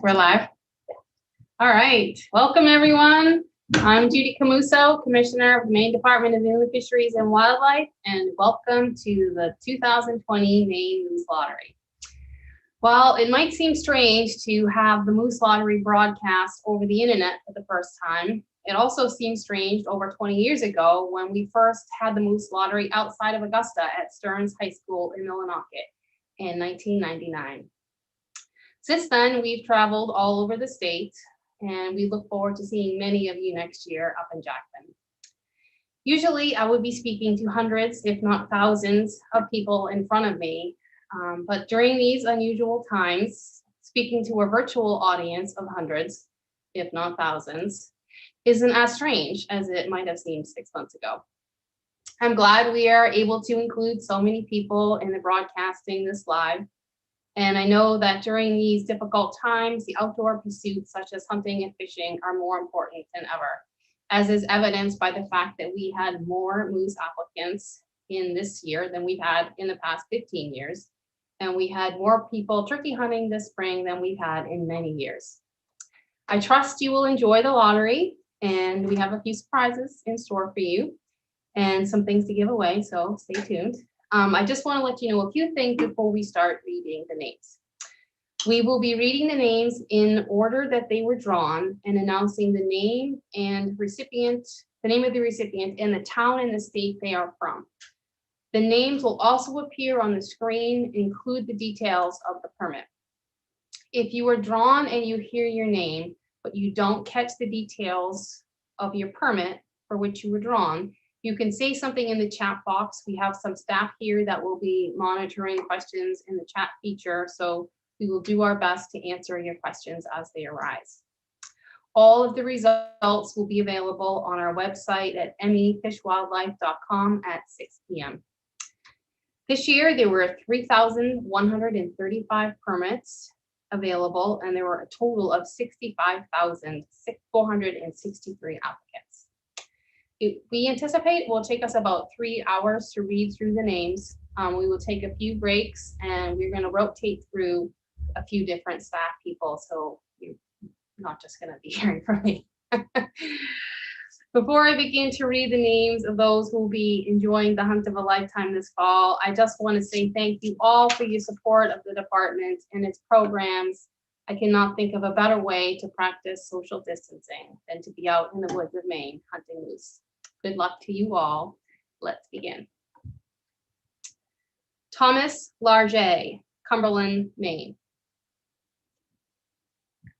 We're live. All right. Welcome, everyone. I'm Judy Camuso, Commissioner of the Maine Department of Inland Fisheries and Wildlife, and welcome to the 2020 Maine Moose Lottery. While it might seem strange to have the Moose Lottery broadcast over the internet for the first time, it also seems strange over 20 years ago when we first had the Moose Lottery outside of Augusta at Stearns High School in Millinocket in 1999. Since then, we've traveled all over the state, and we look forward to seeing many of you next year up in Jackson. Usually, I would be speaking to hundreds, if not thousands, of people in front of me, but during these unusual times, speaking to a virtual audience of hundreds, if not thousands, isn't as strange as it might have seemed 6 months ago. I'm glad we are able to include so many people in the broadcasting this live. And I know that during these difficult times, the outdoor pursuits such as hunting and fishing are more important than ever, as is evidenced by the fact that we had more moose applicants in this year than we've had in the past 15 years. And we had more people turkey hunting this spring than we've had in many years. I trust you will enjoy the lottery, and we have a few surprises in store for you and some things to give away, so stay tuned. I just want to let you know a few things before we start reading the names. We will be reading the names in order that they were drawn and announcing the name and recipient, the name of the recipient and the town and the state they are from. The names will also appear on the screen, include the details of the permit. If you are drawn and you hear your name, but you don't catch the details of your permit for which you were drawn, you can say something in the chat box. We have some staff here that will be monitoring questions in the chat feature, so we will do our best to answer your questions as they arise. All of the results will be available on our website at mefishwildlife.com at 6 p.m. This year, there were 3,135 permits available, and there were a total of 65,463 applicants. We anticipate it will take us about 3 hours to read through the names. We will take a few breaks, and we're going to rotate through a few different staff people, so you're not just going to be hearing from me. Before I begin to read the names of those who will be enjoying the hunt of a lifetime this fall, I just want to say thank you all for your support of the department and its programs. I cannot think of a better way to practice social distancing than to be out in the woods of Maine hunting moose. Good luck to you all. Let's begin. Thomas Larget, Cumberland, Maine.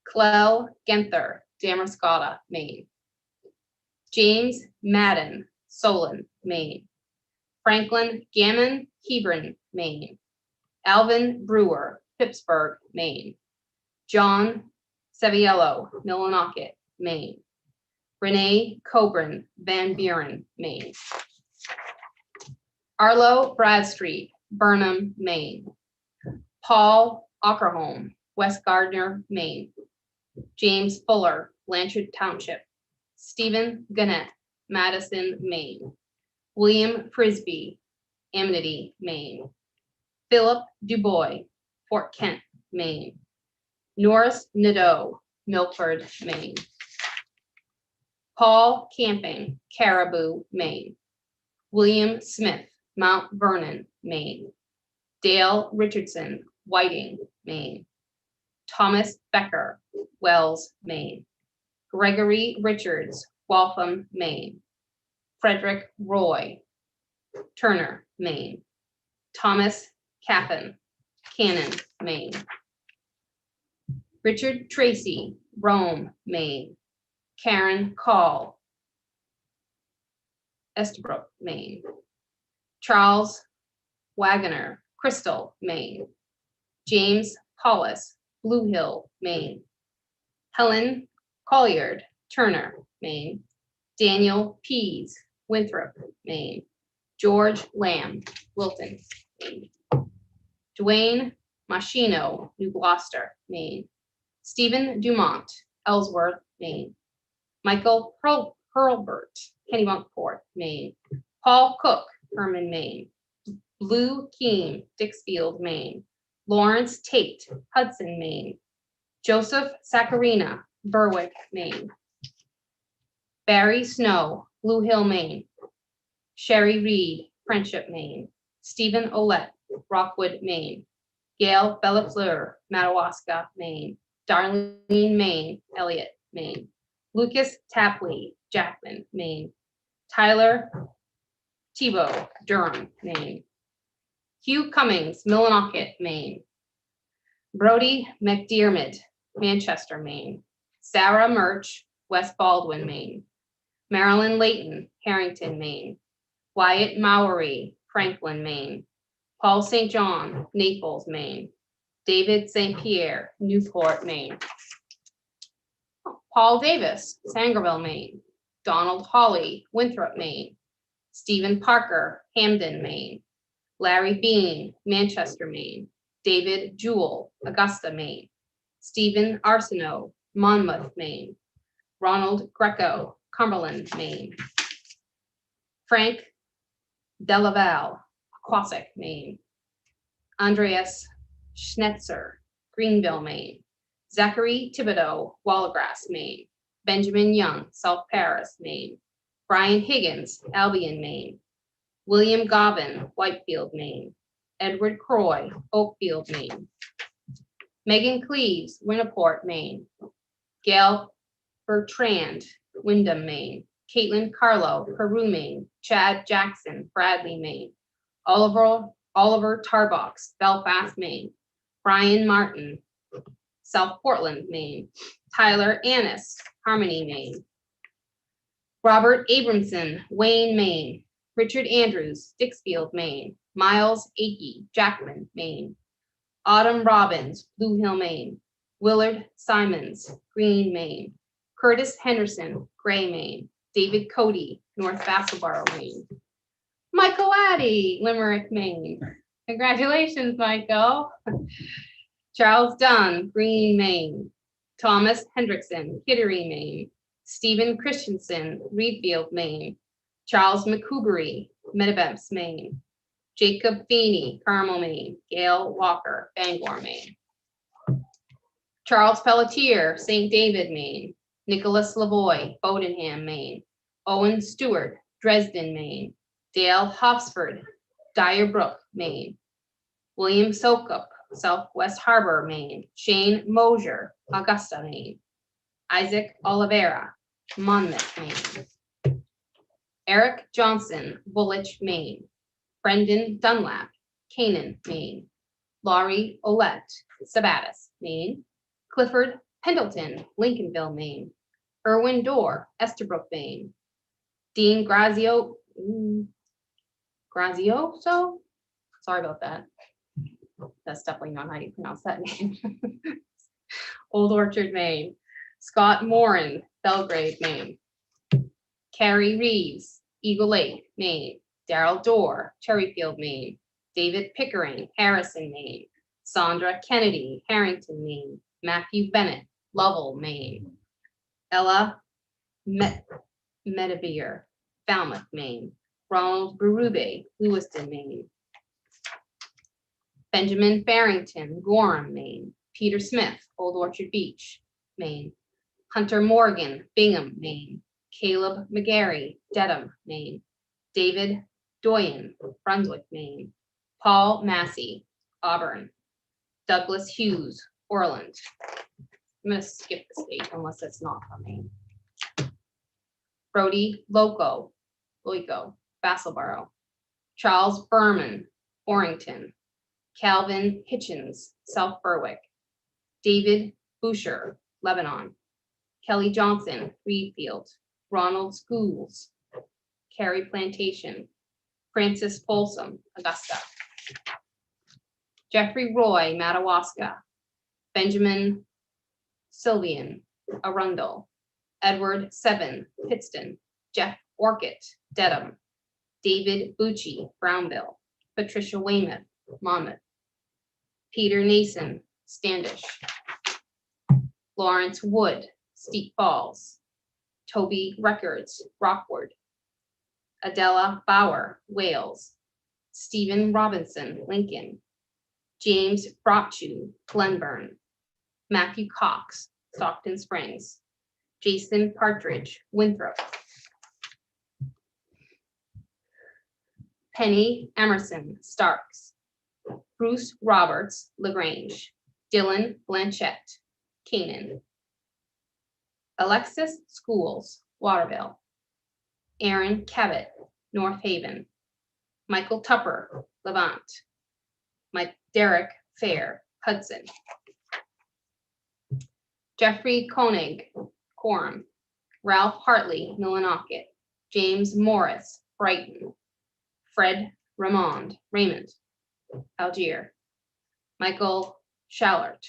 Clell Genther, Damariscotta, Maine. James Madden, Solon, Maine. Franklin Gammon, Hebron, Maine. Alvin Brewer, Pittsburgh, Maine. John Saviello, Millinocket, Maine. Renee Coburn, Van Buren, Maine. Arlo Bradstreet, Burnham, Maine. Paul Ockerholm, West Gardner, Maine. James Fuller, Blanchard Township. Stephen Gannett, Madison, Maine. William Frisbee, Amity, Maine. Philip Dubois, Fort Kent, Maine. Norris Nadeau, Milford, Maine. Paul Camping, Caribou, Maine. William Smith, Mount Vernon, Maine. Dale Richardson, Whiting, Maine. Thomas Becker, Wells, Maine. Gregory Richards, Waltham, Maine. Frederick Roy, Turner, Maine. Thomas Caffin, Cannon, Maine. Richard Tracy, Rome, Maine. Karen Call, Estabrook, Maine. Charles Wagoner, Crystal, Maine. James Paulus, Blue Hill, Maine. Helen Colliard, Turner, Maine. Daniel Pease, Winthrop, Maine. George Lamb, Wilton, Maine. Dwayne Machino, New Gloucester, Maine. Stephen Dumont, Ellsworth, Maine. Michael Hurlbert, Kennebunkport, Maine. Paul Cook, Herman, Maine. Blue Keene, Dixfield, Maine. Lawrence Tate, Hudson, Maine. Joseph Saccharina, Berwick, Maine. Barry Snow, Blue Hill, Maine. Sherry Reed, Friendship, Maine. Stephen Olette, Rockwood, Maine. Gail Bellafleur, Madawaska, Maine. Darlene Maine, Elliott, Maine. Lucas Tapley, Jackman, Maine. Tyler Tebow, Durham, Maine. Hugh Cummings, Millinocket, Maine. Brody McDermott, Manchester, Maine. Sarah Murch, West Baldwin, Maine. Marilyn Layton, Harrington, Maine. Wyatt Mowery, Franklin, Maine. Paul St. John, Naples, Maine. David St. Pierre, Newport, Maine. Paul Davis, Sangerville, Maine. Donald Hawley, Winthrop, Maine. Stephen Parker, Hamden, Maine. Larry Bean, Manchester, Maine. David Jewell, Augusta, Maine. Stephen Arsenault, Monmouth, Maine. Ronald Greco, Cumberland, Maine. Frank Delaval, Quasick, Maine. Andreas Schnetzer, Greenville, Maine. Zachary Thibodeau, Wallagrass, Maine. Benjamin Young, South Paris, Maine. Brian Higgins, Albion, Maine. William Govan, Whitefield, Maine. Edward Croy, Oakfield, Maine. Megan Cleaves, Winniport, Maine. Gail Bertrand, Wyndham, Maine. Caitlin Carlo, Peru, Maine. Chad Jackson, Bradley, Maine. Oliver Tarbox, Belfast, Maine. Brian Martin, South Portland, Maine. Tyler Annis, Harmony, Maine. Robert Abramson, Wayne, Maine. Richard Andrews, Dixfield, Maine. Miles Akey, Jackman, Maine. Autumn Robbins, Blue Hill, Maine. Willard Simons, Green, Maine. Curtis Henderson, Gray, Maine. David Cody, North Vassalboro, Maine. Michael Addy, Limerick, Maine. Congratulations, Michael. Charles Dunn, Green, Maine. Thomas Hendrickson, Kittery, Maine. Stephen Christensen, Reedfield, Maine. Charles McCoubery, Meadowbanks, Maine. Jacob Feeney, Carmel, Maine. Gail Walker, Bangor, Maine. Charles Pelletier, St. David, Maine. Nicholas Lavoy, Bodenham, Maine. Owen Stewart, Dresden, Maine. Dale Hofsford, Dyer Brook, Maine. William Sokup, Southwest Harbor, Maine. Shane Mosier, Augusta, Maine. Isaac Oliveira, Monmouth, Maine. Eric Johnson, Woolwich, Maine. Brendan Dunlap, Canaan, Maine. Laurie Olette, Sabattis, Maine. Clifford Pendleton, Lincolnville, Maine. Erwin Dorr, Estabrook, Maine. Dean Grazioso, sorry about that. That's definitely not how you pronounce that name. Old Orchard, Maine. Scott Morin, Belgrade, Maine. Carrie Reeves, Eagle Lake, Maine. Daryl Dorr, Cherryfield, Maine. David Pickering, Harrison, Maine. Sandra Kennedy, Harrington, Maine. Matthew Bennett, Lovell, Maine. Ella Medevere, Falmouth, Maine. Ronald Berube, Lewiston, Maine. Benjamin Farrington, Gorham, Maine. Peter Smith, Old Orchard Beach, Maine. Hunter Morgan, Bingham, Maine. Caleb McGarry, Dedham, Maine. David Doyen, Brunswick, Maine. Paul Massey, Auburn. Douglas Hughes, Orland. I'm going to skip the state unless it's not from Maine. Brody Loico, Vassalboro. Charles Berman, Orrington. Calvin Hitchens, South Berwick. David Boucher, Lebanon. Kelly Johnson, Reedfield. Ronald Schools, Cary Plantation. Francis Folsom, Augusta. Jeffrey Roy, Madawaska. Benjamin Sylvian, Arundel. Edward Seven, Pittston. Jeff Orkett, Dedham. David Bucci, Brownville. Patricia Weymouth, Monmouth. Peter Nason, Standish. Lawrence Wood, Steep Falls. Toby Records, Rockwood. Adela Bauer, Wales. Stephen Robinson, Lincoln. James Brotchew, Glenburn. Matthew Cox, Stockton Springs. Jason Partridge, Winthrop. Penny Emerson, Starks. Bruce Roberts, LaGrange. Dylan Blanchette, Canaan. Alexis Schools, Waterville. Aaron Kevitt, North Haven. Michael Tupper, Levant. Derek Fair, Hudson. Jeffrey Koenig, Quorum. Ralph Hartley, Millinocket. James Morris, Brighton. Fred Raymond, Algier. Michael Schallert.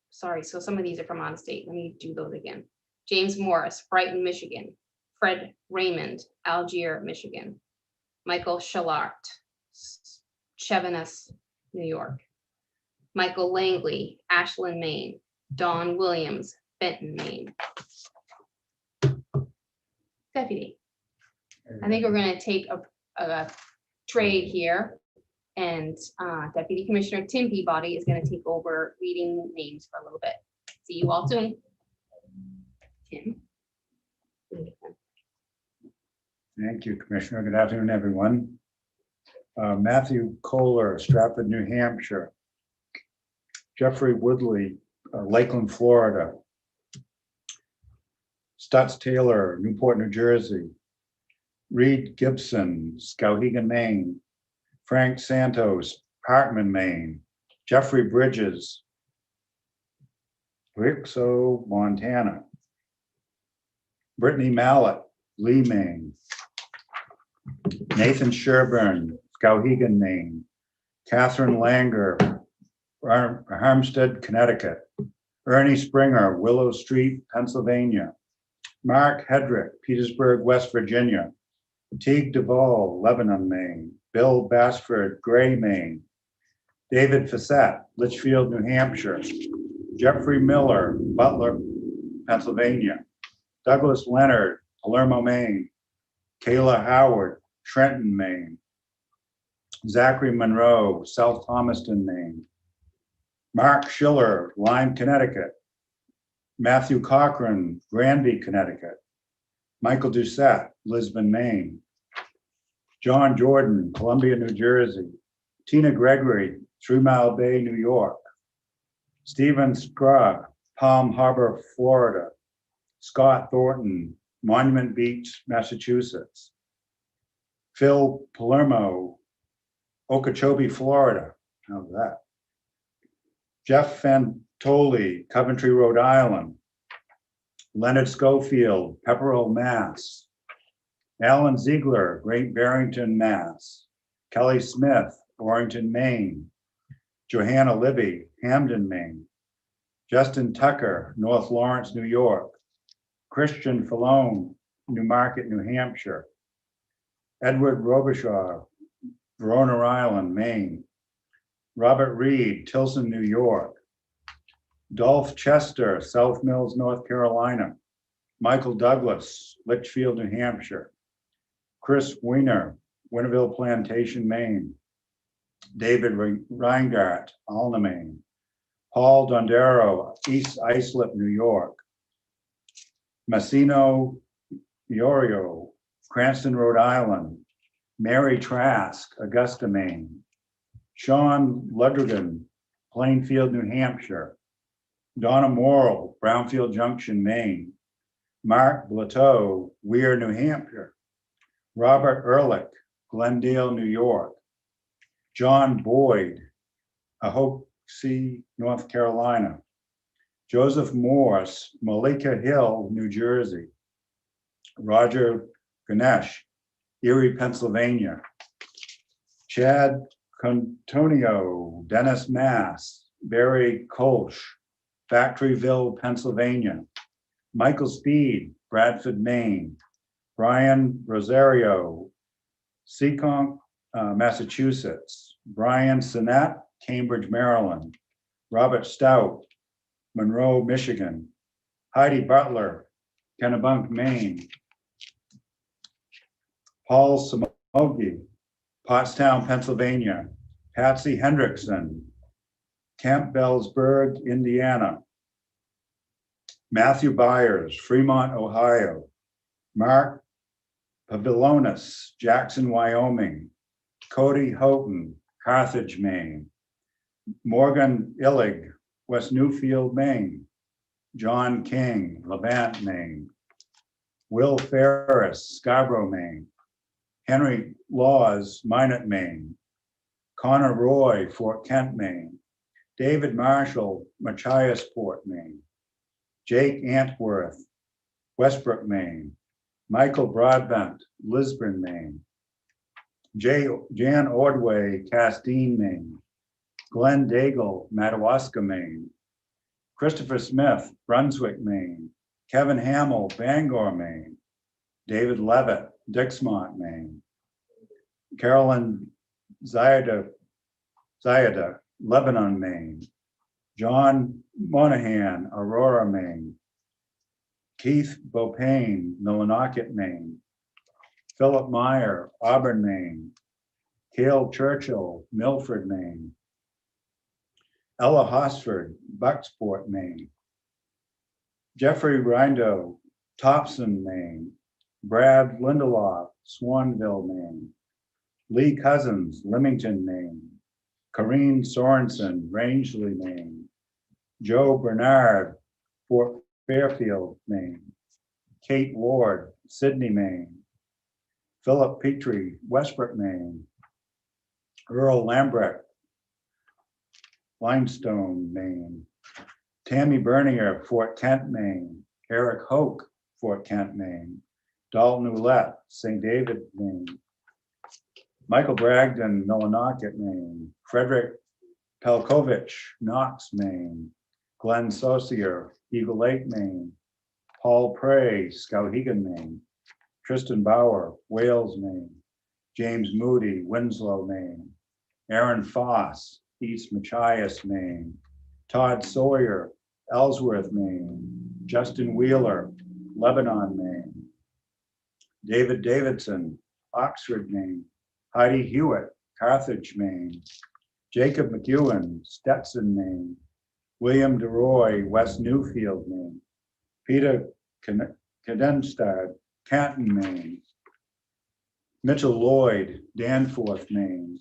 Sorry, so some of these are from out of state. Let me do those again. James Morris, Brighton, Michigan. Fred Raymond, Algier, Michigan. Michael Schallert, Chevenus, New York. Michael Langley, Ashland, Maine. Don Williams, Benton, Maine. Deputy, I think we're going to take a trade here, and Deputy Commissioner Tim Peabody is going to take over reading names for a little bit. See you all soon. Tim. Thank you, Commissioner. Good afternoon, everyone. Matthew Kohler, Stratford, New Hampshire. Jeffrey Woodley, Lakeland, Florida. Stutz Taylor, Newport, New Jersey. Reed Gibson, Skowhegan, Maine. Frank Santos, Parkman, Maine. Jeffrey Bridges, Wixo, Montana. Brittany Mallett, Lee, Maine. Nathan Sherburne, Skowhegan, Maine. Catherine Langer, Harmstead, Connecticut. Ernie Springer, Willow Street, Pennsylvania. Mark Hedrick, Petersburg, West Virginia. Teague Duvall, Lebanon, Maine. Bill Basford, Gray, Maine. David Fassett, Litchfield, New Hampshire. Jeffrey Miller, Butler, Pennsylvania. Douglas Leonard, Palermo, Maine. Kayla Howard, Trenton, Maine. Zachary Monroe, South Thomaston, Maine. Mark Schiller, Lyme, Connecticut. Matthew Cochran, Granby, Connecticut. Michael Doucette, Lisbon, Maine. John Jordan, Columbia, New Jersey. Tina Gregory, 3 Mile Bay, New York. Stephen Scruggs, Palm Harbor, Florida. Scott Thornton, Monument Beach, Massachusetts. Phil Palermo, Okeechobee, Florida. How's that? Jeff Fantoli, Coventry, Rhode Island. Leonard Schofield, Pepperell, Mass. Alan Ziegler, Great Barrington, Mass. Kelly Smith, Warrington, Maine. Johanna Libby, Hamden, Maine. Justin Tucker, North Lawrence, New York. Christian Falone, Newmarket, New Hampshire. Edward Robichaud, Verona Island, Maine. Robert Reed, Tilson, New York. Dolph Chester, South Mills, North Carolina. Michael Douglas, Litchfield, New Hampshire. Chris Weiner, Winterville Plantation, Maine. David Reingart, Alna, Maine. Paul Dondero, East Islip, New York. Massino Iorio, Cranston, Rhode Island. Mary Trask, Augusta, Maine. Sean Ludrigan, Plainfield, New Hampshire. Donna Morrill, Brownfield Junction, Maine. Mark Blateau, Weir, New Hampshire. Robert Ehrlich, Glendale, New York. John Boyd, Ahoksie, North Carolina. Joseph Morse, Malika Hill, New Jersey. Roger Ganesh, Erie, Pennsylvania. Chad Contonio, Dennis, Mass. Barry Kolsch, Factoryville, Pennsylvania. Michael Speed, Bradford, Maine. Brian Rosario, Seekonk, Massachusetts. Brian Sinnett, Cambridge, Maryland. Robert Stout, Monroe, Michigan. Heidi Butler, Kennebunk, Maine. Paul Samogi, Pottstown, Pennsylvania. Patsy Hendrickson, Campbellsburg, Indiana. Matthew Byers, Fremont, Ohio. Mark Pavilonis, Jackson, Wyoming. Cody Houghton, Carthage, Maine. Morgan Illig, West Newfield, Maine. John King, Levant, Maine. Will Ferris, Scarborough, Maine. Henry Laws, Minot, Maine. Connor Roy, Fort Kent, Maine. David Marshall, Machiasport, Maine. Jake Antworth, Westbrook, Maine. Michael Broadbent, Lisbon, Maine. Jan Ordway, Castine, Maine. Glenn Daigle, Madawaska, Maine. Christopher Smith, Brunswick, Maine. Kevin Hamill, Bangor, Maine. David Levitt, Dixmont, Maine. Carolyn Zayada, Lebanon, Maine. John Monahan, Aurora, Maine. Keith Bopane, Millinocket, Maine. Philip Meyer, Auburn, Maine. Cale Churchill, Milford, Maine. Ella Hosford, Bucksport, Maine. Jeffrey Rindo, Topsom, Maine. Brad Lindelof, Swanville, Maine. Lee Cousins, Leamington, Maine. Corrine Sorensen, Rangeley, Maine. Joe Bernard, Fort Fairfield, Maine. Kate Ward, Sydney, Maine. Philip Petrie, Westbrook, Maine. Earl Lambrecht, Limestone, Maine. Tammy Bernier, Fort Kent, Maine. Eric Hoke, Fort Kent, Maine. Dalton Ouellette, St. David, Maine. Michael Bragdon, Millinocket, Maine. Frederick Pelkovich, Knox, Maine. Glenn Saucier, Eagle Lake, Maine. Paul Prey, Skowhegan, Maine. Tristan Bauer, Wales, Maine. James Moody, Winslow, Maine. Aaron Foss, East Machias, Maine. Todd Sawyer, Ellsworth, Maine. Justin Wheeler, Lebanon, Maine. David Davidson, Oxford, Maine. Heidi Hewitt, Carthage, Maine. Jacob McEwen, Stetson, Maine. William DeRoy, West Newfield, Maine. Peter Cadenstad, Canton, Maine. Mitchell Lloyd, Danforth, Maine.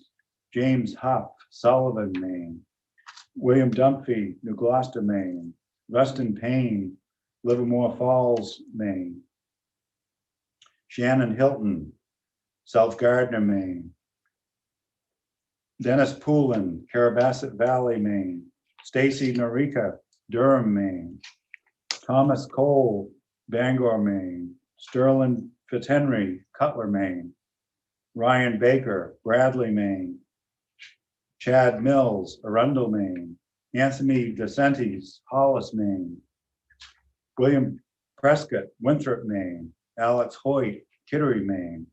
James Huff, Sullivan, Maine. William Dunphy, New Gloucester, Maine. Rustin Payne, Livermore Falls, Maine. Shannon Hilton, South Gardner, Maine. Dennis Poulin, Carabasset Valley, Maine. Stacy Norika, Durham, Maine. Thomas Cole, Bangor, Maine. Sterling Fitzhenry, Cutler, Maine. Ryan Baker, Bradley, Maine. Chad Mills, Arundel, Maine. Anthony DeCentes, Hollis, Maine. William Prescott, Winthrop, Maine. Alex Hoyt, Kittery, Maine.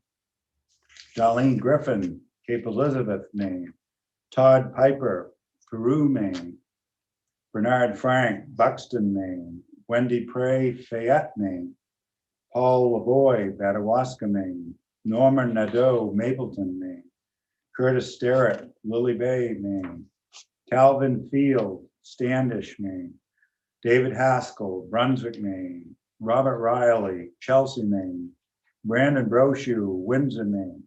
Darlene Griffin, Cape Elizabeth, Maine. Todd Piper, Peru, Maine. Bernard Frank, Buxton, Maine. Wendy Prey, Fayette, Maine. Paul Lavoie, Madawaska, Maine. Norman Nadeau, Mapleton, Maine. Curtis Sterrett, Lily Bay, Maine. Calvin Field, Standish, Maine. David Haskell, Brunswick, Maine. Robert Riley, Chelsea, Maine. Brandon Brochu, Windsor, Maine.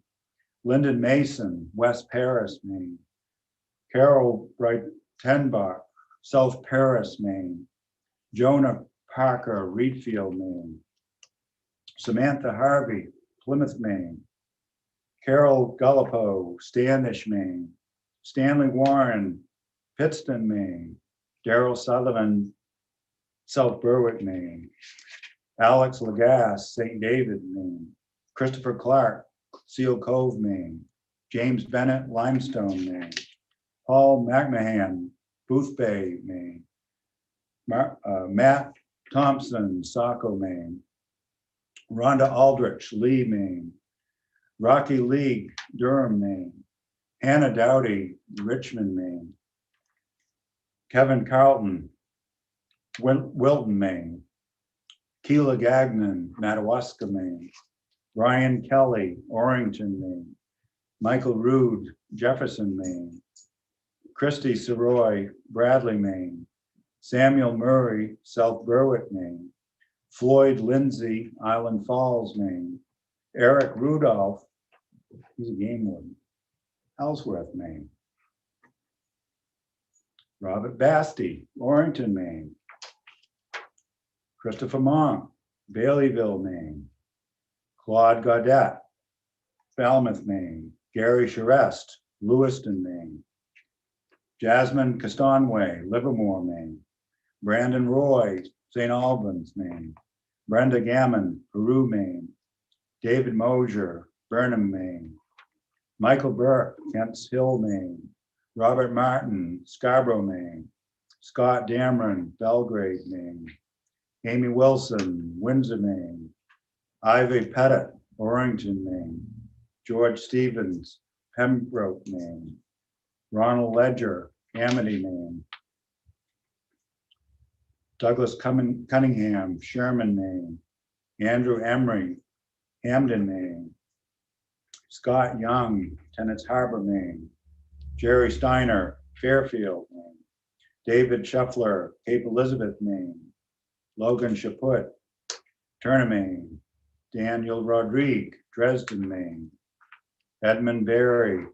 Lyndon Mason, West Paris, Maine. Carol Bright Tenbach, South Paris, Maine. Jonah Parker, Reedfield, Maine. Samantha Harvey, Plymouth, Maine. Carol Gullipo, Standish, Maine. Stanley Warren, Pittston, Maine. Daryl Sutherland, South Berwick, Maine. Alex Lagasse, St. David, Maine. Christopher Clark, Seal Cove, Maine. James Bennett, Limestone, Maine. Paul McMahon, Booth Bay, Maine. Matt Thompson, Saco, Maine. Rhonda Aldrich, Lee, Maine. Rocky League, Durham, Maine. Hannah Dowdy, Richmond, Maine. Kevin Carlton, Wilton, Maine. Keela Gagnon, Madawaska, Maine. Brian Kelly, Orrington, Maine. Michael Rood, Jefferson, Maine. Christy Soroy, Bradley, Maine. Samuel Murray, South Berwick, Maine. Floyd Lindsay, Island Falls, Maine. Eric Rudolph, he's a game warden, Ellsworth, Maine. Robert Basti, Orrington, Maine. Christopher Monk, Baileyville, Maine. Claude Gaudette, Falmouth, Maine. Gary Charest, Lewiston, Maine. Jasmine Castonway, Livermore, Maine. Brandon Roy, St. Albans, Maine. Brenda Gammon, Peru, Maine. David Mosier, Burnham, Maine. Michael Burke, Kents Hill, Maine. Robert Martin, Scarborough, Maine. Scott Dameron, Belgrade, Maine. Amy Wilson, Windsor, Maine. Ivy Pettit, Orrington, Maine. George Stevens, Pembroke, Maine. Ronald Ledger, Amity, Maine. Douglas Cunningham, Sherman, Maine. Andrew Emery, Hamden, Maine. Scott Young, Tennants Harbor, Maine. Jerry Steiner, Fairfield, Maine. David Shuffler, Cape Elizabeth, Maine. Logan Chaput, Turner, Maine. Daniel Rodrigue, Dresden, Maine. Edmund Berry,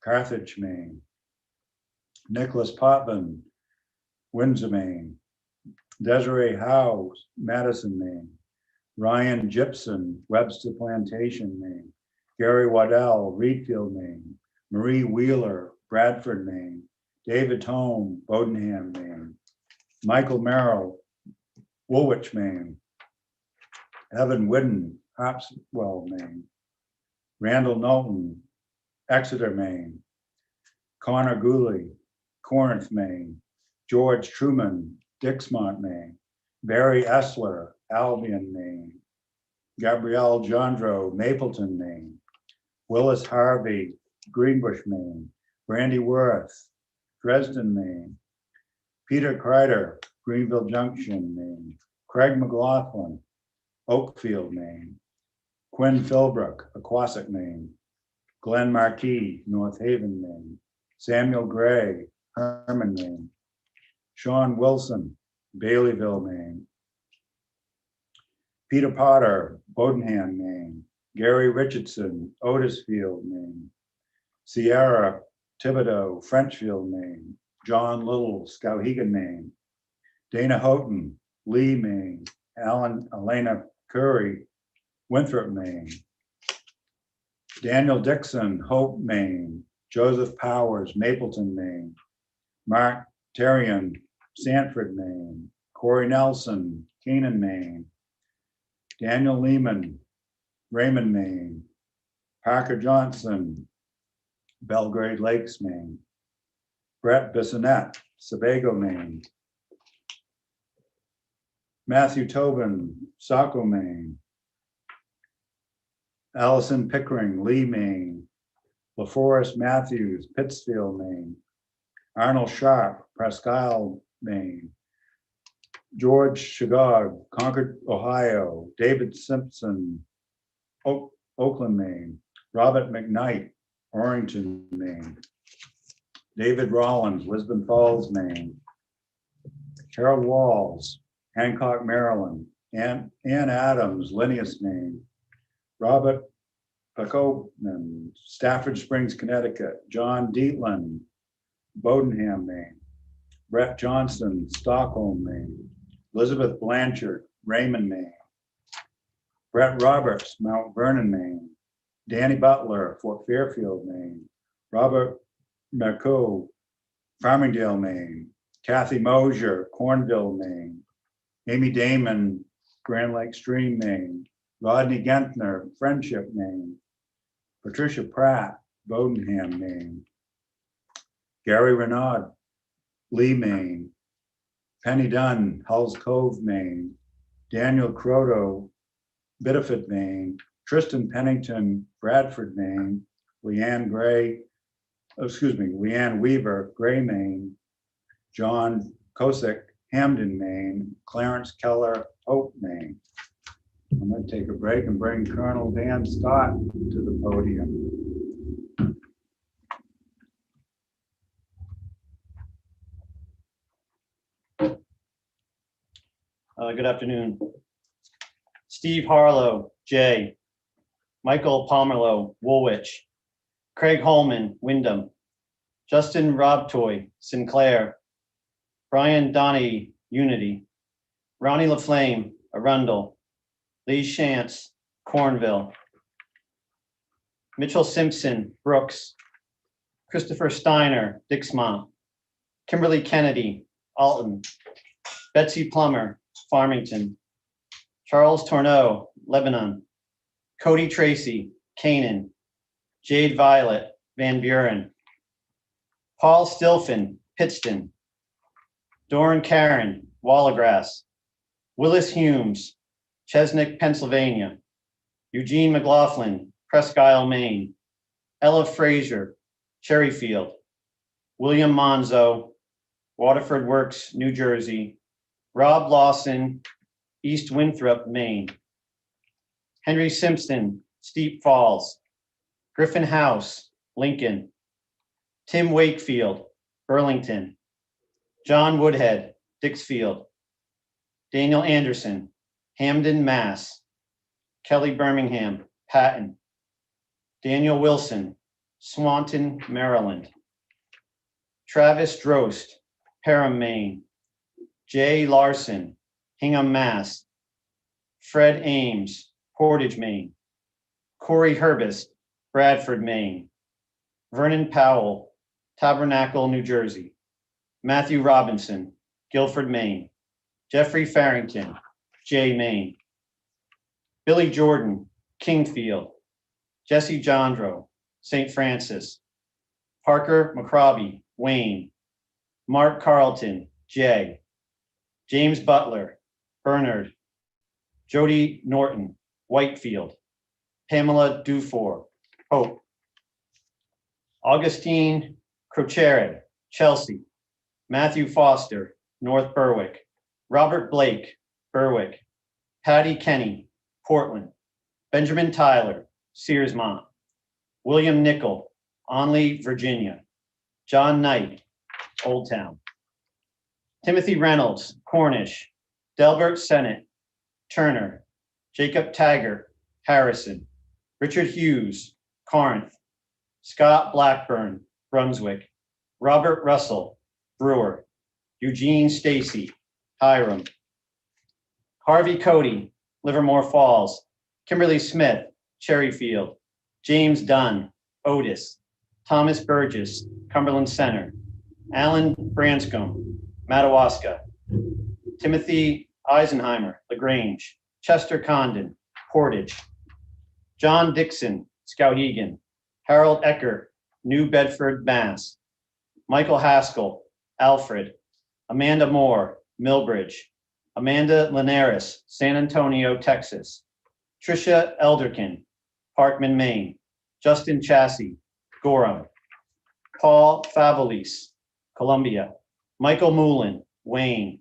Carthage, Maine. Nicholas Potvin, Windsor, Maine. Desiree Howe, Madison, Maine. Ryan Gibson, Webster Plantation, Maine. Gary Waddell, Reedfield, Maine. Marie Wheeler, Bradford, Maine. David Tome, Bodenham, Maine. Michael Merrill, Woolwich, Maine. Evan Whidden, Hopswell, Maine. Randall Knowlton, Exeter, Maine. Connor Gooley, Corinth, Maine. George Truman, Dixmont, Maine. Barry Essler, Albion, Maine. Gabrielle Jondro, Mapleton, Maine. Willis Harvey, Greenbush, Maine. Brandy Worth, Dresden, Maine. Peter Kreider, Greenville Junction, Maine. Craig McLaughlin, Oakfield, Maine. Quinn Philbrook, Aquasic, Maine. Glenn Markey, North Haven, Maine. Samuel Gray, Herman, Maine. Sean Wilson, Baileyville, Maine. Peter Potter, Bodenham, Maine. Gary Richardson, Otisfield, Maine. Sierra Thibodeau, Frenchfield, Maine. John Little, Skowhegan, Maine. Dana Houghton, Lee, Maine. Elena Curry, Winthrop, Maine. Daniel Dixon, Hope, Maine. Joseph Powers, Mapleton, Maine. Mark Terrian, Sanford, Maine. Corey Nelson, Canaan, Maine. Daniel Lehman, Raymond, Maine. Parker Johnson, Belgrade Lakes, Maine. Brett Bissonette, Sebago, Maine. Matthew Tobin, Saco, Maine. Allison Pickering, Lee, Maine. LaForest Matthews, Pittsfield, Maine. Arnold Sharp, Presque Isle, Maine. George Shagog, Concord, Ohio. David Simpson, Oakland, Maine. Robert McKnight, Orrington, Maine. David Rollins, Lisbon Falls, Maine. Harold Walls, Hancock, Maryland. Ann Adams, Linneus, Maine. Robert Pacopman, Stafford Springs, Connecticut. John Dietland, Bodenham, Maine. Brett Johnson, Stockholm, Maine. Elizabeth Blanchard, Raymond, Maine. Brett Roberts, Mount Vernon, Maine. Danny Butler, Fort Fairfield, Maine. Robert Mercot, Farmingdale, Maine. Kathy Mosier, Cornville, Maine. Amy Damon, Grand Lake Stream, Maine. Rodney Gentner, Friendship, Maine. Patricia Pratt, Bodenham, Maine. Gary Renaud, Lee, Maine. Penny Dunn, Hulls Cove, Maine. Daniel Croto, Biddeford, Maine. Tristan Pennington, Bradford, Maine. Leanne Weaver, Gray, Maine. John Kosick, Hamden, Maine. Clarence Keller, Hope, Maine. I'm going to take a break and bring Colonel Dan Scott to the podium. Good afternoon. Steve Harlow, Jay. Michael Pomerlow, Woolwich. Craig Holman, Wyndham. Justin Robtoy, Sinclair. Brian Donahue, Unity. Ronnie LaFlame, Arundel. Lee Shantz, Cornville. Mitchell Simpson, Brooks. Christopher Steiner, Dixmont. Kimberly Kennedy, Alton. Betsy Plummer, Farmington. Charles Tourneau, Lebanon. Cody Tracy, Canaan. Jade Violet, Van Buren. Paul Stilfen, Pittston. Doran Karen, Wallagrass. Willis Humes, Chesnick, Pennsylvania. Eugene McLaughlin, Presque Isle, Maine. Ella Frazier, Cherryfield. William Monzo, Waterford Works, New Jersey. Rob Lawson, East Winthrop, Maine. Henry Simpson, Steep Falls. Griffin House, Lincoln. Tim Wakefield, Burlington. John Woodhead, Dixfield. Daniel Anderson, Hamden, Mass. Kelly Birmingham, Patton. Daniel Wilson, Swanton, Maryland. Travis Drost, Perham, Maine. Jay Larson, Hingham, Mass. Fred Ames, Portage, Maine. Corey Herbist, Bradford, Maine. Vernon Powell, Tabernacle, New Jersey. Matthew Robinson, Guilford, Maine. Jeffrey Farrington, Jay, Maine. Billy Jordan, Kingfield. Jesse Jondro, St. Francis. Parker McCrobbie, Wayne. Mark Carlton, Jay. James Butler, Bernard. Jody Norton, Whitefield. Pamela Dufour, Hope. Augustine Crochere, Chelsea. Matthew Foster, North Berwick. Robert Blake, Berwick. Patty Kenny, Portland. Benjamin Tyler, Searsmont. William Nickel, Onley, Virginia. John Knight, Old Town. Timothy Reynolds, Cornish. Delbert Sennett, Turner. Jacob Taggart, Harrison. Richard Hughes, Corinth. Scott Blackburn, Brunswick. Robert Russell, Brewer. Eugene Stacy, Hiram. Harvey Cody, Livermore Falls. Kimberly Smith, Cherryfield. James Dunn, Otis. Thomas Burgess, Cumberland Center. Alan Branscombe, Madawaska. Timothy Eisenheimer, LaGrange. Chester Condon, Portage. John Dixon, Skowhegan. Harold Eckert, New Bedford, Mass. Michael Haskell, Alfred. Amanda Moore, Millbridge. Amanda Linares, San Antonio, Texas. Tricia Elderkin, Parkman, Maine. Justin Chassie, Gorham. Paul Favolis, Columbia. Michael Moulin, Wayne.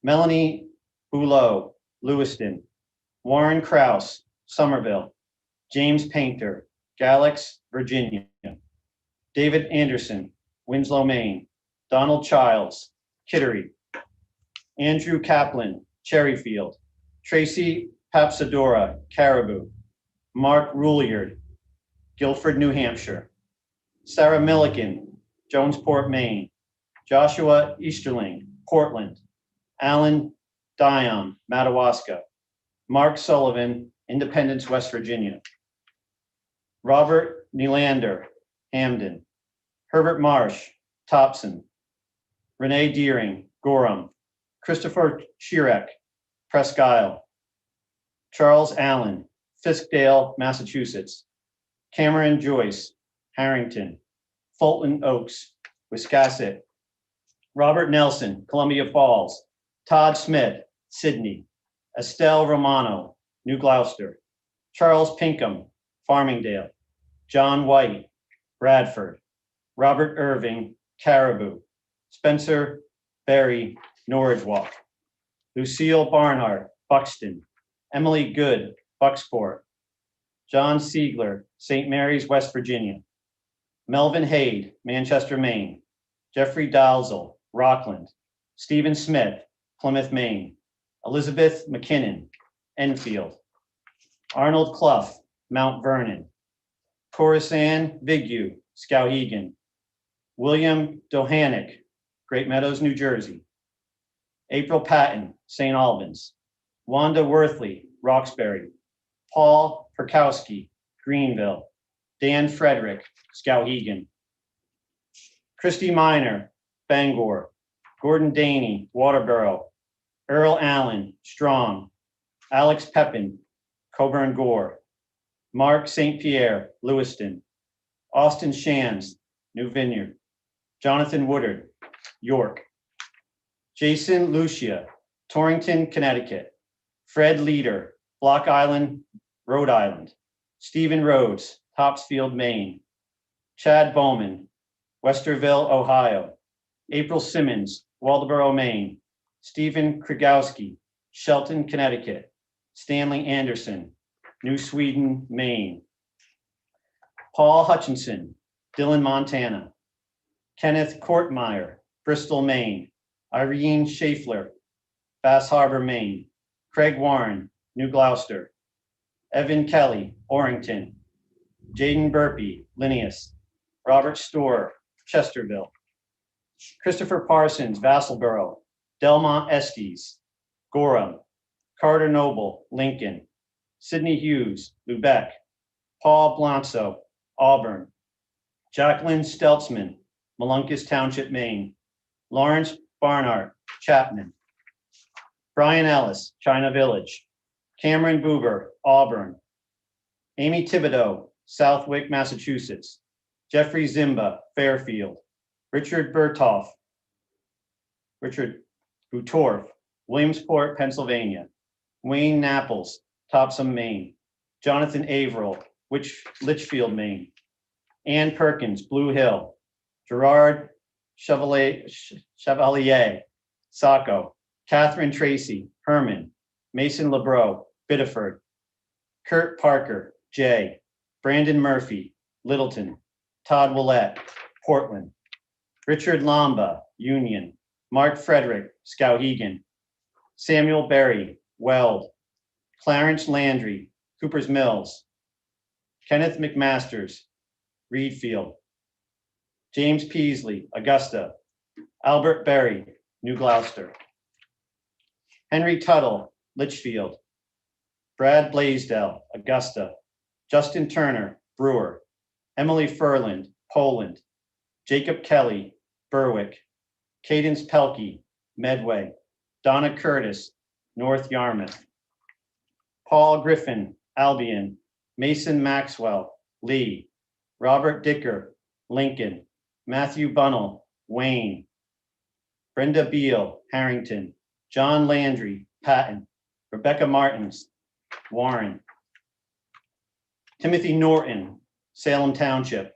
Melanie Boulot, Lewiston. Warren Krause, Somerville. James Painter, Galax, Virginia. David Anderson, Winslow, Maine. Donald Childs, Kittery. Andrew Kaplan, Cherryfield. Tracy Papsadora, Caribou. Mark Rouliard, Guilford, New Hampshire. Sarah Milliken, Jonesport, Maine. Joshua Easterling, Portland. Alan Dion, Madawaska. Mark Sullivan, Independence, West Virginia. Robert Nylander, Hamden. Herbert Marsh, Topson. Renee Deering, Gorham. Christopher Chirek, Presque Isle. Charles Allen, Fiskdale, Massachusetts. Cameron Joyce, Harrington. Fulton Oaks, Wiscasset. Robert Nelson, Columbia Falls. Todd Smith, Sydney. Estelle Romano, New Gloucester. Charles Pinkham, Farmingdale. John White, Bradford. Robert Irving, Caribou. Spencer Berry, Norridgewock. Lucille Barnhart, Buxton. Emily Good, Bucksport. John Siegler, St. Mary's, West Virginia. Melvin Haid, Manchester, Maine. Jeffrey Dalzell, Rockland. Stephen Smith, Plymouth, Maine. Elizabeth McKinnon, Enfield. Arnold Clough, Mount Vernon. Corisande Vigu, Skowhegan. William Dohanick, Great Meadows, New Jersey. April Patton, St. Albans. Wanda Worthley, Roxbury. Paul Perkowski, Greenville. Dan Frederick, Skowhegan. Christy Miner, Bangor. Gordon Daney, Waterboro. Earl Allen, Strong. Alex Pepin, Coburn Gore. Mark St. Pierre, Lewiston. Austin Shands, New Vineyard. Jonathan Woodard, York. Jason Lucia, Torrington, Connecticut. Fred Leader, Block Island, Rhode Island. Stephen Rhodes, Topsfield, Maine. Chad Bowman, Westerville, Ohio. April Simmons, Waldoboro, Maine. Stephen Krigowski, Shelton, Connecticut. Stanley Anderson, New Sweden, Maine. Paul Hutchinson, Dillon, Montana. Kenneth Kortmeyer, Bristol, Maine. Irene Schaeffler, Bass Harbor, Maine. Craig Warren, New Gloucester. Evan Kelly, Orrington. Jaden Burpee, Linneus. Robert Storer, Chesterville. Christopher Parsons, Vassalboro. Delmont Estes, Gorham. Carter Noble, Lincoln. Sidney Hughes, Lubec. Paul Blonso, Auburn. Jacqueline Steltzman, Molunkus Township, Maine. Lawrence Barnard, Chapman. Brian Ellis, China Village. Cameron Buber, Auburn. Amy Thibodeau, Southwick, Massachusetts. Jeffrey Zimba, Fairfield. Richard Butorf, Williamsport, Pennsylvania. Wayne Napples, Topsom, Maine. Jonathan Averill, Litchfield, Maine. Ann Perkins, Blue Hill. Gerard Chevalier, Saco. Catherine Tracy, Herman. Mason Lebrow, Biddeford. Kurt Parker, Jay. Brandon Murphy, Littleton. Todd Willett, Portland. Richard Lamba, Union. Mark Frederick, Skowhegan. Samuel Berry, Weld. Clarence Landry, Cooper's Mills. Kenneth McMasters, Reedfield. James Peasley, Augusta. Albert Berry, New Gloucester. Henry Tuttle, Litchfield. Brad Blaisdell, Augusta. Justin Turner, Brewer. Emily Furland, Poland. Jacob Kelly, Berwick. Cadence Pelkey, Medway. Donna Curtis, North Yarmouth. Paul Griffin, Albion. Mason Maxwell, Lee. Robert Dicker, Lincoln. Matthew Bunnell, Wayne. Brenda Beal, Harrington. John Landry, Patton. Rebecca Martins, Warren. Timothy Norton, Salem Township.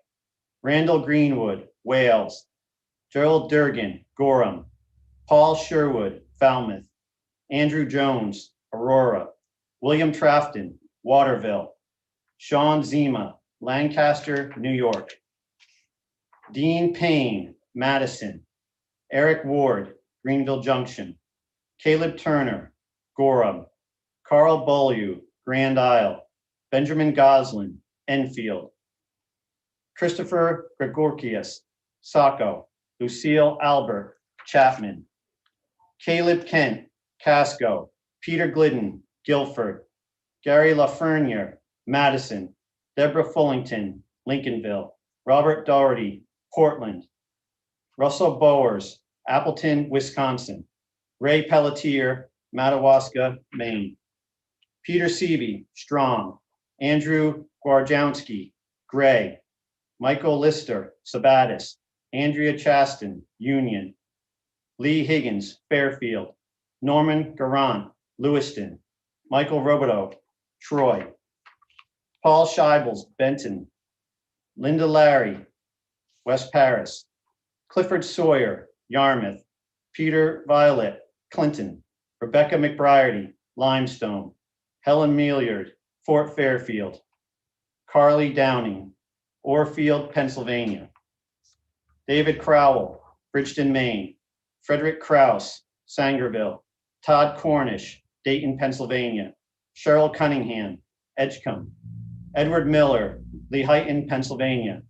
Randall Greenwood, Wales. Gerald Durgan, Gorham. Paul Sherwood, Falmouth. Andrew Jones, Aurora. William Trafton, Waterville. Sean Zima, Lancaster, New York. Dean Payne, Madison. Eric Ward, Greenville Junction. Caleb Turner, Gorham. Carl Beaulieu, Grand Isle. Benjamin Goslin, Enfield. Christopher Gregorkius, Saco. Lucille Albert, Chapman. Caleb Kent, Casco. Peter Glidden, Guilford. Gary Lafreniere, Madison. Deborah Fullington, Lincolnville. Robert Doherty, Portland. Russell Bowers, Appleton, Wisconsin. Ray Pelletier, Madawaska, Maine. Peter Seavey, Strong. Andrew Gwarjowski, Gray. Michael Lister, Sabattis. Andrea Chaston, Union. Lee Higgins, Fairfield. Norman Garant, Lewiston. Michael Robideau, Troy. Paul Scheibels, Benton. Linda Larry, West Paris. Clifford Sawyer, Yarmouth. Peter Violet, Clinton. Rebecca McBriarty, Limestone. Helen Milliard, Fort Fairfield. Carly Downing, Orfield, Pennsylvania. David Crowell, Bridgeton, Maine. Frederick Krause, Sangerville. Todd Cornish, Dayton, Pennsylvania. Cheryl Cunningham, Edgecombe. Edward Miller, Lehighton, Pennsylvania.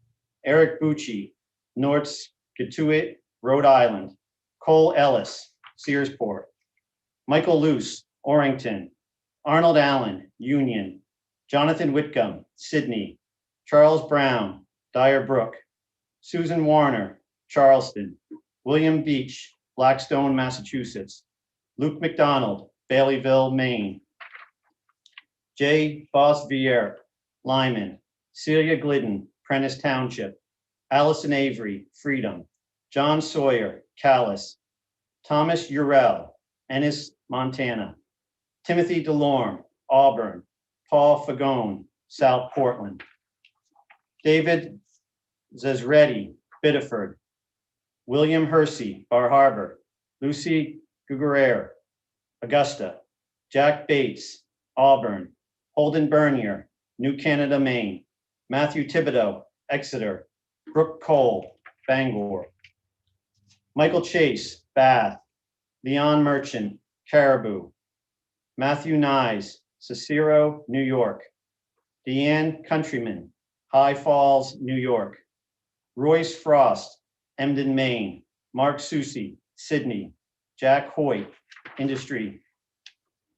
Eric Bucci, North Scituate, Rhode Island. Cole Ellis, Searsport. Michael Luce, Orrington. Arnold Allen, Union. Jonathan Whitcomb, Sydney. Charles Brown, Dyer Brook. Susan Warner, Charleston. William Beach, Blackstone, Massachusetts. Luke McDonald, Baileyville, Maine. J. Bosvier, Lyman. Celia Glidden, Prentice Township. Allison Avery, Freedom. John Sawyer, Callis. Thomas Urell, Ennis, Montana. Timothy DeLorme, Auburn. Paul Fagone, South Portland. David Zesredi, Biddeford. William Hersey, Bar Harbor. Lucy Guguerre, Augusta. Jack Bates, Auburn. Holden Bernier, New Canada, Maine. Matthew Thibodeau, Exeter. Brooke Cole, Bangor. Michael Chase, Bath. Leon Merchant, Caribou. Matthew Nyes, Cicero, New York. Deanne Countryman, High Falls, New York. Royce Frost, Emden, Maine. Mark Susi, Sydney. Jack Hoyt, Industry.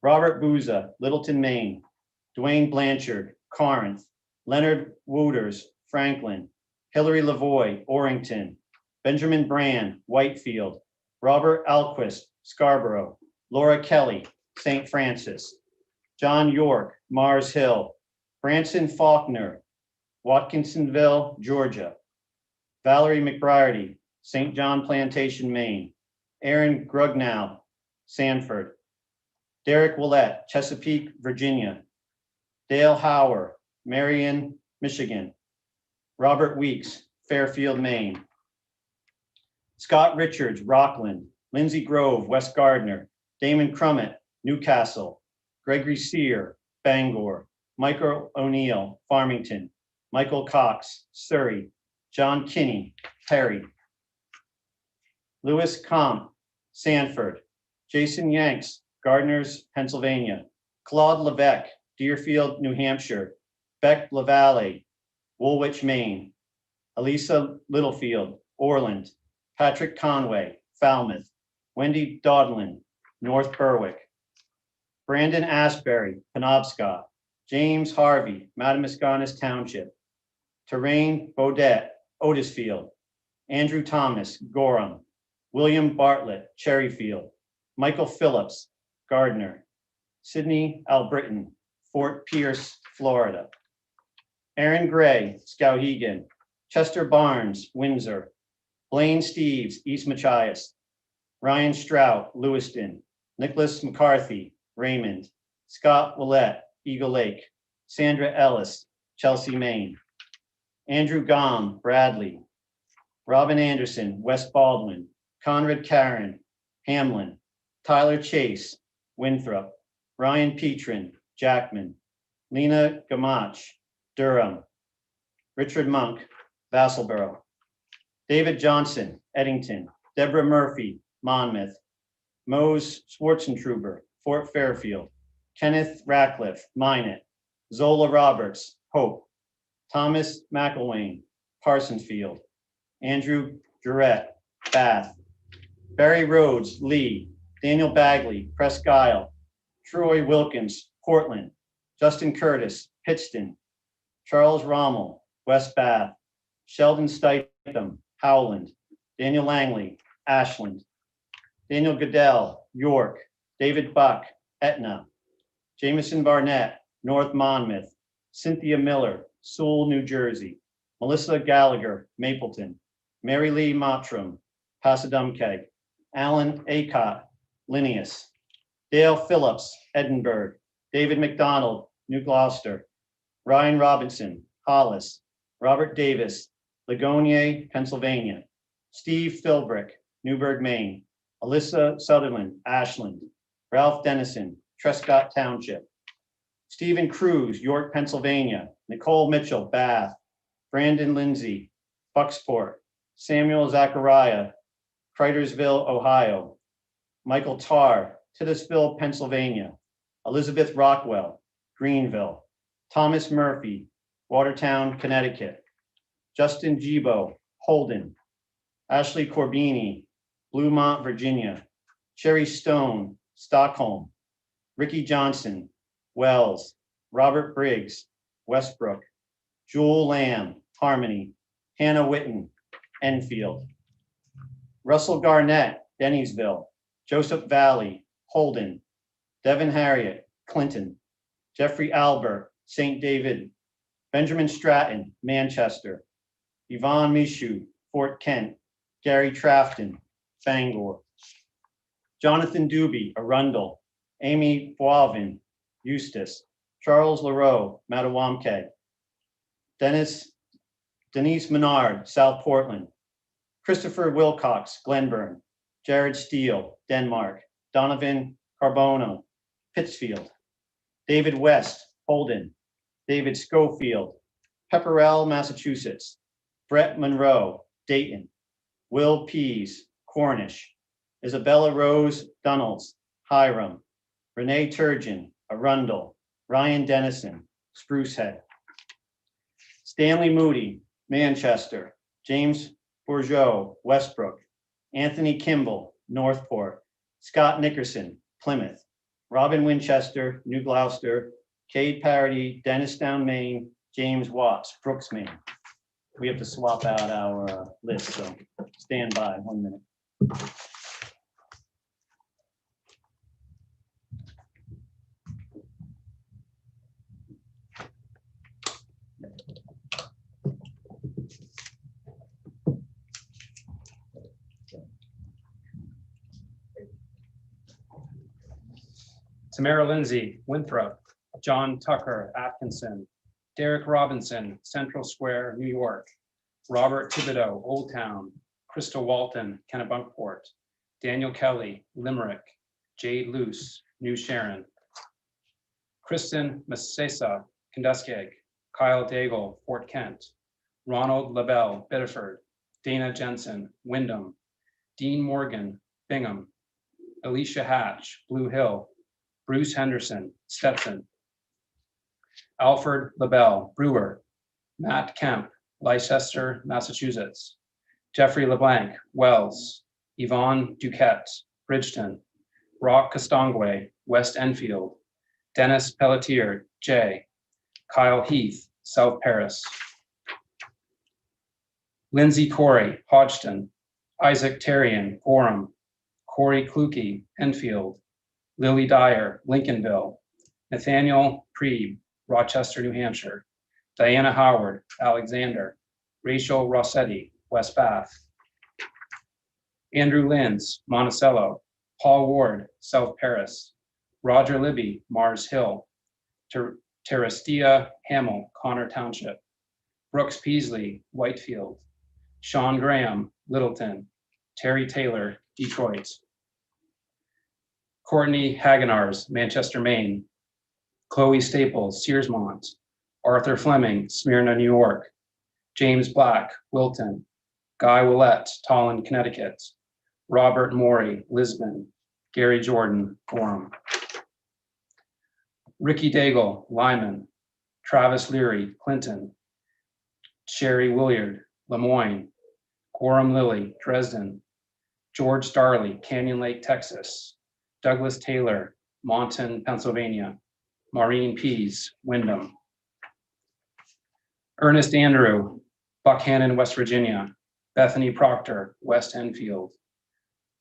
Robert Booza, Littleton, Maine. Dwayne Blanchard, Corinth. Leonard Wooters, Franklin. Hillary Lavoie, Orrington. Benjamin Brand, Whitefield. Robert Alquist, Scarborough. Laura Kelly, St. Francis. John York, Mars Hill. Branson Faulkner, Watkinsonville, Georgia. Valerie McBriarty, St. John Plantation, Maine. Aaron Grugnow, Sanford. Derek Willett, Chesapeake, Virginia. Dale Hauer, Marion, Michigan. Robert Weeks, Fairfield, Maine. Scott Richards, Rockland. Lindsay Grove, West Gardner. Damon Crummett, Newcastle. Gregory Sear, Bangor. Michael O'Neill, Farmington. Michael Cox, Surrey. John Kinney, Perry. Louis Comp, Sanford. Jason Yanks, Gardners, Pennsylvania. Claude Levesque, Deerfield, New Hampshire. Beck Lavalle, Woolwich, Maine. Elisa Littlefield, Orland. Patrick Conway, Falmouth. Wendy Dodlin, North Berwick. Brandon Asbury, Penobscot. James Harvey, Madamasconas Township. Terrain Baudet, Otisfield. Andrew Thomas, Gorham. William Bartlett, Cherryfield. Michael Phillips, Gardner. Sidney Albritton, Fort Pierce, Florida. Aaron Gray, Skowhegan. Chester Barnes, Windsor. Blaine Steves, East Machias. Ryan Strout, Lewiston. Nicholas McCarthy, Raymond. Scott Willett, Eagle Lake. Sandra Ellis, Chelsea, Maine. Andrew Gom, Bradley. Robin Anderson, West Baldwin. Conrad Karen, Hamlin. Tyler Chase, Winthrop. Ryan Petrin, Jackman. Lena Gamach, Durham. Richard Monk, Vassalboro. David Johnson, Eddington. Deborah Murphy, Monmouth. Mose Schwarzentruber, Fort Fairfield. Kenneth Ratcliffe, Minot. Zola Roberts, Hope. Thomas McElwain, Parsonsfield. Andrew Jurett, Bath. Barry Rhodes, Lee. Daniel Bagley, Presque Isle. Troy Wilkins, Portland. Justin Curtis, Pittston. Charles Rommel, West Bath. Sheldon Stitham, Howland. Daniel Langley, Ashland. Daniel Goodell, York. David Buck, Etna. Jameson Barnett, North Monmouth. Cynthia Miller, Sewell, New Jersey. Melissa Gallagher, Mapleton. Mary Lee Mottram, Passadumkeag. Alan Acott, Linneus. Dale Phillips, Edinburgh. David McDonald, New Gloucester. Ryan Robinson, Hollis. Robert Davis, Ligonier, Pennsylvania. Steve Philbrick, Newburgh, Maine. Alyssa Sutherland, Ashland. Ralph Dennison, Trescott Township. Stephen Cruz, York, Pennsylvania. Nicole Mitchell, Bath. Brandon Lindsay, Bucksport. Samuel Zachariah, Cridersville, Ohio. Michael Tarr, Titusville, Pennsylvania. Elizabeth Rockwell, Greenville. Thomas Murphy, Watertown, Connecticut. Justin Gibo, Holden. Ashley Corbini, Bluemont, Virginia. Sherry Stone, Stockholm. Ricky Johnson, Wells. Robert Briggs, Westbrook. Jewel Lamb, Harmony. Hannah Witten, Enfield. Russell Garnett, Dennisville. Joseph Valley, Holden. Devin Harriet, Clinton. Jeffrey Albert, St. David. Benjamin Stratton, Manchester. Yvonne Michaud, Fort Kent. Gary Trafton, Bangor. Jonathan Doobie, Arundel. Amy Boivin, Eustis. Charles Leroux, Mattawamke. Denise Menard, South Portland. Christopher Wilcox, Glenburn. Jared Steele, Denmark. Donovan Carbono, Pittsfield. David West, Holden. David Schofield, Pepperell, Massachusetts. Brett Monroe, Dayton. Will Pease, Cornish. Isabella Rose Dunnels, Hiram. Renee Turgeon, Arundel. Ryan Dennison, Sprucehead. Stanley Moody, Manchester. James Bourgeot, Westbrook. Anthony Kimball, Northport. Scott Nickerson, Plymouth. Robin Winchester, New Gloucester. Cade Parody, Dennistown, Maine. James Watts, Brooks, Maine. We have to swap out our list, so stand by 1 minute. Tamara Lindsay, Winthrop. John Tucker, Atkinson. Derek Robinson, Central Square, New York. Robert Thibodeau, Old Town. Crystal Walton, Kennebunkport. Daniel Kelly, Limerick. Jade Luce, New Sharon. Kristen Masesa, Kentuskeg. Kyle Daigle, Fort Kent. Ronald LaBelle, Biddeford. Dana Jensen, Wyndham. Dean Morgan, Bingham. Alicia Hatch, Blue Hill. Bruce Henderson, Stetson. Alfred LaBelle, Brewer. Matt Kemp, Leicester, Massachusetts. Jeffrey LeBlanc, Wells. Yvonne Duquette, Bridgeton. Brock Castongwe, West Enfield. Dennis Pelletier, J. Kyle Heath, South Paris. Lindsay Corey, Hodgson. Isaac Terrian, Gorham. Corey Kluge, Enfield. Lily Dyer, Lincolnville. Nathaniel Preeb, Rochester, New Hampshire. Diana Howard, Alexander. Rachel Rossetti, West Bath. Andrew Linz, Monticello. Paul Ward, South Paris. Roger Libby, Mars Hill. Terestia Hamill, Connor Township. Brooks Peasley, Whitefield. Sean Graham, Littleton. Terry Taylor, Detroit. Courtney Hagenars, Manchester, Maine. Chloe Staples, Searsmont. Arthur Fleming, Smyrna, New York. James Black, Wilton. Guy Willett, Tallinn, Connecticut. Robert Morey, Lisbon. Gary Jordan, Gorham. Ricky Daigle, Lyman. Travis Leary, Clinton. Sherry Williard, Lemoyne. Gorham Lilly, Dresden. George Starley, Canyon Lake, Texas. Douglas Taylor, Monton, Pennsylvania. Maureen Pease, Wyndham. Ernest Andrew, Buckhannon, West Virginia. Bethany Proctor, West Enfield.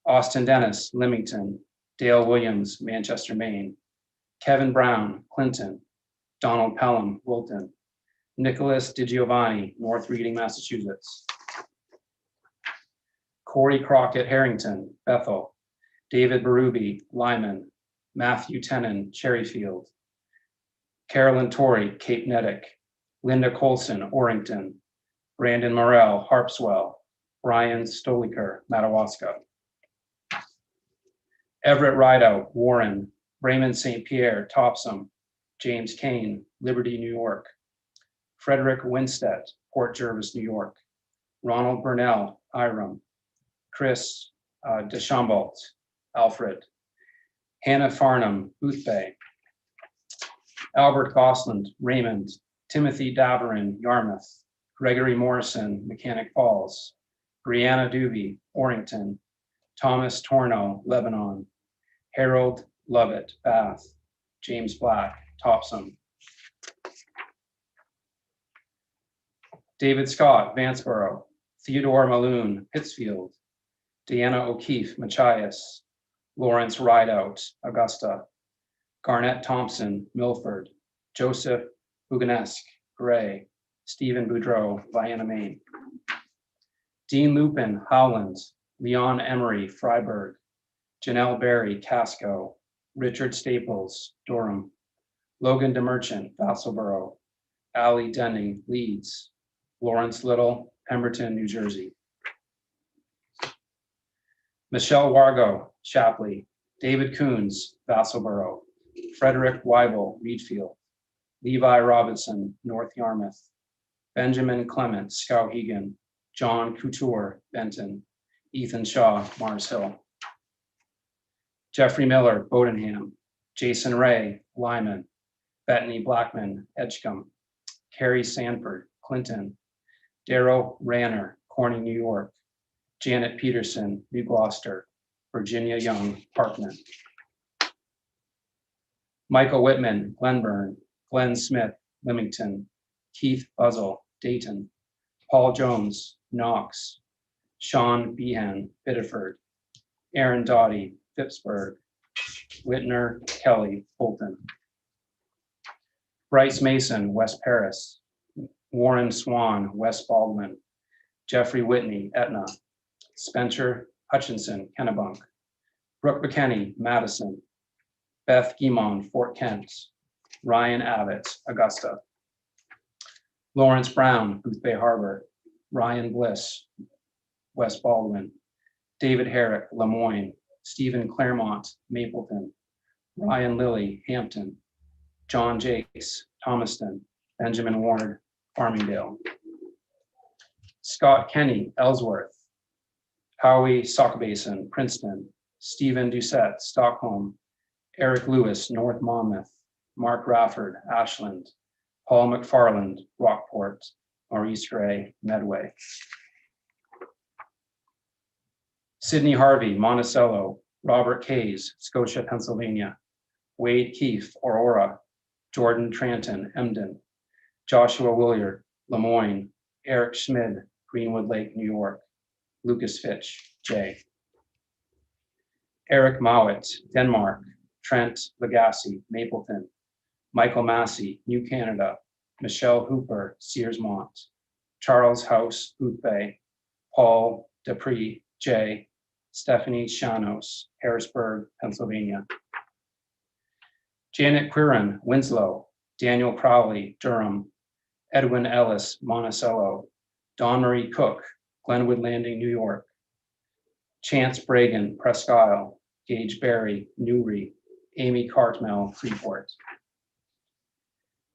Austin Dennis, Leamington. Dale Williams, Manchester, Maine. Kevin Brown, Clinton. Donald Pelham, Wilton. Nicholas DiGiovanni, North Reading, Massachusetts. Corey Crockett, Harrington, Bethel. David Berube, Lyman. Matthew Tennant, Cherryfield. Carolyn Torrey, Cape Nettic. Linda Colson, Orrington. Brandon Morrell, Harpswell. Brian Stoliker, Madawaska. Everett Rideout, Warren. Raymond St. Pierre, Topsom. James Kane, Liberty, New York. Frederick Winstead, Port Jervis, New York. Ronald Burnell, Hiram. Chris Deschambault, Alfred. Hannah Farnham, Boothbay. Albert Gosland, Raymond. Timothy Davarin, Yarmouth. Gregory Morrison, Mechanic Falls. Brianna Doobie, Orrington. Thomas Torno, Lebanon. Harold Lovett, Bath. James Black, Topsom. David Scott, Vanceboro. Theodore Maloon, Pittsfield. Deanna O'Keefe, Machias. Lawrence Rideout, Augusta. Garnett Thompson, Milford. Joseph Buganesque, Gray. Stephen Boudreau, Vienna, Maine. Dean Lupin, Howland. Leon Emery, Freiburg. Janelle Berry, Casco. Richard Staples, Durham. Logan DeMerchant, Vassalboro. Ali Denning, Leeds. Lawrence Little, Pemberton, New Jersey. Michelle Wargo, Shapley. David Coons, Vassalboro. Frederick Weibel, Reedfield. Levi Robinson, North Yarmouth. Benjamin Clement, Skowhegan. John Couture, Benton. Ethan Shaw, Mars Hill. Jeffrey Miller, Bodenham. Jason Ray, Lyman. Bethany Blackman, Edgecombe. Carrie Sanford, Clinton. Darrell Ranner, Corning, New York. Janet Peterson, New Gloucester. Virginia Young, Parkman. Michael Whitman, Glenburn. Glenn Smith, Leamington. Keith Buzzell, Dayton. Paul Jones, Knox. Sean Behan, Biddeford. Aaron Doughty, Phippsburg. Whitner Kelly, Fulton. Bryce Mason, West Paris. Warren Swan, West Baldwin. Jeffrey Whitney, Etna. Spencer Hutchinson, Kennebunk. Brooke McKenney, Madison. Beth Guimond, Fort Kent. Ryan Abbott, Augusta. Lawrence Brown, Boothbay Harbor. Ryan Bliss, West Baldwin. David Herrick, Lemoyne. Stephen Claremont, Mapleton. Ryan Lilly, Hampton. John Jakes, Thomaston. Benjamin Ward, Farmingdale. Scott Kenny, Ellsworth. Howie Sockbason, Princeton. Stephen Doucette, Stockholm. Eric Lewis, North Monmouth. Mark Rafford, Ashland. Paul McFarland, Rockport. Maurice Gray, Medway. Sidney Harvey, Monticello. Robert Kays, Scotia, Pennsylvania. Wade Keefe, Aurora. Jordan Tranton, Emden. Joshua Williard, Lemoyne. Eric Schmid, Greenwood Lake, New York. Lucas Fitch, J. Eric Mowat, Denmark. Trent Legacy, Mapleton. Michael Massey, New Canada. Michelle Hooper, Searsmont. Charles House, Boothbay. Paul Dupree, J. Stephanie Shanos, Harrisburg, Pennsylvania. Janet Quirin, Winslow. Daniel Crowley, Durham. Edwin Ellis, Monticello. Dawn Marie Cook, Glenwood Landing, New York. Chance Bragan, Presque Isle. Gage Berry, Newry. Amy Cartmel, Freeport.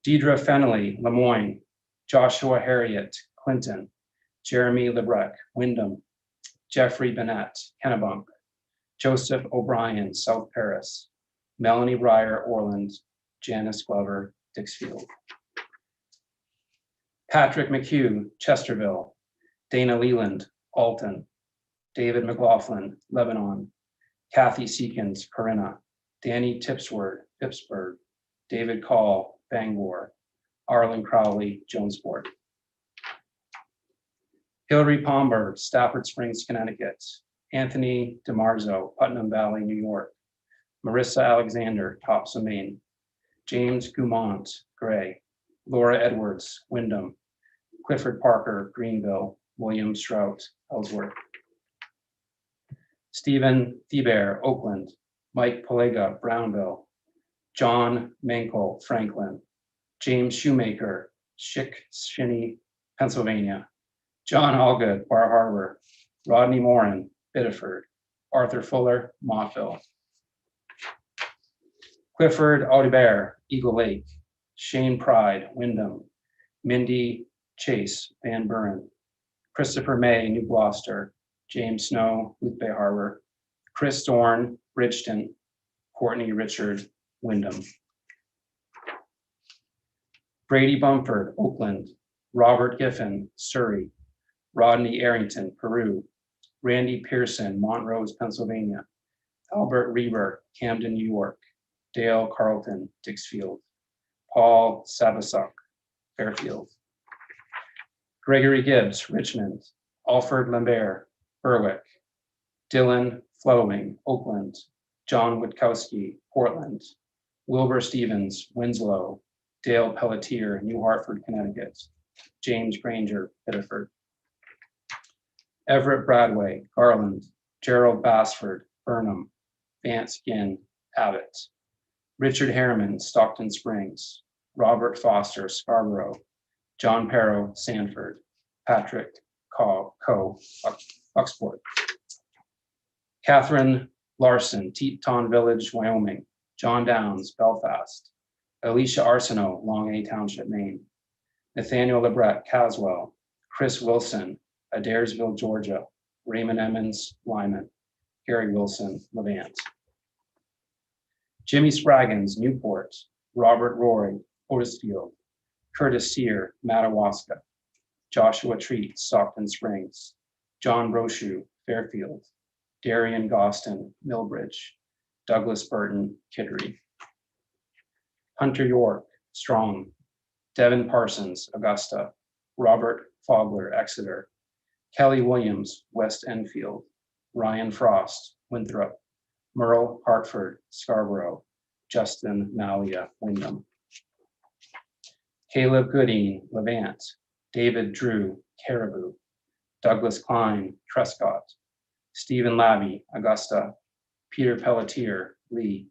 Deidre Fennelly, Lemoyne. Joshua Harriet, Clinton. Jeremy Lebrec, Wyndham. Jeffrey Bennett, Kennebunk. Joseph O'Brien, South Paris. Melanie Breyer, Orland. Janice Glover, Dixfield. Patrick McHugh, Chesterville. Dana Leland, Alton. David McLaughlin, Lebanon. Kathy Seekins, Corinna. Danny Tipsword, Phippsburg. David Call, Bangor. Arlen Crowley, Jonesport. Hillary Palmer, Stafford Springs, Connecticut. Anthony DeMarzo, Putnam Valley, New York. Marissa Alexander, Topsom, Maine. James Gumont, Gray. Laura Edwards, Wyndham. Clifford Parker, Greenville. William Strout, Ellsworth. Stephen Thiebaert, Oakland. Mike Palega, Brownville. John Mankel, Franklin. James Shoemaker, Chickasha, Pennsylvania. John Allgood, Bar Harbor. Rodney Morin, Biddeford. Arthur Fuller, Montville. Clifford Audibert, Eagle Lake. Shane Pride, Wyndham. Mindy Chase, Van Buren. Christopher May, New Gloucester. James Snow, Boothbay Harbor. Chris Dorn, Bridgeton. Courtney Richard Wyndham. Brady Bumford, Oakland. Robert Giffen, Surrey. Rodney Arrington, Peru. Randy Pearson, Montrose, Pennsylvania. Albert Reber, Camden, New York. Dale Carlton, Dixfield. Paul Savasuk, Fairfield. Gregory Gibbs, Richmond. Alfred Lambert, Berwick. Dylan Flowing, Oakland. John Witkowski, Portland. Wilbur Stevens, Winslow. Dale Pelletier, New Hartford, Connecticut. James Granger, Biddeford. Everett Bradway, Garland. Gerald Bassford, Burnham. Vance Ginn, Abbott. Richard Harriman, Stockton Springs. Robert Foster, Scarborough. John Perrow, Sanford. Patrick Coe, Bucksport. Catherine Larson, Teton Village, Wyoming. John Downs, Belfast. Alicia Arsenault, Long A Township, Maine. Nathaniel Lebret, Caswell. Chris Wilson, Adairsville, Georgia. Raymond Emmons, Lyman. Gary Wilson, Levant. Jimmy Spraggins, Newport. Robert Roy, Otisfield. Curtis Sear, Madawaska. Joshua Treat, Stockton Springs. John Brochu, Fairfield. Darian Gostin, Millbridge. Douglas Burton, Kittery. Hunter York, Strong. Devin Parsons, Augusta. Robert Fogler, Exeter. Kelly Williams, West Enfield. Ryan Frost, Winthrop. Merle Hartford, Scarborough. Justin Malia, Wyndham. Caleb Gooding, Levant. David Drew, Caribou. Douglas Klein, Trescott. Stephen Labby, Augusta. Peter Pelletier, Lee.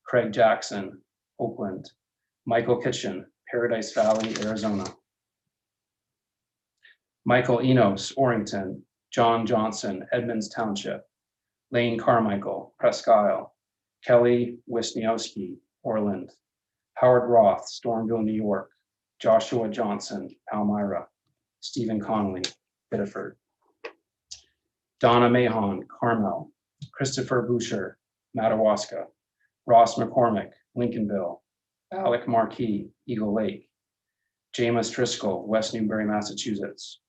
Craig Jackson, Oakland. Michael Kitchen, Paradise Valley, Arizona. Michael Enos, Orrington. John Johnson, Edmonds Township. Lane Carmichael, Presque Isle. Kelly Wisniewski, Orland. Howard Roth, Stormville, New York. Joshua Johnson, Palmyra. Stephen Connolly, Biddeford. Donna Mahon, Carmel. Christopher Boucher, Madawaska. Ross McCormick, Lincolnville. Alec Marquis, Eagle Lake. Jameis Driscoll, West Newbury, Massachusetts.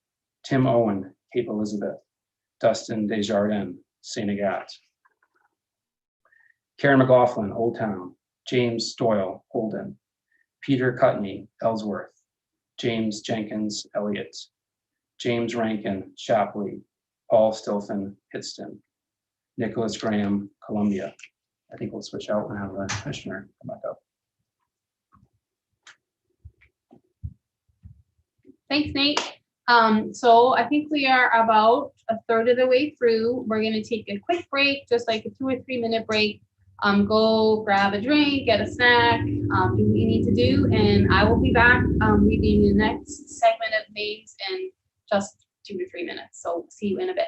Tim Owen, Cape Elizabeth. Dustin Desjardins, St. Agathe. Karen McLaughlin, Old Town. James Doyle, Holden. Peter Cutney, Ellsworth. James Jenkins, Elliott. James Rankin, Shapley. Paul Stilton, Pittston. Nicholas Graham, Columbia. I think we'll switch out and have the commissioner come back up. Thanks, Nate. So I think we are about a third of the way through. We're gonna take a quick break, just like a 2 or 3 minute break. Go grab a drink, get a snack, do what you need to do, and I will be back reading the next segment of names in just 2 or 3 minutes. So see you in a bit.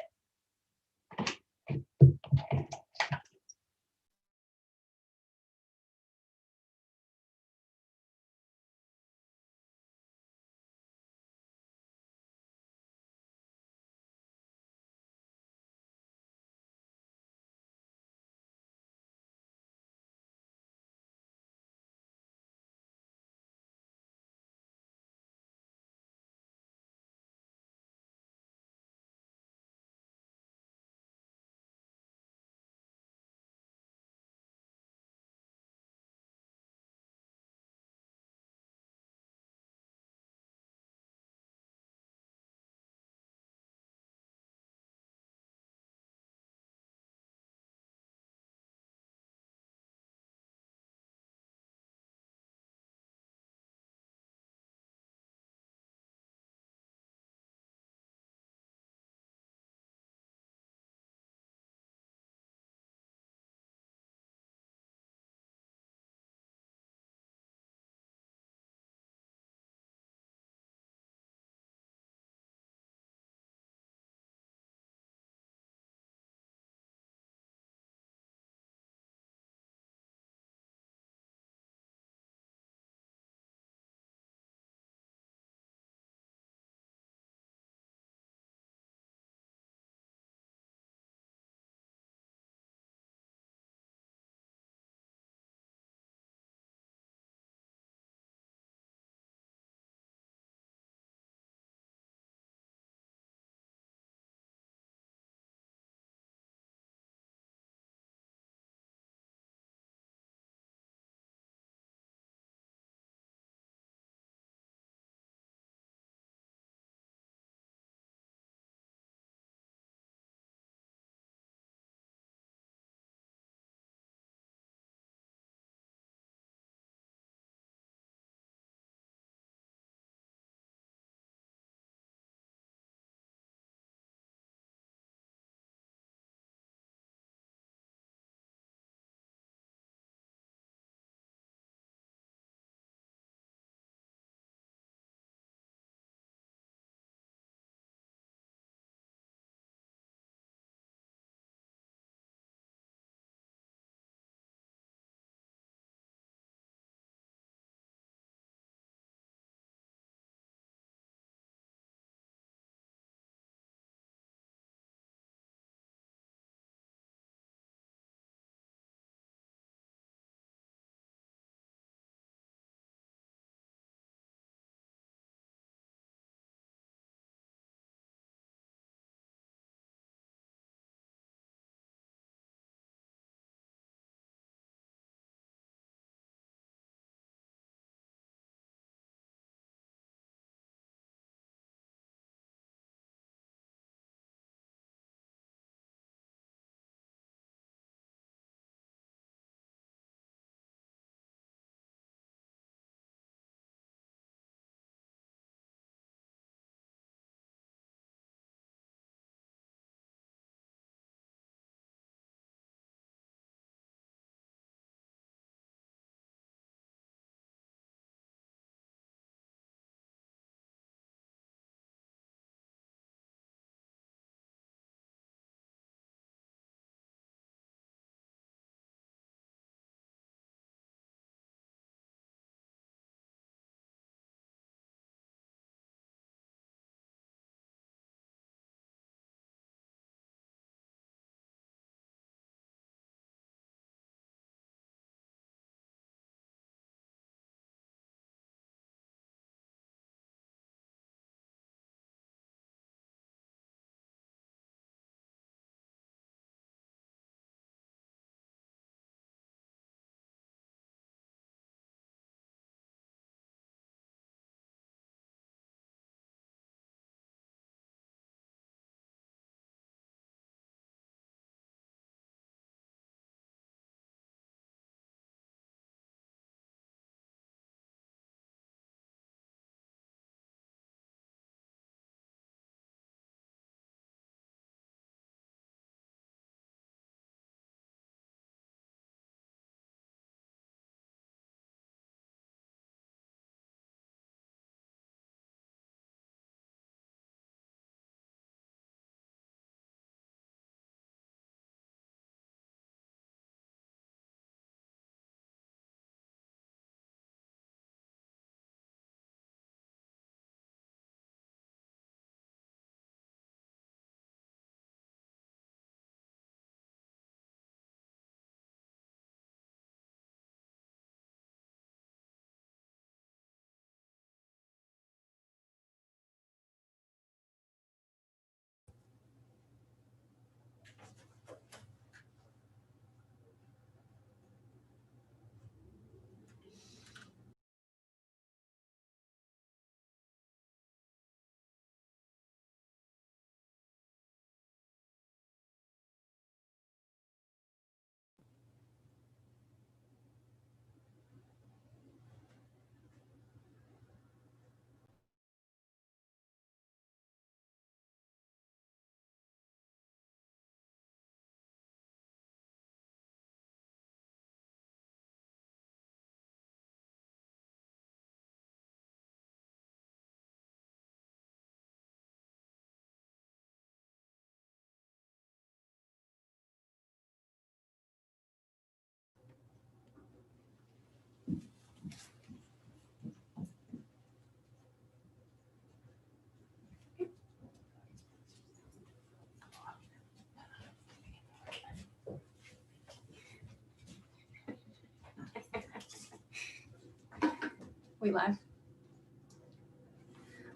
We live.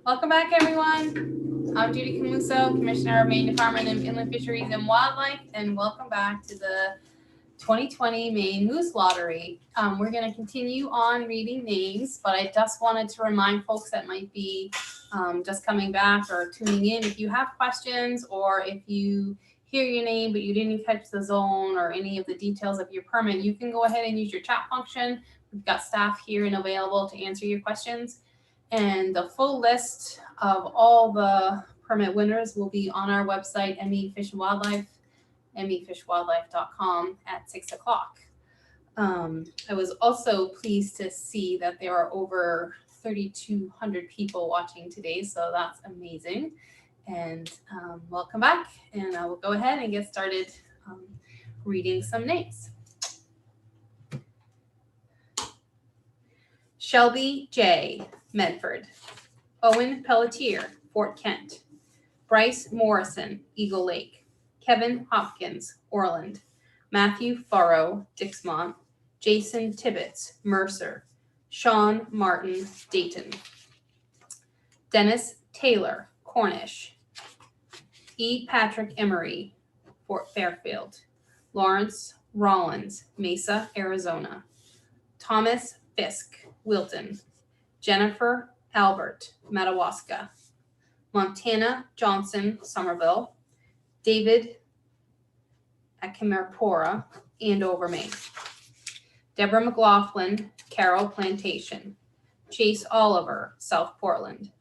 Welcome back, everyone. I'm Judy Camuso, Commissioner of Maine Department of Inland Fisheries and Wildlife, and welcome back to the 2020 Maine Moose Lottery. We're going to continue on reading names, but I just wanted to remind folks that might be just coming back or tuning in. If you have questions or if you hear your name but you didn't catch the zone or any of the details of your permit, you can go ahead and use your chat function. We've got staff here and available to answer your questions. And the full list of all the permit winners will be on our website, ME Fish and Wildlife, mefishwildlife.com at 6 o'clock. I was also pleased to see that there are over 3,200 people watching today, so that's amazing. And welcome back, and I will go ahead and get started reading some names. Shelby J. Medford, Owen Pelletier, Fort Kent, Bryce Morrison, Eagle Lake, Kevin Hopkins, Orland, Matthew Furrow, Dixmont, Jason Tibbetts, Mercer, Sean Martin, Dayton, Dennis Taylor, Cornish, E. Patrick Emery, Fort Fairfield, Lawrence Rollins, Mesa, Arizona, Thomas Fisk, Wilton, Jennifer Albert, Madawaska, Montana Johnson, Somerville, David Akimerpora, Andover, Maine, Deborah McLaughlin, Carroll Plantation, Chase Oliver, South Portland,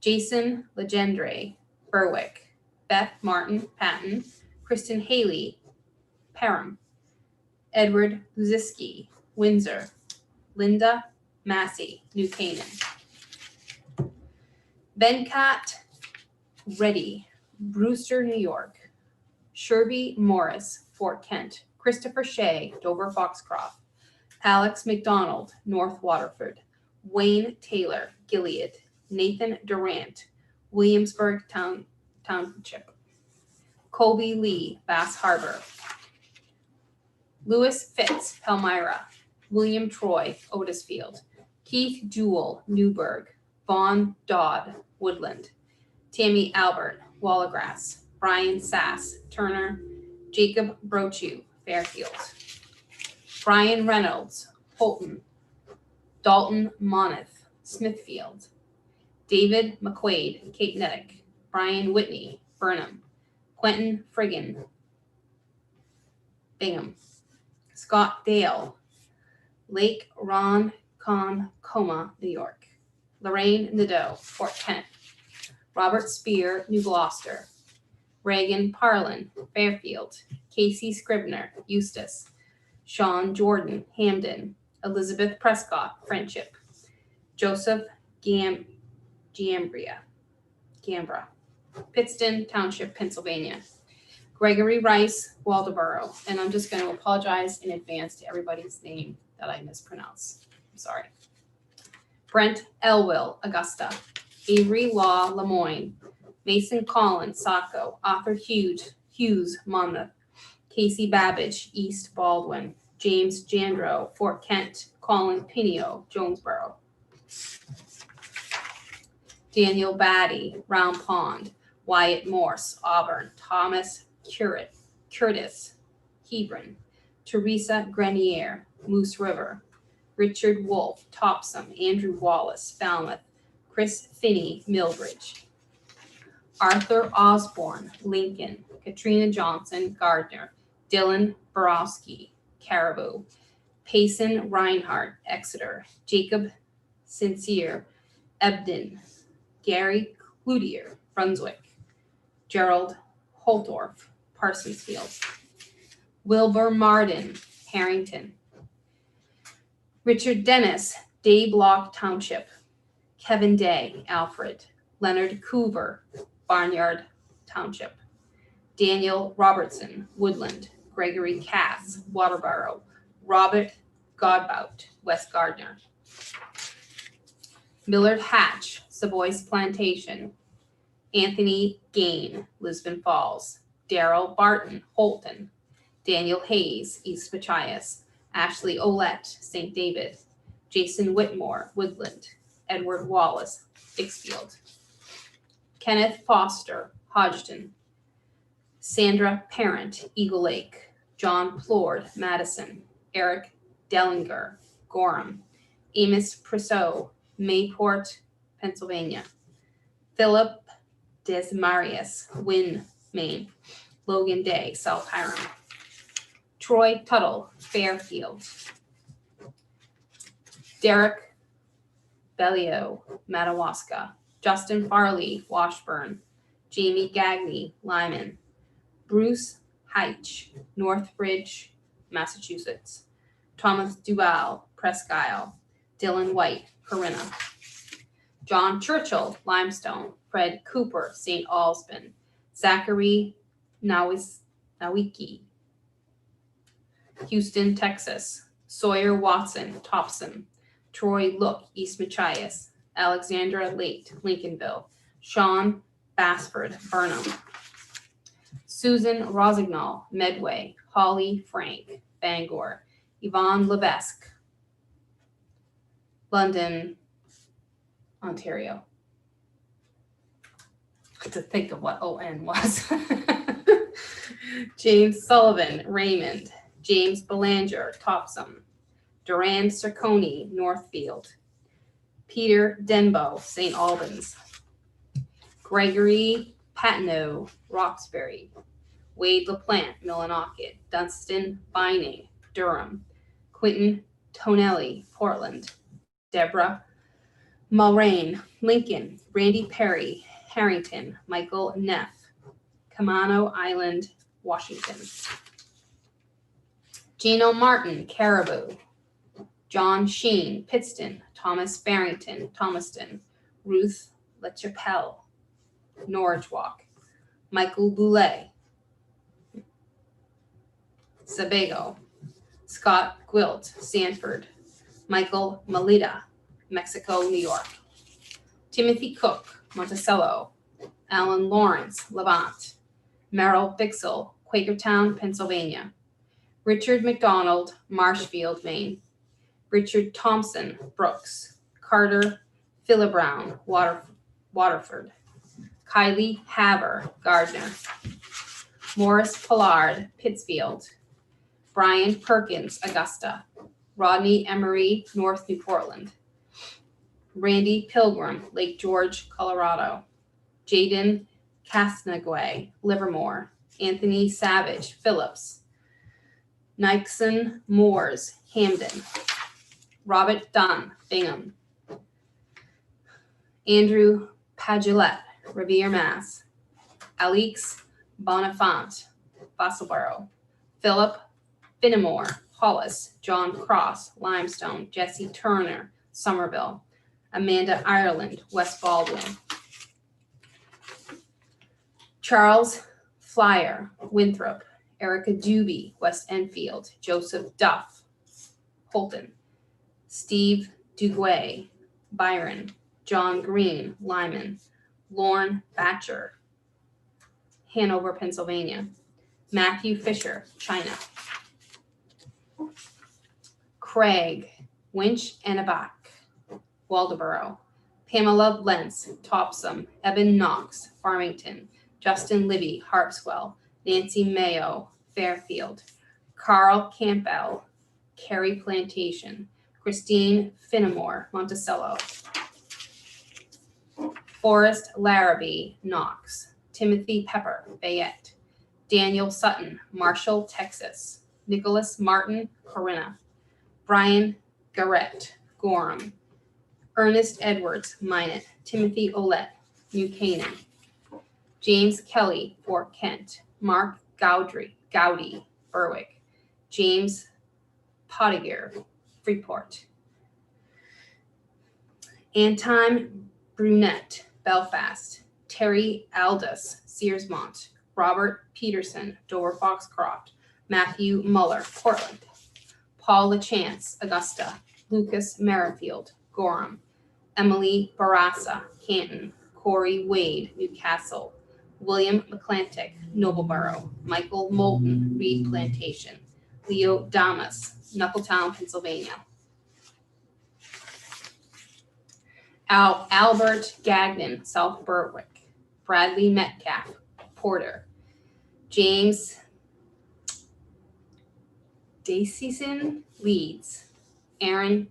Jason Legendre, Berwick, Beth Martin, Patton, Kristen Haley, Parham, Edward Luziski, Windsor, Linda Massey, New Canaan, Venkat Reddy, Brewster, New York, Sherby Morris, Fort Kent, Christopher Shea, Dover Foxcroft, Alex McDonald, North Waterford, Wayne Taylor, Gilead, Nathan Durant, Williamsburg Township, Colby Lee, Bass Harbor, Lewis Fitz, Palmyra, William Troy, Otisfield, Keith Jewell, Newburgh, Vaughn Dodd, Woodland, Tammy Albert, Wallagrass, Brian Sass, Turner, Jacob Brochu, Fairfield, Brian Reynolds, Holton, Dalton Moneth, Smithfield, David McQuaid, Cape Nettic, Brian Whitney, Burnham, Quentin Friggin, Bingham, Scott Dale, Lake Ron Con Coma, New York, Lorraine Nadeau, Fort Kent, Robert Spear, New Gloucester, Reagan Parlin, Fairfield, Casey Scribner, Eustis, Sean Jordan, Hamden, Elizabeth Prescott, Friendship, Joseph Gambra, Pittston Township, Pennsylvania, Gregory Rice, Waldoboro, and I'm just going to apologize in advance to everybody's name that I mispronounce. I'm sorry. Brent Elwell, Augusta, Avery Law, Lemoyne, Mason Collins, Saco, Arthur Hughes, Monmouth, Casey Babbage, East Baldwin, James Jandro, Fort Kent, Colin Pinio, Jonesboro, Daniel Batty, Round Pond, Wyatt Morse, Auburn, Thomas Curtis, Hebron, Teresa Grenier, Moose River, Richard Wolf, Topsom, Andrew Wallace, Falmouth, Chris Finney, Millbridge, Arthur Osborne, Lincoln, Katrina Johnson, Gardner, Dylan Borowski, Caribou, Payson Reinhardt, Exeter, Jacob Sincere, Ebden, Gary Cloutier, Brunswick, Gerald Holtorf, Parsonsfield, Wilbur Marden, Harrington, Richard Dennis, Day Block Township, Kevin Day, Alfred, Leonard Coover, Barnyard Township, Daniel Robertson, Woodland, Gregory Cass, Waterboro, Robert Godbout, West Gardner, Millard Hatch, Savoy's Plantation, Anthony Gain, Lisbon Falls, Daryl Barton, Holton, Daniel Hayes, East Machias, Ashley Olette, St. David, Jason Whitmore, Woodland. Edward Wallace, Dixfield. Kenneth Foster, Hodgdon. Sandra Parent, Eagle Lake. John Plord, Madison. Eric Dellinger, Gorham. Amos Priseau, Mayport, Pennsylvania. Philip Desmarius, Wynn, Maine. Logan Day, South Hiram. Troy Tuttle, Fairfield. Derek Bellio, Madawaska. Justin Farley, Washburn. Jamie Gagney, Lyman. Bruce Heitch, Northbridge, Massachusetts. Thomas Duval, Presque Isle. Dylan White, Corinna. John Churchill, Limestone. Fred Cooper, St. Albans. Zachary Nowicki, Houston, Texas. Sawyer Watson, Topsom. Troy Look, East Machias. Alexandra Late, Lincolnville. Sean Bassford, Burnham. Susan Rosignol, Medway. Holly Frank, Bangor. Yvonne Levesque, London, Ontario. I had to think of what ON was. James Sullivan, Raymond. James Belanger, Topsom. Duran Cerconi, Northfield. Peter Denbo, St. Albans. Gregory Patino, Roxbury. Wade LaPlante, Millinocket. Dunstan Bining, Durham. Quentin Tonelli, Portland. Deborah Mulrain, Lincoln. Randy Perry, Harrington. Michael Neff, Camano Island, Washington. Gino Martin, Caribou. John Sheen, Pittston. Thomas Farrington, Thomaston. Ruth LaChapelle, Norridgewock. Michael Boulay, Sebago. Scott Gwilt, Sanford. Michael Melita, Mexico, New York. Timothy Cook, Monticello. Alan Lawrence, Levant. Merrill Bixel, Quakertown, Pennsylvania. Richard McDonald, Marshfield, Maine. Richard Thompson, Brooks. Carter Philibrown, Waterford. Kylie Haver, Gardner. Morris Pollard, Pittsfield. Brian Perkins, Augusta. Rodney Emery, North New Portland. Randy Pilgrim, Lake George, Colorado. Jaden Casnagway, Livermore. Anthony Savage, Phillips. Nixon Moores, Hamden. Robert Dunn, Bingham. Andrew Pagelet, Revere, Mass. Alix Bonifant, Fossilboro. Philip Finnemore, Hollis. John Cross, Limestone. Jesse Turner, Somerville. Amanda Ireland, West Baldwin. Charles Flyer, Winthrop. Erica Doobie, West Enfield. Joseph Duff, Holton. Steve Duguay, Byron. John Green, Lyman. Lorne Batcher, Hanover, Pennsylvania. Matthew Fisher, China. Craig Winch Annabach, Waldoboro. Pamela Lentz, Topsom. Eben Knox, Farmington. Justin Libby, Harpswell. Nancy Mayo, Fairfield. Carl Campbell, Cary Plantation. Christine Finnemore, Monticello. Forrest Larrabee, Knox. Timothy Pepper, Fayette. Daniel Sutton, Marshall, Texas. Nicholas Martin, Corinna. Brian Garrett, Gorham. Ernest Edwards, Minot. Timothy Olette, New Canaan. James Kelly, Fort Kent. Mark Gowdy, Berwick. James Pottinger, Freeport. Anton Brunette, Belfast. Terry Aldous, Searsmont. Robert Peterson, Dover Foxcroft. Matthew Muller, Portland. Paul LaChance, Augusta. Lucas Merrifield, Gorham. Emily Barassa, Canton. Corey Wade, Newcastle. William McClantic, Nobleboro. Michael Moulton, Reed Plantation. Leo Damas, Knuckletown, Pennsylvania. Albert Gagnon, South Berwick. Bradley Metcalf, Porter. James Daceyson, Leeds. Aaron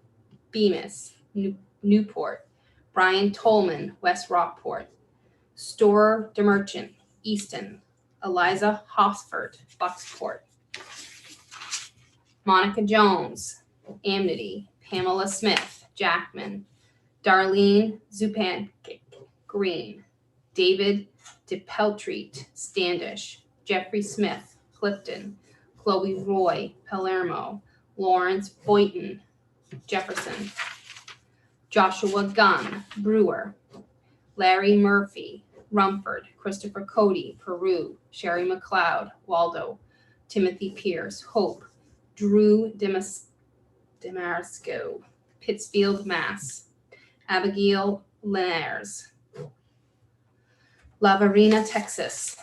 Bemis, Newport. Brian Tolman, West Rockport. Storer DeMerchant, Easton. Eliza Hosford, Bucksport. Monica Jones, Amity. Pamela Smith, Jackman. Darlene Zupancic, Green. David DePeltreat, Standish. Jeffrey Smith, Clifton. Chloe Roy, Palermo. Lawrence Boynton, Jefferson. Joshua Gunn, Brewer. Larry Murphy, Rumford. Christopher Cody, Peru. Sherry McLeod, Waldo. Timothy Pierce, Hope. Drew Demarsko, Pittsfield, Mass. Abigail Linares, Lavarina, Texas.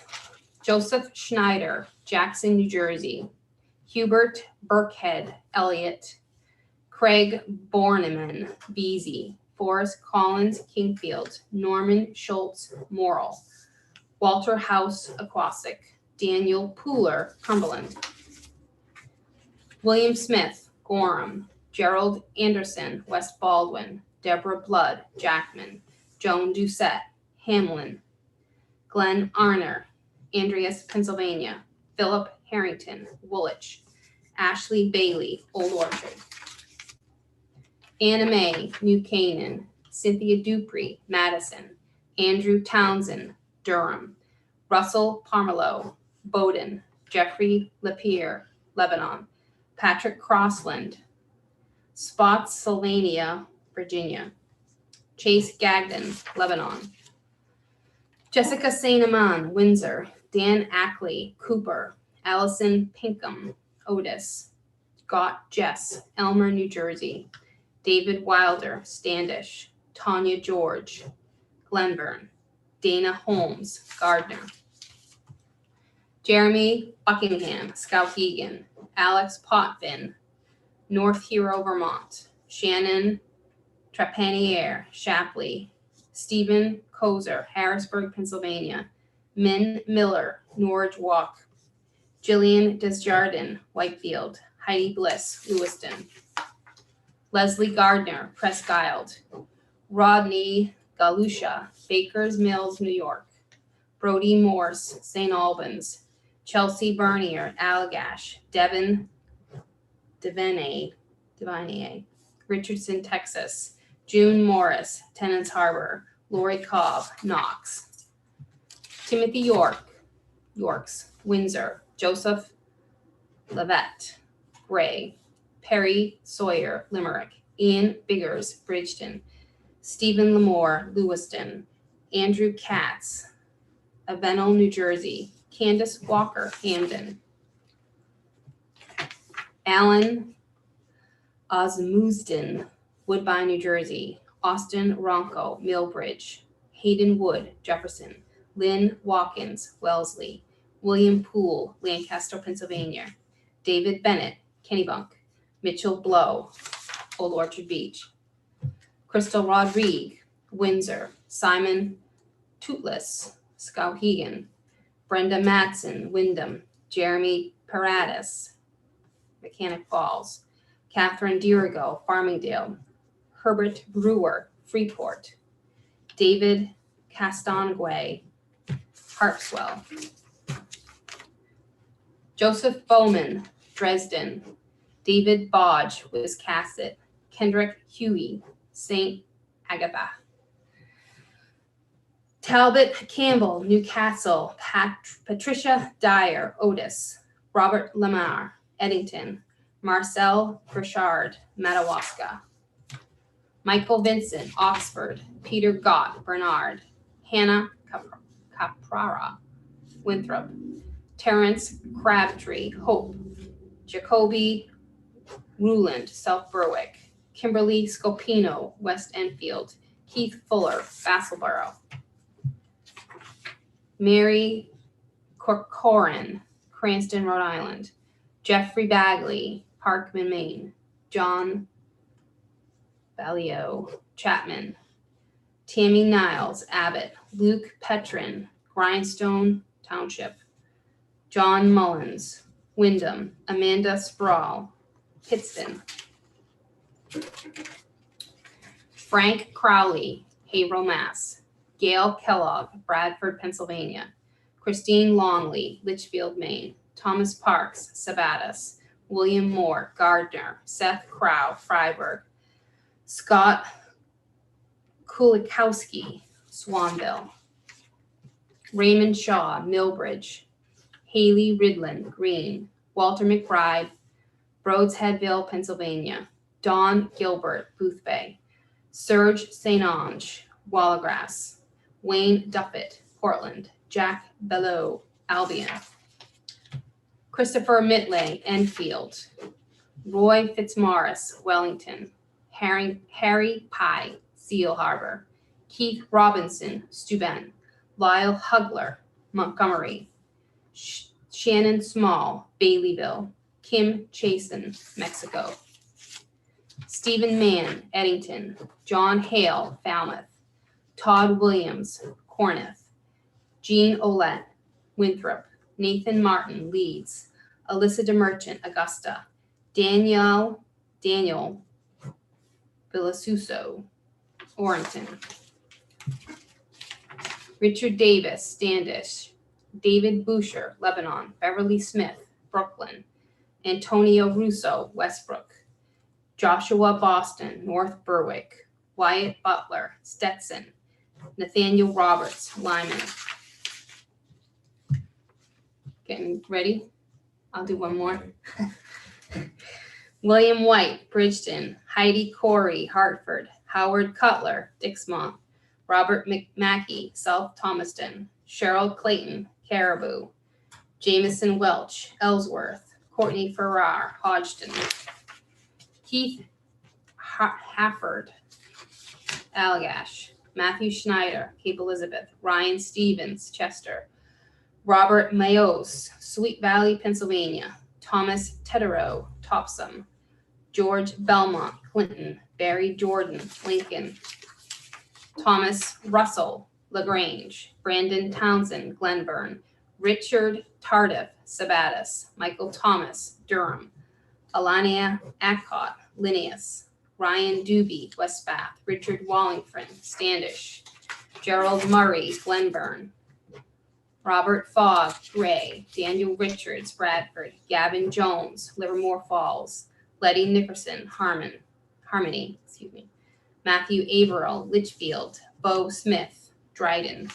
Joseph Schneider, Jackson, New Jersey. Hubert Burkhead, Elliott. Craig Borneman, Beasy. Forrest Collins, Kingfield. Norman Schultz, Morrill. Walter House, Aquasic. Daniel Pooler, Cumberland. William Smith, Gorham. Gerald Anderson, West Baldwin. Deborah Blood, Jackman. Joan Doucette, Hamlin. Glenn Arner, Andreas, Pennsylvania. Philip Harrington, Woolwich. Ashley Bailey, Old Orchard. Anna Mae, New Canaan. Cynthia Dupree, Madison. Andrew Townsend, Durham. Russell Parmelo, Bowdoin. Jeffrey Lapierre, Lebanon. Patrick Crossland, Spotsylvania, Virginia. Chase Gagnon, Lebanon. Jessica St. Amand, Windsor. Dan Ackley, Cooper. Allison Pinkham, Otis. Gott Jess, Elmer, New Jersey. David Wilder, Standish. Tanya George, Glenburn. Dana Holmes, Gardner. Jeremy Buckingham, Skowhegan. Alex Potvin, North Hero, Vermont. Shannon Trepanier, Shapley. Stephen Kozer, Harrisburg, Pennsylvania. Min Miller, Norwich Walk. Jillian Desjardins, Whitefield. Heidi Bliss, Lewiston. Leslie Gardner, Presque Isle. Rodney Galusha, Baker's Mills, New York. Brody Morse, St. Albans. Chelsea Bernier, Allagash. Devin Devanier, Richardson, Texas. June Morris, Tennants Harbor. Lori Cobb, Knox. Timothy Yorks, Windsor. Joseph Levette, Gray. Perry Sawyer, Limerick. Ian Biggers, Bridgeton. Stephen Lamore, Lewiston. Andrew Katz, Avenel, New Jersey. Candace Walker, Hamden. Alan Osmusden, Woodbine, New Jersey. Austin Ronco, Millbridge. Hayden Wood, Jefferson. Lynn Watkins, Wellesley. William Poole, Lancaster, Pennsylvania. David Bennett, Kennebunk. Mitchell Blow, Old Orchard Beach. Crystal Rodrigue, Windsor. Simon Tootless, Skowhegan. Brenda Matson, Wyndham. Jeremy Paratus, Mechanic Falls. Catherine Dirigo, Farmingdale. Herbert Brewer, Freeport. David Castonguay, Harpswell. Joseph Bowman, Dresden. David Bodge, Wiscasset. Kendrick Huey, St. Agatha. Talbot Campbell, Newcastle. Patricia Dyer, Otis. Robert Lamar, Eddington. Marcel Burchard, Madawaska. Michael Vincent, Oxford. Peter Gott, Bernard. Hannah Caprara, Winthrop. Terrence Crabtree, Hope. Jacoby Ruland, South Berwick. Kimberly Scopino, West Enfield. Keith Fuller, Vassalboro. Mary Corcoran, Cranston, Rhode Island. Jeffrey Bagley, Parkman, Maine. John Ballio, Chapman. Tammy Niles, Abbott. Luke Petrin, Grindstone Township. John Mullins, Wyndham. Amanda Sproul, Pittston. Frank Crowley, Haverhill, Mass. Gail Kellogg, Bradford, Pennsylvania. Christine Longley, Litchfield, Maine. Thomas Parks, Sabattus. William Moore, Gardner. Seth Crow, Freiburg. Scott Kulikowski, Swanville. Raymond Shaw, Millbridge. Haley Ridlin, Green. Walter McBride, Brodesheadville, Pennsylvania. Don Gilbert, Boothbay. Serge St. Ange, Wallagrass. Wayne Duffett, Portland. Jack Belleau, Albion. Christopher Mitley, Enfield. Roy Fitzmaurice, Wellington. Harry Pye, Seal Harbor. Keith Robinson, Steuben. Lyle Hugler, Montgomery. Shannon Small, Baileyville. Kim Chasen, Mexico. Stephen Mann, Eddington. John Hale, Falmouth. Todd Williams, Corneth. Jean Olette, Winthrop. Nathan Martin, Leeds. Alyssa DeMerchant, Augusta. Daniel Villasuso, Orrington. Richard Davis, Standish. David Boucher, Lebanon. Beverly Smith, Brooklyn. Antonio Russo, Westbrook. Joshua Boston, North Berwick. Wyatt Butler, Stetson. Nathaniel Roberts, Lyman. Getting ready? I'll do one more. William White, Bridgeton. Heidi Corey, Hartford. Howard Cutler, Dixmont. Robert McMackey, South Thomaston. Cheryl Clayton, Caribou. Jameson Welch, Ellsworth. Courtney Farrar, Hodgson. Keith Hafford, Allagash. Matthew Schneider, Cape Elizabeth. Ryan Stevens, Chester. Robert Mayos, Sweet Valley, Pennsylvania. Thomas Teterow, Topsom. George Belmont, Clinton. Barry Jordan, Lincoln. Thomas Russell, LaGrange. Brandon Townsend, Glenburn. Richard Tardif, Sabattus. Michael Thomas, Durham. Alania Acott, Linnaeus. Ryan Doobie, West Bath. Richard Wallingford, Standish. Gerald Murray, Glenburn. Robert Fogg, Gray. Daniel Richards, Bradford. Gavin Jones, Livermore Falls. Letty Nickerson, Harmony. Matthew Averill, Litchfield. Bo Smith, Dryden.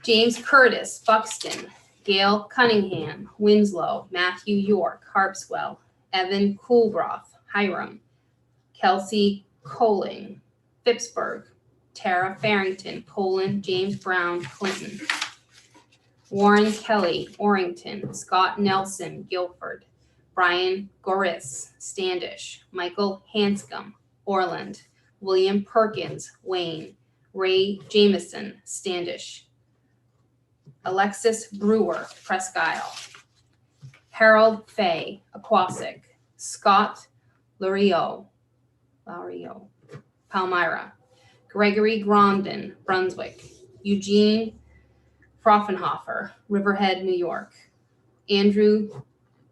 James Curtis, Buxton. Gail Cunningham, Winslow. Matthew York, Harpswell. Evan Coolbroth, Hiram. Kelsey Coling, Phippsburg. Tara Farrington, Poland. James Brown, Clinton. Warren Kelly, Orrington. Scott Nelson, Guilford. Brian Goris, Standish. Michael Hanscom, Orland. William Perkins, Wayne. Ray Jameson, Standish. Alexis Brewer, Presque Isle. Harold Fay, Aquasic. Scott Lario, Palmyra. Gregory Grondin, Brunswick. Eugene Froffenhofer, Riverhead, New York. Andrew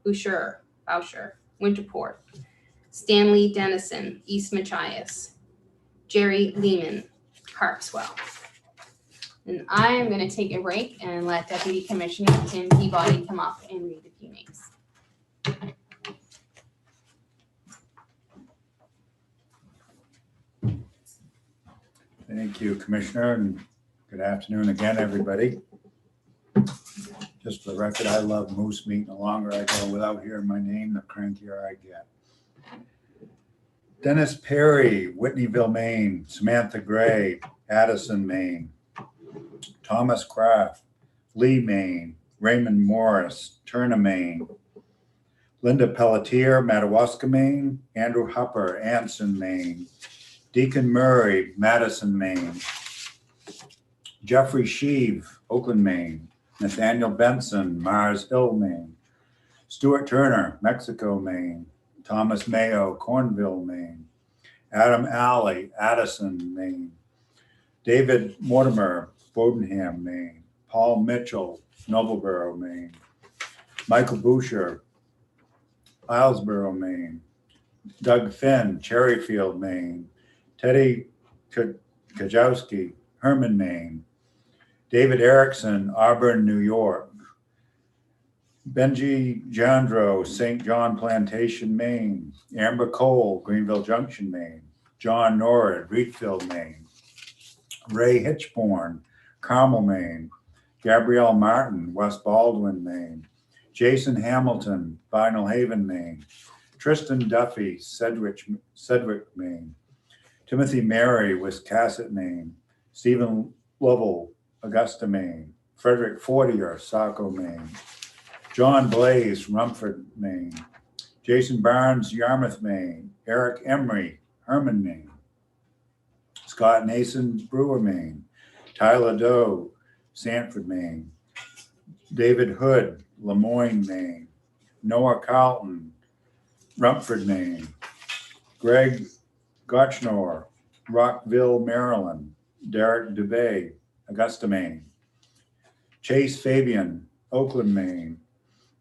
Boucher, Winterport. Stanley Dennison, East Machias. Jerry Lehman, Harpswell. And I am going to take a break and let Deputy Commissioner Tim Peabody come up and read a few names. Thank you, Commissioner, and good afternoon again, everybody. Just for the record, I love moose meat. The longer I go without hearing my name, the crankier I get. Dennis Perry, Whitneyville, Maine. Samantha Gray, Addison, Maine. Thomas Kraft, Lee, Maine. Raymond Morris, Turner, Maine. Linda Pelletier, Madawaska, Maine. Andrew Hupper, Anson, Maine. Deacon Murray, Madison, Maine. Jeffrey Sheave, Oakland, Maine. Nathaniel Benson, Mars Hill, Maine. Stuart Turner, Mexico, Maine. Thomas Mayo, Cornville, Maine. Adam Alley, Addison, Maine. David Mortimer, Bodenham, Maine. Paul Mitchell, Noblesboro, Maine. Michael Boucher, Islesboro, Maine. Doug Finn, Cherryfield, Maine. Teddy Kajowski, Herman, Maine. David Erickson, Auburn, New York. Benji Jandro, St. John Plantation, Maine. Amber Cole, Greenville Junction, Maine. John Norrid, Wheatfield, Maine. Ray Hitchborn, Carmel, Maine. Gabrielle Martin, West Baldwin, Maine. Jason Hamilton, Vinyl Haven, Maine. Tristan Duffy, Sedgwick, Maine. Timothy Mary, Wiscasset, Maine. Stephen Lovell, Augusta, Maine. Frederick Fortier, Saco, Maine. John Blaze, Rumford, Maine. Jason Barnes, Yarmouth, Maine. Eric Emery, Herman, Maine. Scott Nason, Brewer, Maine. Tyler Doe, Sanford, Maine. David Hood, Lemoyne, Maine. Noah Carlton, Rumford, Maine. Greg Gotchnor, Rockville, Maryland. Derek DeBay, Augusta, Maine. Chase Fabian, Oakland, Maine.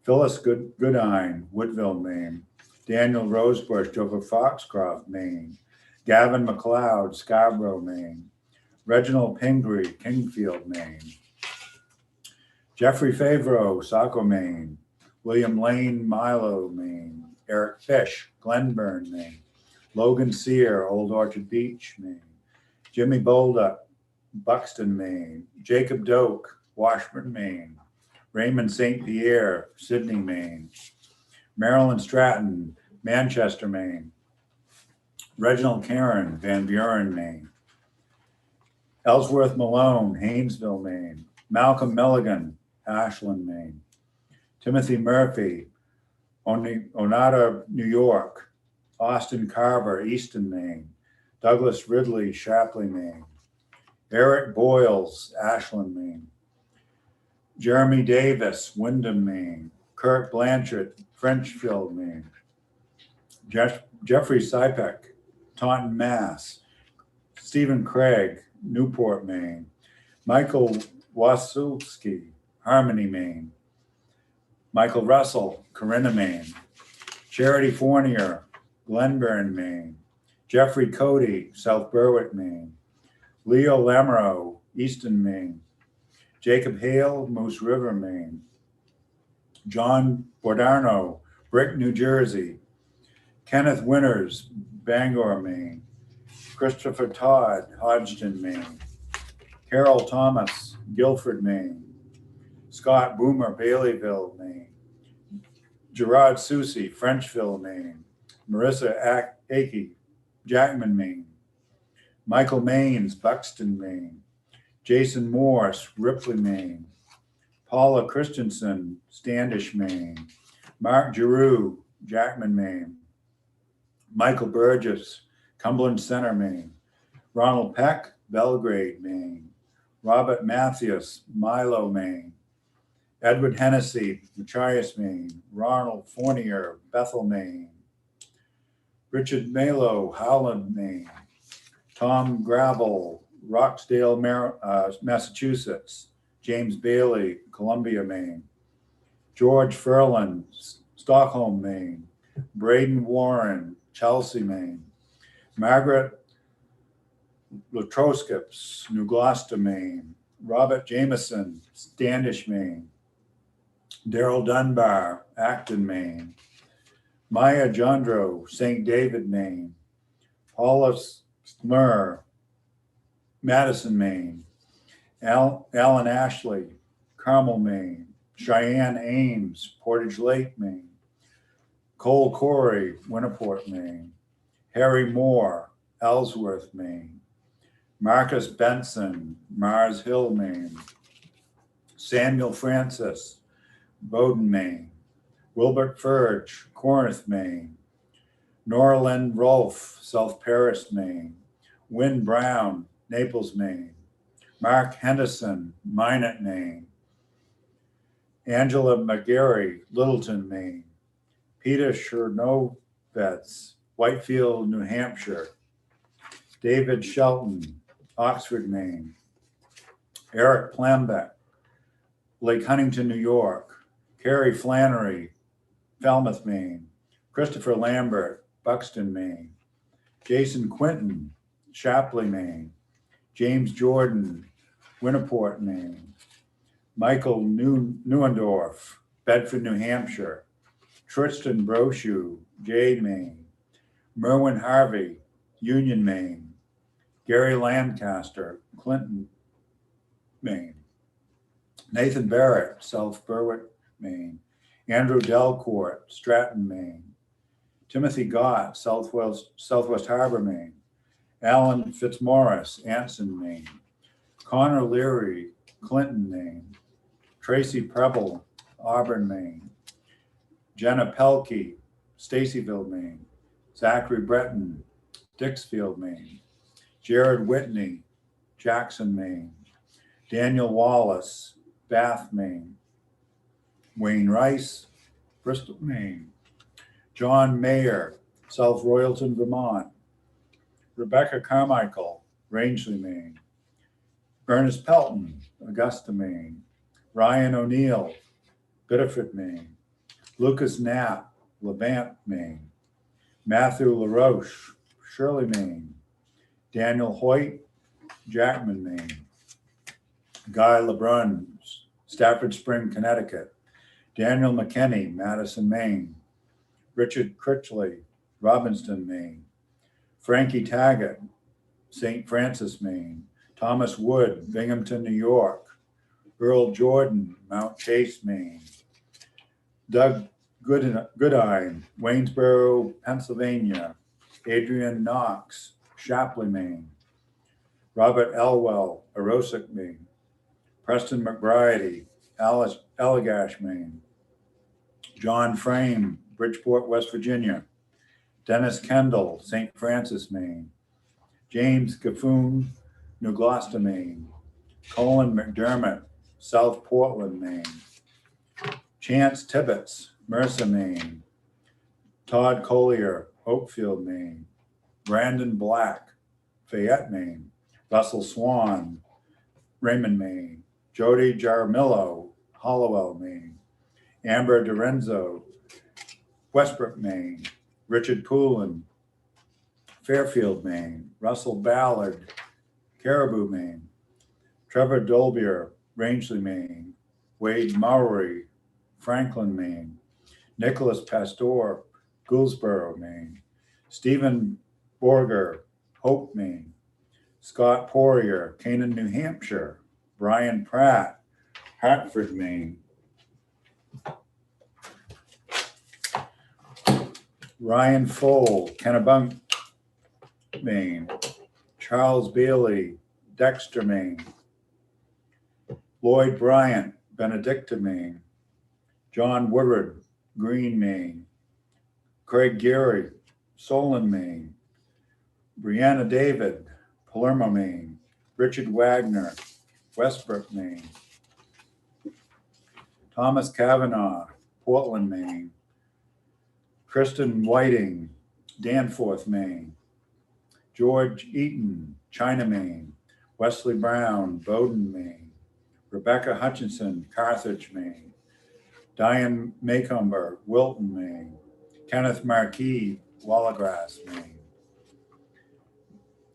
Phyllis Goodine, Woodville, Maine. Daniel Rosebush, over Foxcroft, Maine. Gavin McLeod, Scarborough, Maine. Reginald Pingree, Kingfield, Maine. Jeffrey Favreau, Saco, Maine. William Lane, Milo, Maine. Eric Fish, Glenburn, Maine. Logan Sear, Old Orchard Beach, Maine. Jimmy Bolduck, Buxton, Maine. Jacob Doak, Washburn, Maine. Raymond St. Pierre, Sydney, Maine. Marilyn Stratton, Manchester, Maine. Reginald Karen, Van Buren, Maine. Ellsworth Malone, Haynesville, Maine. Malcolm Milligan, Ashland, Maine. Timothy Murphy, Onata, New York. Austin Carver, Easton, Maine. Douglas Ridley, Shapley, Maine. Eric Boyles, Ashland, Maine. Jeremy Davis, Wyndham, Maine. Kirk Blanchard, Frenchfield, Maine. Jeffrey Sipek, Taunton, Mass. Stephen Craig, Newport, Maine. Michael Wasilski, Harmony, Maine. Michael Russell, Corinna, Maine. Charity Fournier, Glenburn, Maine. Jeffrey Cody, South Berwick, Maine. Leo Lamoureux, Easton, Maine. Jacob Hale, Moose River, Maine. John Bordarno, Brick, New Jersey. Kenneth Winters, Bangor, Maine. Christopher Todd, Hodgson, Maine. Carol Thomas, Guilford, Maine. Scott Boomer, Baileyville, Maine. Gerard Susi, Frenchville, Maine. Marissa Akey, Jackman, Maine. Michael Maines, Buxton, Maine. Jason Morse, Ripley, Maine. Paula Christensen, Standish, Maine. Mark Giroux, Jackman, Maine. Michael Burgess, Cumberland Center, Maine. Ronald Peck, Belgrade, Maine. Robert Matthews, Milo, Maine. Edward Hennessy, Machias, Maine. Ronald Fournier, Bethel, Maine. Richard Malo, Howland, Maine. Tom Gravel, Roxdale, Massachusetts. James Bailey, Columbia, Maine. George Furlan, Stockholm, Maine. Braden Warren, Chelsea, Maine. Margaret Latroskips, New Gloucester, Maine. Robert Jameson, Standish, Maine. Daryl Dunbar, Acton, Maine. Maya Jandro, St. David, Maine. Paula Smur, Madison, Maine. Alan Ashley, Carmel, Maine. Cheyenne Ames, Portage Lake, Maine. Cole Corey, Winniport, Maine. Harry Moore, Ellsworth, Maine. Marcus Benson, Mars Hill, Maine. Samuel Francis, Bowden, Maine. Wilbert Furge, Corinth, Maine. Norlyn Rolfe, South Paris, Maine. Wynn Brown, Naples, Maine. Mark Henderson, Minot, Maine. Angela McGarry, Littleton, Maine. Peter Chernovets, Whitefield, New Hampshire. David Shelton, Oxford, Maine. Eric Plambeck, Lake Huntington, New York. Carrie Flannery, Falmouth, Maine. Christopher Lambert, Buxton, Maine. Jason Quinton, Shapley, Maine. James Jordan, Winniport, Maine. Michael Neuendorf, Bedford, New Hampshire. Tristan Brochu, Jade, Maine. Merwin Harvey, Union, Maine. Gary Lancaster, Clinton, Maine. Nathan Barrett, South Berwick, Maine. Andrew Delcourt, Stratton, Maine. Timothy Gott, Southwest Harbor, Maine. Alan Fitzmaurice, Anson, Maine. Connor Leary, Clinton, Maine. Tracy Preble, Auburn, Maine. Jenna Pelkey, Stacyville, Maine. Zachary Breton, Dixfield, Maine. Jared Whitney, Jackson, Maine. Daniel Wallace, Bath, Maine. Wayne Rice, Bristol, Maine. John Mayer, South Royalton, Vermont. Rebecca Carmichael, Rangeley, Maine. Ernest Pelton, Augusta, Maine. Ryan O'Neill, Biddeford, Maine. Lucas Knapp, Levant, Maine. Matthew LaRoche, Shirley, Maine. Daniel Hoyt, Jackman, Maine. Guy LeBrun, Stafford Spring, Connecticut. Daniel McKinney, Madison, Maine. Richard Critchley, Robbinston, Maine. Frankie Taggart, St. Francis, Maine. Thomas Wood, Binghamton, New York. Earl Jordan, Mount Chase, Maine. Doug Goodine, Waynesboro, Pennsylvania. Adrian Knox, Shapley, Maine. Robert Elwell, Aroostook, Maine. Preston McBride, Allagash, Maine. John Frame, Bridgeport, West Virginia. Dennis Kendall, St. Francis, Maine. James Gaffoon, New Gloucester, Maine. Colin McDermott, South Portland, Maine. Chance Tibbetts, Mercer, Maine. Todd Collier, Oakfield, Maine. Brandon Black, Fayette, Maine. Russell Swan, Raymond, Maine. Jody Jaramillo, Hollowell, Maine. Amber Dorenzo, Westbrook, Maine. Richard Poulin, Fairfield, Maine. Russell Ballard, Caribou, Maine. Trevor Dolbier, Rangeley, Maine. Wade Mowry, Franklin, Maine. Nicholas Pastor, Gouldsboro, Maine. Stephen Borger, Hope, Maine. Scott Poirier, Canaan, New Hampshire. Brian Pratt, Hartford, Maine. Ryan Fole, Kennebunk, Maine. Charles Bailey, Dexter, Maine. Lloyd Bryant, Benedicta, Maine. John Woodward, Green, Maine. Craig Geary, Solon, Maine. Brianna David, Palermo, Maine. Richard Wagner, Westbrook, Maine. Thomas Kavanaugh, Portland, Maine. Kristen Whiting, Danforth, Maine. George Eaton, China, Maine. Wesley Brown, Bowdoin, Maine. Rebecca Hutchinson, Carthage, Maine. Diane Maycomber, Wilton, Maine. Kenneth Marquis, Wallagrass, Maine.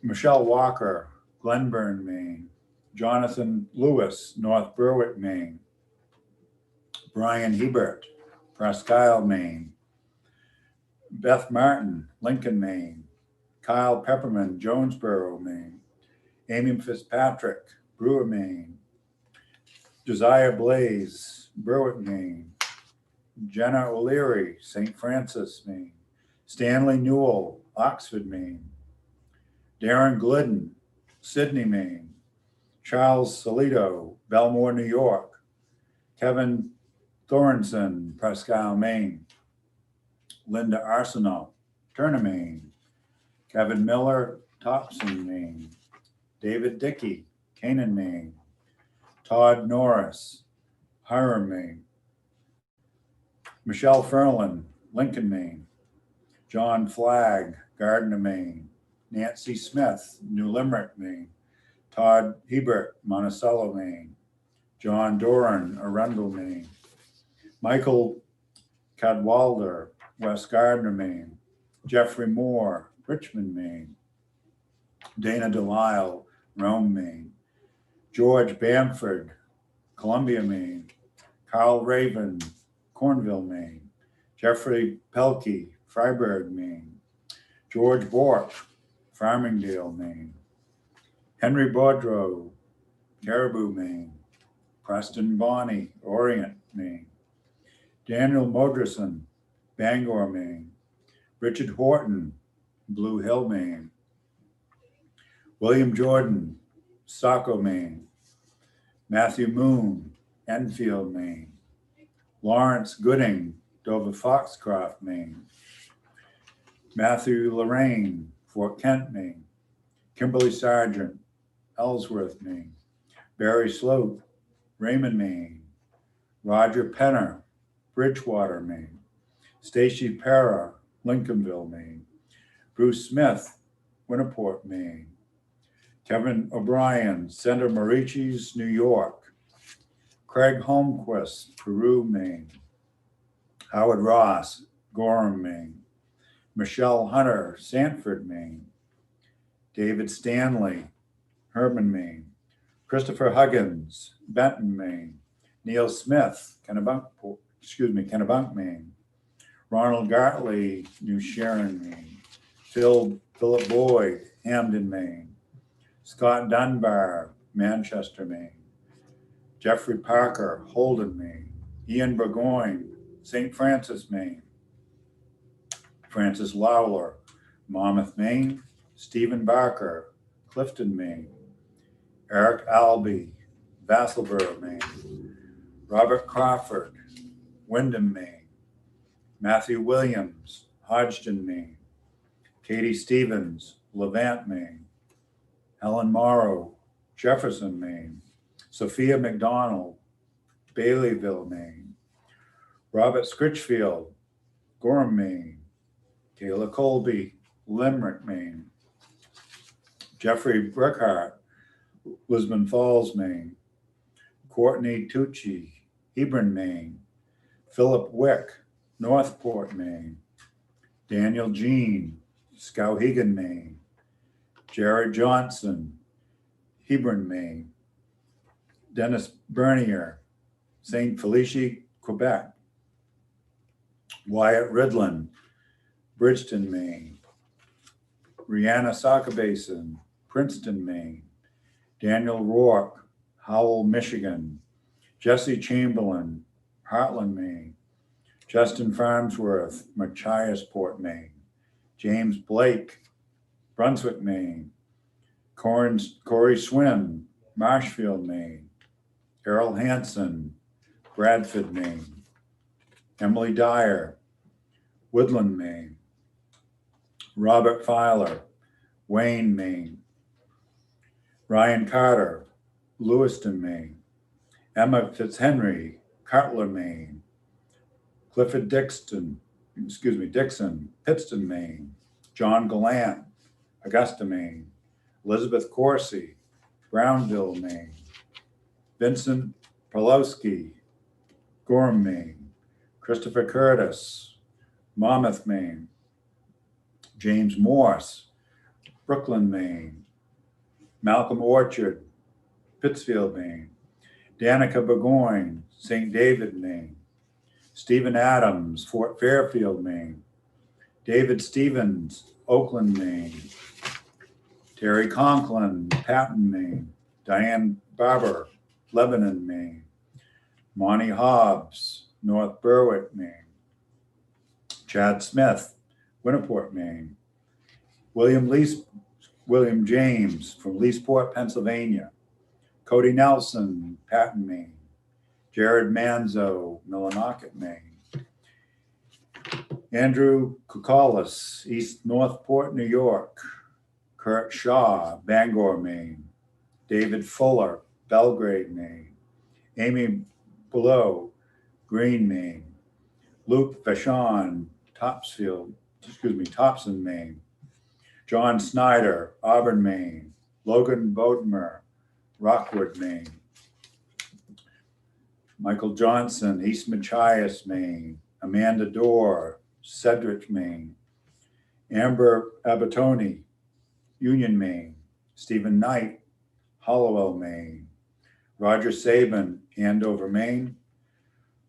Michelle Walker, Glenburn, Maine. Jonathan Lewis, North Berwick, Maine. Brian Hebert, Presque Isle, Maine. Beth Martin, Lincoln, Maine. Kyle Pepperman, Jonesboro, Maine. Amy Fitzpatrick, Brewer, Maine. Josiah Blaze, Berwick, Maine. Jenna O'Leary, St. Francis, Maine. Stanley Newell, Oxford, Maine. Darren Glidden, Sydney, Maine. Charles Salito, Belmore, New York. Kevin Thorenson, Presque Isle, Maine. Linda Arsenault, Turner, Maine. Kevin Miller, Topson, Maine. David Dickey, Canaan, Maine. Todd Norris, Hiram, Maine. Michelle Ferlin, Lincoln, Maine. John Flagg, Gardner, Maine. Nancy Smith, New Limerick, Maine. Todd Hebert, Monticello, Maine. John Doran, Arundel, Maine. Michael Cadwalder, West Gardner, Maine. Jeffrey Moore, Richmond, Maine. Dana Delisle, Rome, Maine. George Bamford, Columbia, Maine. Carl Raven, Cornville, Maine. Jeffrey Pelkey, Freiburg, Maine. George Bork, Farmingdale, Maine. Henry Baudreau, Caribou, Maine. Preston Bonney, Orient, Maine. Daniel Moderson, Bangor, Maine. Richard Horton, Blue Hill, Maine. William Jordan, Saco, Maine. Matthew Moon, Enfield, Maine. Lawrence Gooding, Dover Foxcroft, Maine. Matthew Lorraine, Fort Kent, Maine. Kimberly Sargent, Ellsworth, Maine. Barry Slope, Raymond, Maine. Roger Penner, Bridgewater, Maine. Stacy Para, Lincolnville, Maine. Bruce Smith, Winniport, Maine. Kevin O'Brien, Santa Mariches, New York. Craig Holmquist, Peru, Maine. Howard Ross, Gorham, Maine. Michelle Hunter, Sanford, Maine. David Stanley, Herman, Maine. Christopher Huggins, Benton, Maine. Neil Smith, Kennebunk, Maine. Ronald Gartley, New Sharon, Maine. Philip Boyd, Hamden, Maine. Scott Dunbar, Manchester, Maine. Jeffrey Parker, Holden, Maine. Ian Burgoyne, St. Francis, Maine. Francis Lawler, Monmouth, Maine. Stephen Barker, Clifton, Maine. Eric Albee, Vassalboro, Maine. Robert Crawford, Wyndham, Maine. Matthew Williams, Hodgdon, Maine. Katie Stevens, Levant, Maine. Helen Morrow, Jefferson, Maine. Sophia McDonald, Baileyville, Maine. Robert Scritchfield, Gorham, Maine. Kayla Colby, Limerick, Maine. Jeffrey Brickhart, Lisbon Falls, Maine. Courtney Tucci, Hebron, Maine. Philip Wick, Northport, Maine. Daniel Jean, Skowhegan, Maine. Jared Johnson, Hebron, Maine. Dennis Bernier, St. Felicie, Quebec. Wyatt Ridland, Bridgeton, Maine. Rihanna Soccer Basin, Princeton, Maine. Daniel Rourke, Howell, Michigan. Jesse Chamberlain, Heartland, Maine. Justin Farnsworth, Machiasport, Maine. James Blake, Brunswick, Maine. Corey Swin, Marshfield, Maine. Errol Hansen, Bradford, Maine. Emily Dyer, Woodland, Maine. Robert Filer, Wayne, Maine. Ryan Carter, Lewiston, Maine. Emma Fitzhenry, Cutler, Maine. Clifford Dixon, Pittston, Maine. John Gallant, Augusta, Maine. Elizabeth Corsi, Brownville, Maine. Vincent Pawlowski, Gorham, Maine. Christopher Curtis, Monmouth, Maine. James Morse, Brooklyn, Maine. Malcolm Orchard, Pittsfield, Maine. Danica Burgoyne, St. David, Maine. Stephen Adams, Fort Fairfield, Maine. David Stevens, Oakland, Maine. Terry Conklin, Patton, Maine. Diane Barber, Lebanon, Maine. Monty Hobbs, North Berwick, Maine. Chad Smith, Winniport, Maine. William James from Leesport, Pennsylvania. Cody Nelson, Patton, Maine. Jared Manzo, Millinocket, Maine. Andrew Kukalis, East Northport, New York. Kurt Shaw, Bangor, Maine. David Fuller, Belgrade, Maine. Amy Below, Green, Maine. Luke Vachon, Topson, Maine. John Snyder, Auburn, Maine. Logan Bodmer, Rockwood, Maine. Michael Johnson, East Machias, Maine. Amanda Dorr, Cedric, Maine. Amber Abatoni, Union, Maine. Stephen Knight, Hollowell, Maine. Roger Saban, Andover, Maine.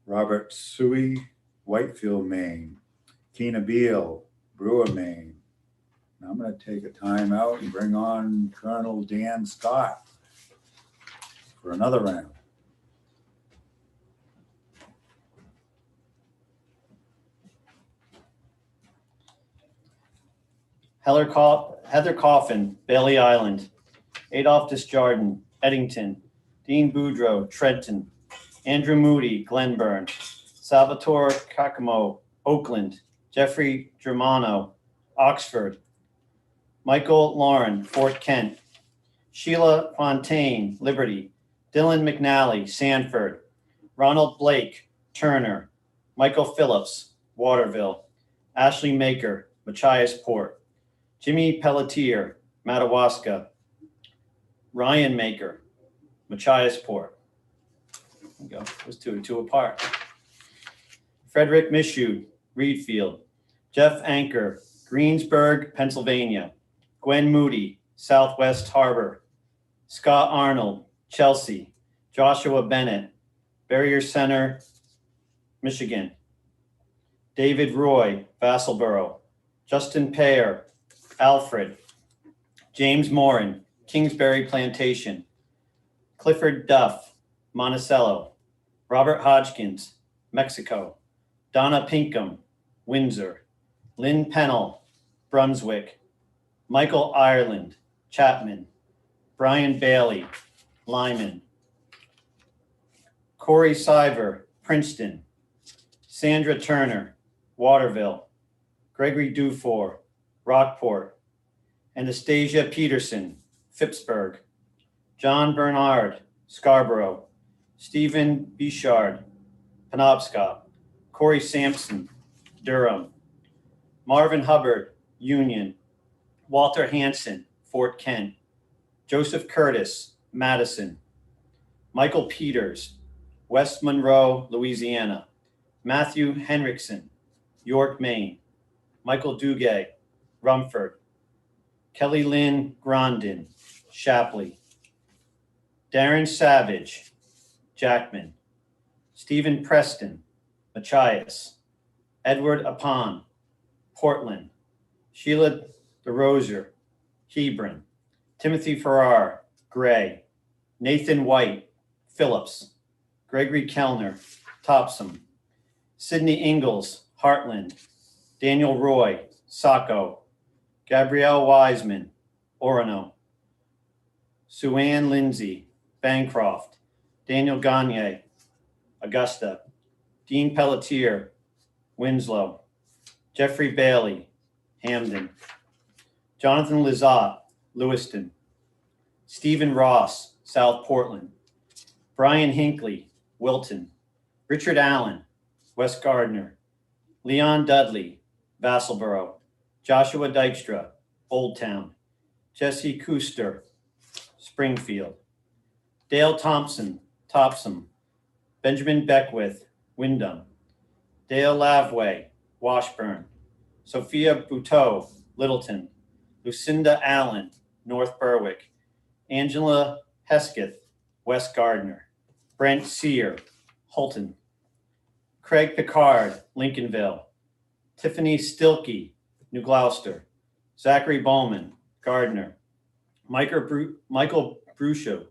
Robert Suey, Whitefield, Maine. Keena Beal, Brewer, Maine. Now I'm going to take a time out and bring on Colonel Dan Scott for another round. Heather Coffin, Bailey Island. Adolph Desjardins, Eddington. Dean Boudreau, Trenton. Andrew Moody, Glenburn. Salvatore Cacamo, Oakland. Jeffrey Germano, Oxford. Michael Lauren, Fort Kent. Sheila Fontaine, Liberty. Dylan McNally, Sanford. Ronald Blake, Turner. Michael Phillips, Waterville. Ashley Maker, Machias Port. Jimmy Pelletier, Madawaska. Ryan Maker, Machias Port. There we go. Those two are two apart. Frederick Michaud, Reedfield. Jeff Anker, Greensburg, Pennsylvania. Gwen Moody, Southwest Harbor. Scott Arnold, Chelsea. Joshua Bennett, Barrier Center, Michigan. David Roy, Vassalboro. Justin Payer, Alfred. James Morin, Kingsbury Plantation. Clifford Duff, Monticello. Robert Hodgkins, Mexico. Donna Pinkham, Windsor. Lynn Pennell, Brunswick. Michael Ireland, Chapman. Brian Bailey, Lyman. Corey Siver, Princeton. Sandra Turner, Waterville. Gregory Dufour, Rockport. Anastasia Peterson, Phippsburg. John Bernard, Scarborough. Stephen Bichard, Penobscot. Corey Sampson, Durham. Marvin Hubbard, Union. Walter Hanson, Fort Kent. Joseph Curtis, Madison. Michael Peters, West Monroe, Louisiana. Matthew Henriksen, York, Maine. Michael Duguay, Rumford. Kelly Lynn Grandin, Shapley. Darren Savage, Jackman. Stephen Preston, Machias. Edward Upon, Portland. Sheila DeRosier, Hebron. Timothy Farrar, Gray. Nathan White, Phillips. Gregory Kellner, Topsom. Sidney Ingalls, Heartland. Daniel Roy, Saco. Gabrielle Wiseman, Orono. Sue-Ann Lindsay, Bancroft. Daniel Gagne, Augusta. Dean Pelletier, Winslow. Jeffrey Bailey, Hamden. Jonathan Lizotte, Lewiston. Stephen Ross, South Portland. Brian Hinckley, Wilton. Richard Allen, West Gardner. Leon Dudley, Vassalboro. Joshua Dykstra, Old Town. Jesse Kuster, Springfield. Dale Thompson, Topsom. Benjamin Beckwith, Wyndham. Dale Lavway, Washburn. Sophia Buteau, Littleton. Lucinda Allen, North Berwick. Angela Hesketh, West Gardner. Brent Sear, Holton. Craig Picard, Lincolnville. Tiffany Stilkey, New Gloucester. Zachary Bowman, Gardner. Michael Brochu,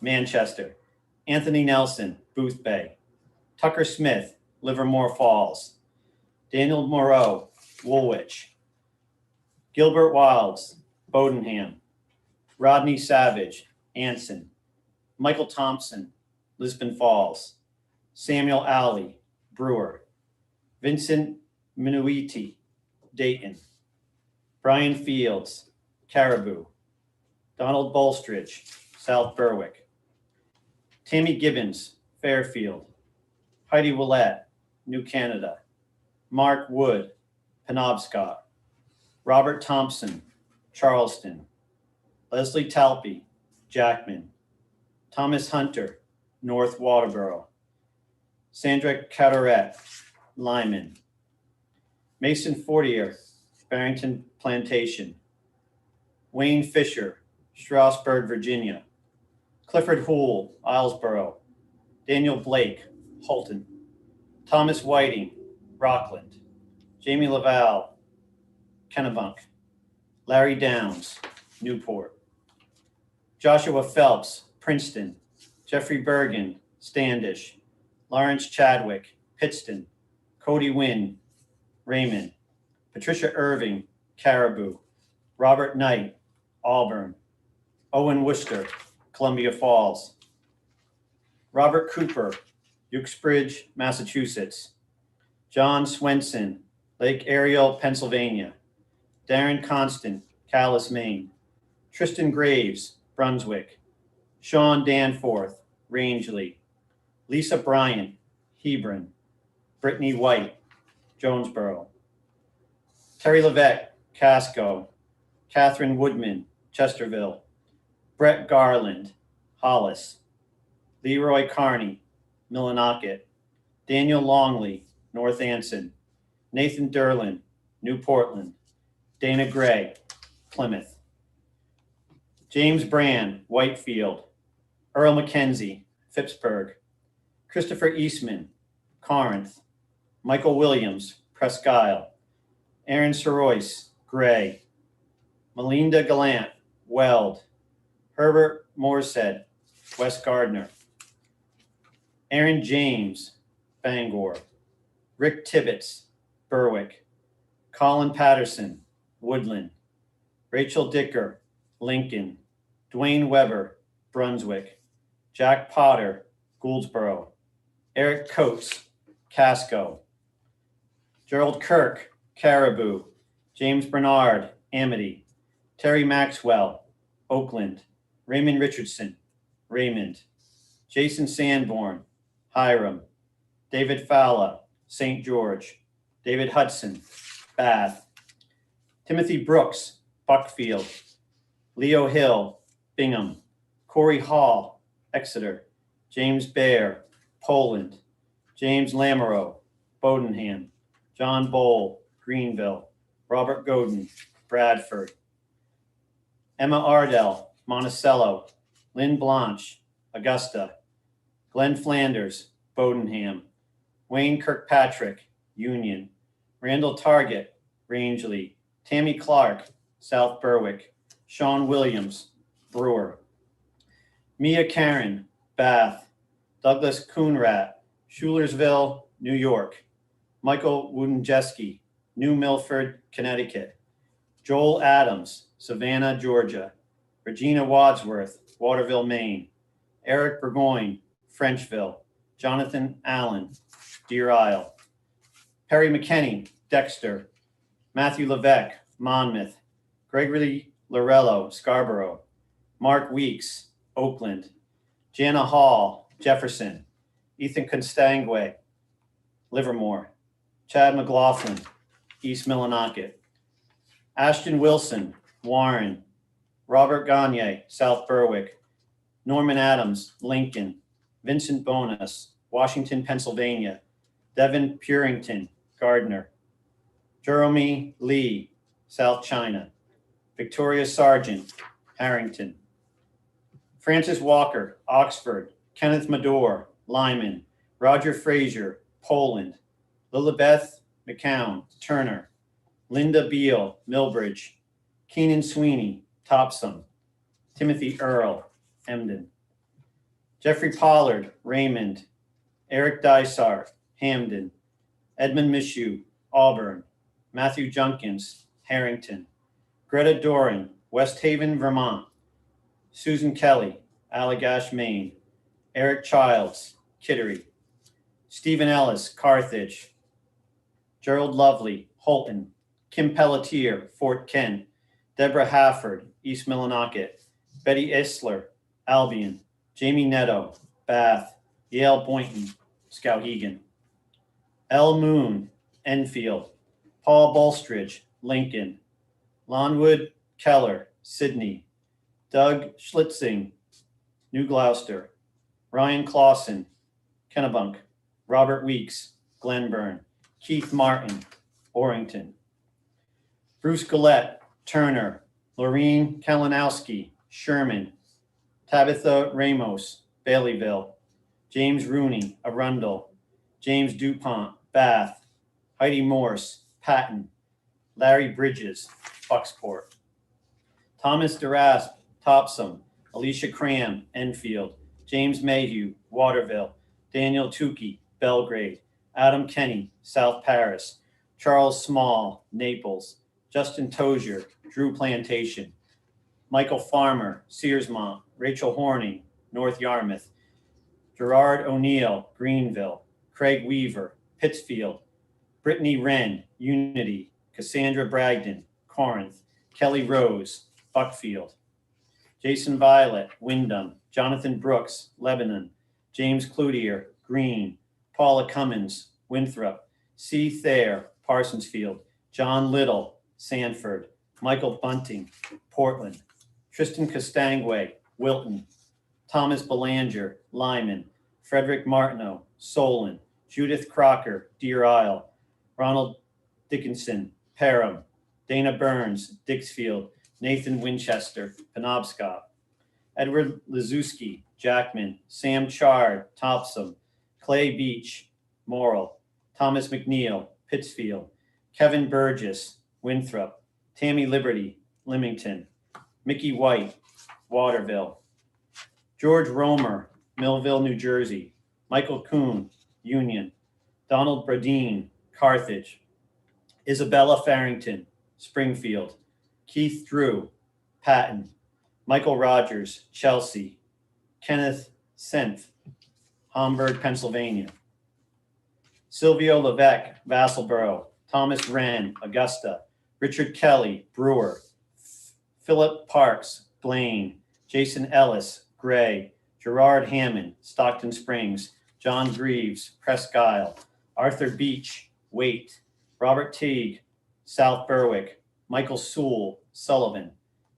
Manchester. Anthony Nelson, Booth Bay. Tucker Smith, Livermore Falls. Daniel Moreau, Woolwich. Gilbert Wilds, Bodenham. Rodney Savage, Anson. Michael Thompson, Lisbon Falls. Samuel Alley, Brewer. Vincent Minuiti, Dayton. Brian Fields, Caribou. Donald Bolstridge, South Berwick. Tammy Gibbons, Fairfield. Heidi Willette, New Canada. Mark Wood, Penobscot. Robert Thompson, Charleston. Leslie Talpe, Jackman. Thomas Hunter, North Waterboro. Sandra Carteret, Lyman. Mason Fortier, Barrington Plantation. Wayne Fisher, Strasburg, Virginia. Clifford Houle, Islesboro. Daniel Blake, Holton. Thomas Whiting, Rockland. Jamie Laval, Kennebunk. Larry Downs, Newport. Joshua Phelps, Princeton. Jeffrey Bergen, Standish. Lawrence Chadwick, Pittston. Cody Wynn, Raymond. Patricia Irving, Caribou. Robert Knight, Auburn. Owen Worcester, Columbia Falls. Robert Cooper, Uxbridge, Massachusetts. John Swenson, Lake Ariel, Pennsylvania. Darren Constant, Calais, Maine. Tristan Graves, Brunswick. Sean Danforth, Rangeley. Lisa Bryant, Hebron. Brittany White, Jonesboro. Terry Levesque, Casco. Catherine Woodman, Chesterville. Brett Garland, Hollis. Leroy Carney, Millinocket. Daniel Longley, North Anson. Nathan Derlin, New Portland. Dana Gray, Plymouth. James Brand, Whitefield. Earl McKenzie, Phippsburg. Christopher Eastman, Corinth. Michael Williams, Presque Isle. Aaron Sorois, Gray. Melinda Gallant, Weld. Herbert Morstead, West Gardner. Aaron James, Bangor. Rick Tibbetts, Berwick. Colin Patterson, Woodland. Rachel Dicker, Lincoln. Dwayne Weber, Brunswick. Jack Potter, Gouldsboro. Eric Coates, Casco. Gerald Kirk, Caribou. James Bernard, Amity. Terry Maxwell, Oakland. Raymond Richardson, Raymond. Jason Sanborn, Hiram. David Fowler, St. George. David Hudson, Bath. Timothy Brooks, Buckfield. Leo Hill, Bingham. Corey Hall, Exeter. James Baer, Poland. James Lamoureux, Bodenham. John Bowl, Greenville. Robert Godin, Bradford. Emma Ardell, Monticello. Lynn Blanche, Augusta. Glenn Flanders, Bodenham. Wayne Kirkpatrick, Union. Randall Target, Rangeley. Tammy Clark, South Berwick. Sean Williams, Brewer. Mia Karen, Bath. Douglas Coonrat, Schulersville, New York. Michael Woodenjeski, New Milford, Connecticut. Joel Adams, Savannah, Georgia. Regina Wadsworth, Waterville, Maine. Eric Burgoyne, Frenchville. Jonathan Allen, Deer Isle. Perry McKenney, Dexter. Matthew Levesque, Monmouth. Gregory Lorello, Scarborough. Mark Weeks, Oakland. Jana Hall, Jefferson. Ethan Constangue, Livermore. Chad McLaughlin, East Millinocket. Ashton Wilson, Warren. Robert Gagne, South Berwick. Norman Adams, Lincoln. Vincent Bonus, Washington, Pennsylvania. Devin Purington, Gardner. Jeremy Lee, South China. Victoria Sargent, Harrington. Francis Walker, Oxford. Kenneth Madore, Lyman. Roger Frazier, Poland. Lilibeth McCown, Turner. Linda Beal, Millbridge. Keenan Sweeney, Topsom. Timothy Earl, Emden. Jeffrey Pollard, Raymond. Eric Dysart, Hamden. Edmund Mishu, Auburn. Matthew Junkins, Harrington. Greta Doran, West Haven, Vermont. Susan Kelly, Allagash, Maine. Eric Childs, Kittery. Stephen Ellis, Carthage. Gerald Lovely, Holton. Kim Pelletier, Fort Kent. Deborah Hafford, East Millinocket. Betty Isler, Albion. Jamie Netto, Bath. Yale Boynton, Skowhegan. L. Moon, Enfield. Paul Bolstridge, Lincoln. Lonwood Keller, Sydney. Doug Schlitzing, New Gloucester. Ryan Clausen, Kennebunk. Robert Weeks, Glenburn. Keith Martin, Orrington. Bruce Gillette, Turner. Laureen Kalinowski, Sherman. Tabitha Ramos, Baileyville. James Rooney, Arundel. James DuPont, Bath. Heidi Morse, Patton. Larry Bridges, Bucksport. Thomas DeRasp, Topsom. Alicia Cram, Enfield. James Mayhew, Waterville. Daniel Tukey, Belgrade. Adam Kenny, South Paris. Charles Small, Naples. Justin Tozier, Drew Plantation. Michael Farmer, Searsmont. Rachel Horning, North Yarmouth. Gerard O'Neill, Greenville. Craig Weaver, Pittsfield. Brittany Wren, Unity. Cassandra Bragdon, Corinth. Kelly Rose, Buckfield. Jason Violet, Wyndham. Jonathan Brooks, Lebanon. James Cloutier, Green. Paula Cummins, Winthrop. C. Thayer, Parsonsfield. John Little, Sanford. Michael Bunting, Portland. Tristan Castangway, Wilton. Thomas Belanger, Lyman. Frederick Martineau, Solon. Judith Crocker, Deer Isle. Ronald Dickinson, Parham. Dana Burns, Dixfield. Nathan Winchester, Penobscot. Edward Lizuski, Jackman. Sam Chard, Topsom. Clay Beach, Morrill. Thomas McNeil, Pittsfield. Kevin Burgess, Winthrop. Tammy Liberty, Leamington. Mickey White, Waterville. George Romer, Millville, New Jersey. Michael Kuhn, Union. Donald Bradeen, Carthage. Isabella Farrington, Springfield. Keith Drew, Patton. Michael Rogers, Chelsea. Kenneth Senf, Hamburg, Pennsylvania. Silvio Levesque, Vassalboro. Thomas Wren, Augusta. Richard Kelly, Brewer. Philip Parks, Blaine. Jason Ellis, Gray. Gerard Hammond, Stockton Springs. John Greaves, Presque Isle. Arthur Beach, Waite. Robert Teague, South Berwick. Michael Sewell, Sullivan.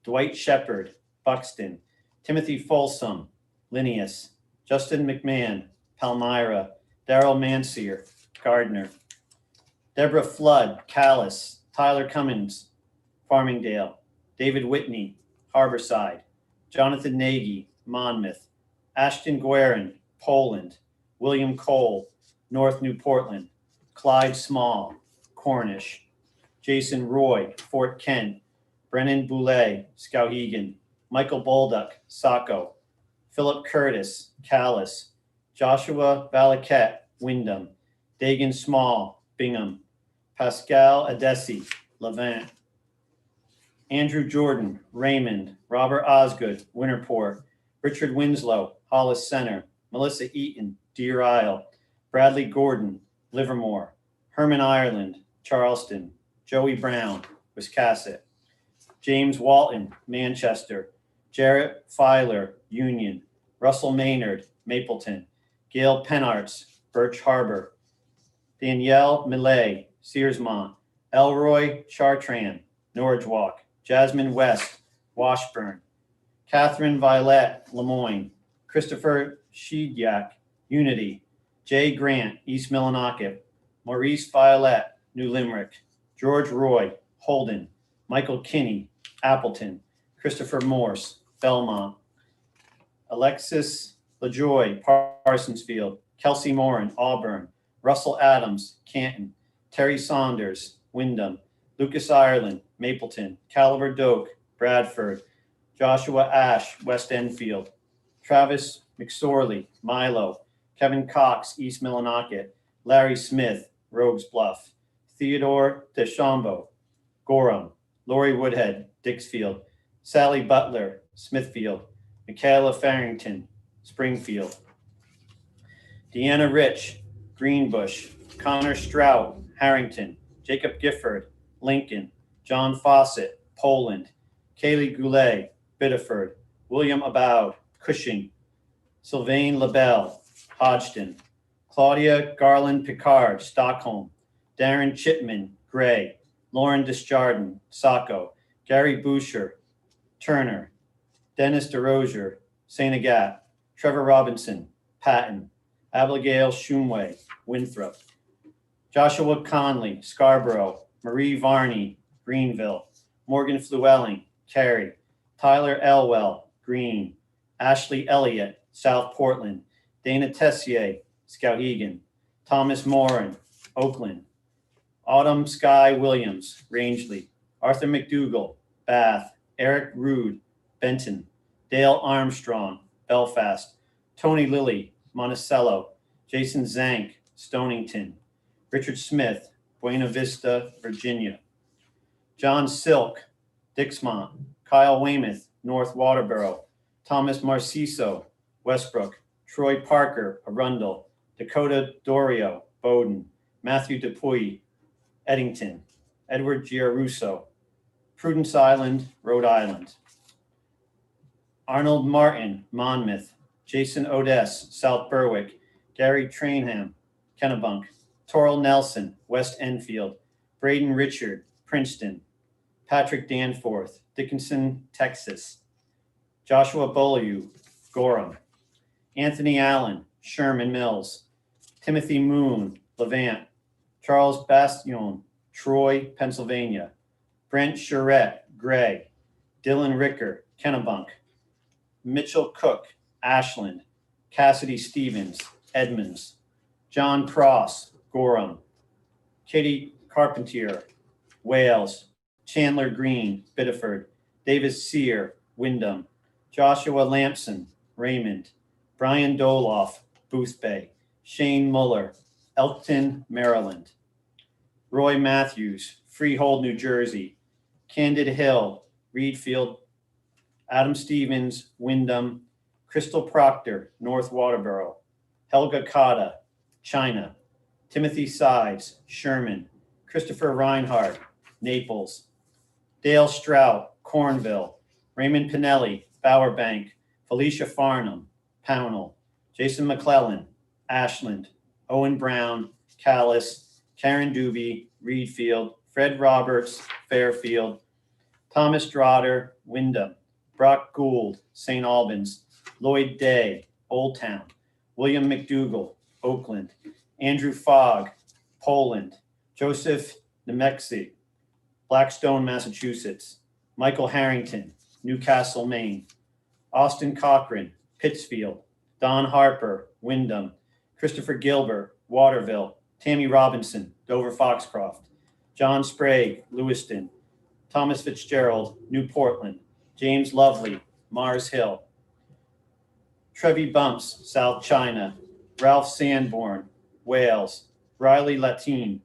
Dwight Shepard, Buxton. Timothy Folsom, Linneus. Justin McMahon, Palmyra. Darrell Mansier, Gardner. Deborah Flood, Callis. Tyler Cummins, Farmingdale. David Whitney, Harborside. Jonathan Nagy, Monmouth. Ashton Guerin, Poland. William Cole, North New Portland. Clyde Small, Cornish. Jason Roy, Fort Kent. Brennan Boulay, Skowhegan. Michael Bolduc, Saco. Philip Curtis, Callis. Joshua Valaket, Wyndham. Dagan Small, Bingham. Pascal Adesi, Levant. Andrew Jordan, Raymond. Robert Osgood, Winterport. Richard Winslow, Hollis Center. Melissa Eaton, Deer Isle. Bradley Gordon, Livermore. Herman Ireland, Charleston. Joey Brown, Wiscasset. James Walton, Manchester. Jarrett Filer, Union. Russell Maynard, Mapleton. Gail Penarts, Birch Harbor. Danielle Millet, Searsmont. Elroy Chartrand, Norridgewock. Jasmine West, Washburn. Catherine Violet, Lemoyne. Christopher Shediak, Unity. Jay Grant, East Millinocket. Maurice Violet, New Limerick. George Roy, Holden. Michael Kinney, Appleton. Christopher Morse, Belmont. Alexis LaJoy, Parsonsfield. Kelsey Morin, Auburn. Russell Adams, Canton. Terry Saunders, Wyndham. Lucas Ireland, Mapleton. Caliber Doak, Bradford. Joshua Ash, West Enfield. Travis McSorley, Milo. Kevin Cox, East Millinocket. Larry Smith, Rogues Bluff. Theodore Deschambeau, Gorham. Lori Woodhead, Dixfield. Sally Butler, Smithfield. Michaela Farrington, Springfield. Deanna Rich, Greenbush. Connor Strout, Harrington. Jacob Gifford, Lincoln. John Fawcett, Poland. Kaylee Goulet, Biddeford. William Aboud, Cushing. Sylvain LaBelle, Hodgdon. Claudia Garland Picard, Stockholm. Darren Chipman, Gray. Lauren Desjardins, Saco. Gary Boucher, Turner, Dennis DeRozier, St. Agat, Trevor Robinson, Patton, Abigail Shumway, Winthrop, Joshua Conley, Scarborough, Marie Varney, Greenville, Morgan Flewelling, Cary, Tyler Elwell, Green, Ashley Elliott, South Portland, Dana Tessier, Skowhegan, Thomas Moran, Oakland, Autumn Sky Williams, Rangeley, Arthur McDougall, Bath, Eric Rude, Benton, Dale Armstrong, Belfast, Tony Lilly, Monticello, Jason Zank, Stonington, Richard Smith, Buena Vista, Virginia, John Silk, Dixmont, Kyle Weymouth, North Waterboro, Thomas Marciso, Westbrook, Troy Parker, Arundel, Dakota Dorio, Bowdoin, Matthew Dupuy, Eddington, Edward Giarusso, Prudence Island, Rhode Island, Arnold Martin, Monmouth, Jason Odess, South Berwick, Gary Trainham, Kennebunk, Torrell Nelson, West Enfield, Braden Richard, Princeton, Patrick Danforth, Dickinson, Texas, Joshua Beaulieu, Gorham, Anthony Allen, Sherman Mills, Timothy Moon, Levant, Charles Bastion, Troy, Pennsylvania, Brent Charette, Gray, Dylan Ricker, Kennebunk, Mitchell Cook, Ashland, Cassidy Stevens, Edmonds, John Cross, Gorham, Katie Carpentier, Wales, Chandler Green, Biddeford, Davis Sear, Wyndham, Joshua Lampson, Raymond, Brian Doloff, Boothbay, Shane Muller, Elkton, Maryland, Roy Matthews, Freehold, New Jersey, Candid Hill, Reedfield, Adam Stevens, Wyndham, Crystal Proctor, North Waterboro, Helga Cotta, China, Timothy Sides, Sherman, Christopher Reinhardt, Naples, Dale Strout, Cornville, Raymond Pinelli, Bowerbank, Felicia Farnham, Pownell, Jason McClellan, Ashland, Owen Brown, Callis, Karen Doobie, Reedfield, Fred Roberts, Fairfield, Thomas Drotter, Wyndham, Brock Gould, St. Albans, Lloyd Day, Old Town, William McDougall, Oakland, Andrew Fogg, Poland, Joseph Nemexi, Blackstone, Massachusetts, Michael Harrington, Newcastle, Maine, Austin Cochran, Pittsfield, Don Harper, Wyndham, Christopher Gilbert, Waterville, Tammy Robinson, Dover Foxcroft, John Sprague, Lewiston, Thomas Fitzgerald, New Portland, James Lovely, Mars Hill, Trevi Bumps, South China, Ralph Sanborn, Wales, Riley Latine,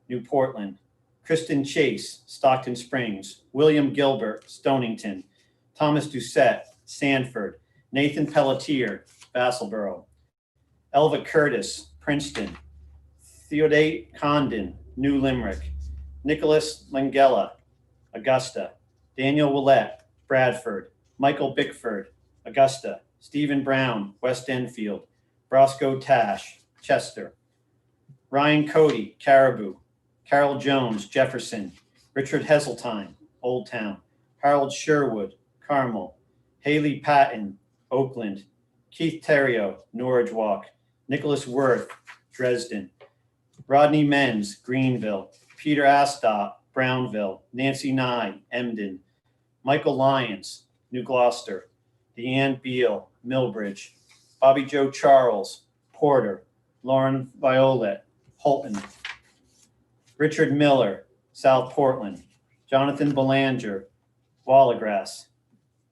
New Portland, Kristen Chase, Stockton Springs, William Gilbert, Stonington, Thomas Doucette, Sanford, Nathan Pelletier, Vassalboro, Elva Curtis, Princeton, Theodate Condon, New Limerick, Nicholas Langella, Augusta, Daniel Willett, Bradford, Michael Bickford, Augusta, Stephen Brown, West Enfield, Brosco Tash, Chester, Ryan Cody, Caribou, Carol Jones, Jefferson, Richard Heseltine, Old Town, Harold Sherwood, Carmel, Haley Patton, Oakland, Keith Terrio, Norwich Walk, Nicholas Worth, Dresden, Rodney Menz, Greenville, Peter Astott, Brownville, Nancy Nye, Emden, Michael Lyons, New Gloucester, Deanne Beal, Millbridge, Bobby Joe Charles, Porter, Lauren Violet, Holton, Richard Miller, South Portland, Jonathan Belanger, Wallagrass,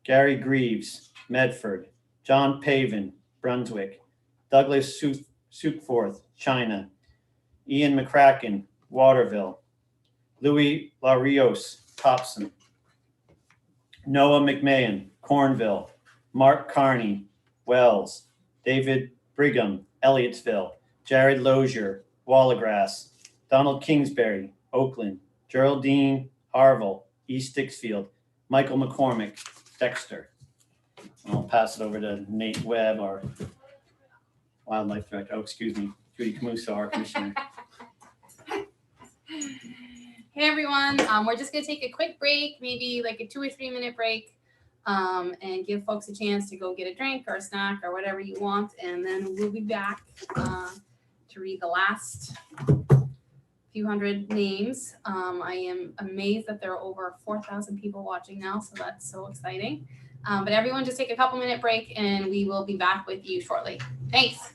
Gary Greaves, Medford, John Pavin, Brunswick, Douglas Sukforth, China, Ian McCracken, Waterville, Louis Larios, Thompson, Noah McMahon, Cornville, Mark Carney, Wells, David Brigham, Elliottsville, Jared Lozier, Wallagrass, Donald Kingsbury, Oakland, Geraldine Harville, East Dixfield, Michael McCormick, Dexter. I'll pass it over to Nate Webb, our wildlife director. Oh, excuse me, Judy Camuso, our commissioner. Hey everyone, we're just gonna take a quick break, maybe like a 2 or 3 minute break, and give folks a chance to go get a drink or a snack or whatever you want, and then we'll be back to read the last few hundred names. I am amazed that there are over 4,000 people watching now, so that's so exciting. But everyone, just take a couple minute break, and we will be back with you shortly. Thanks.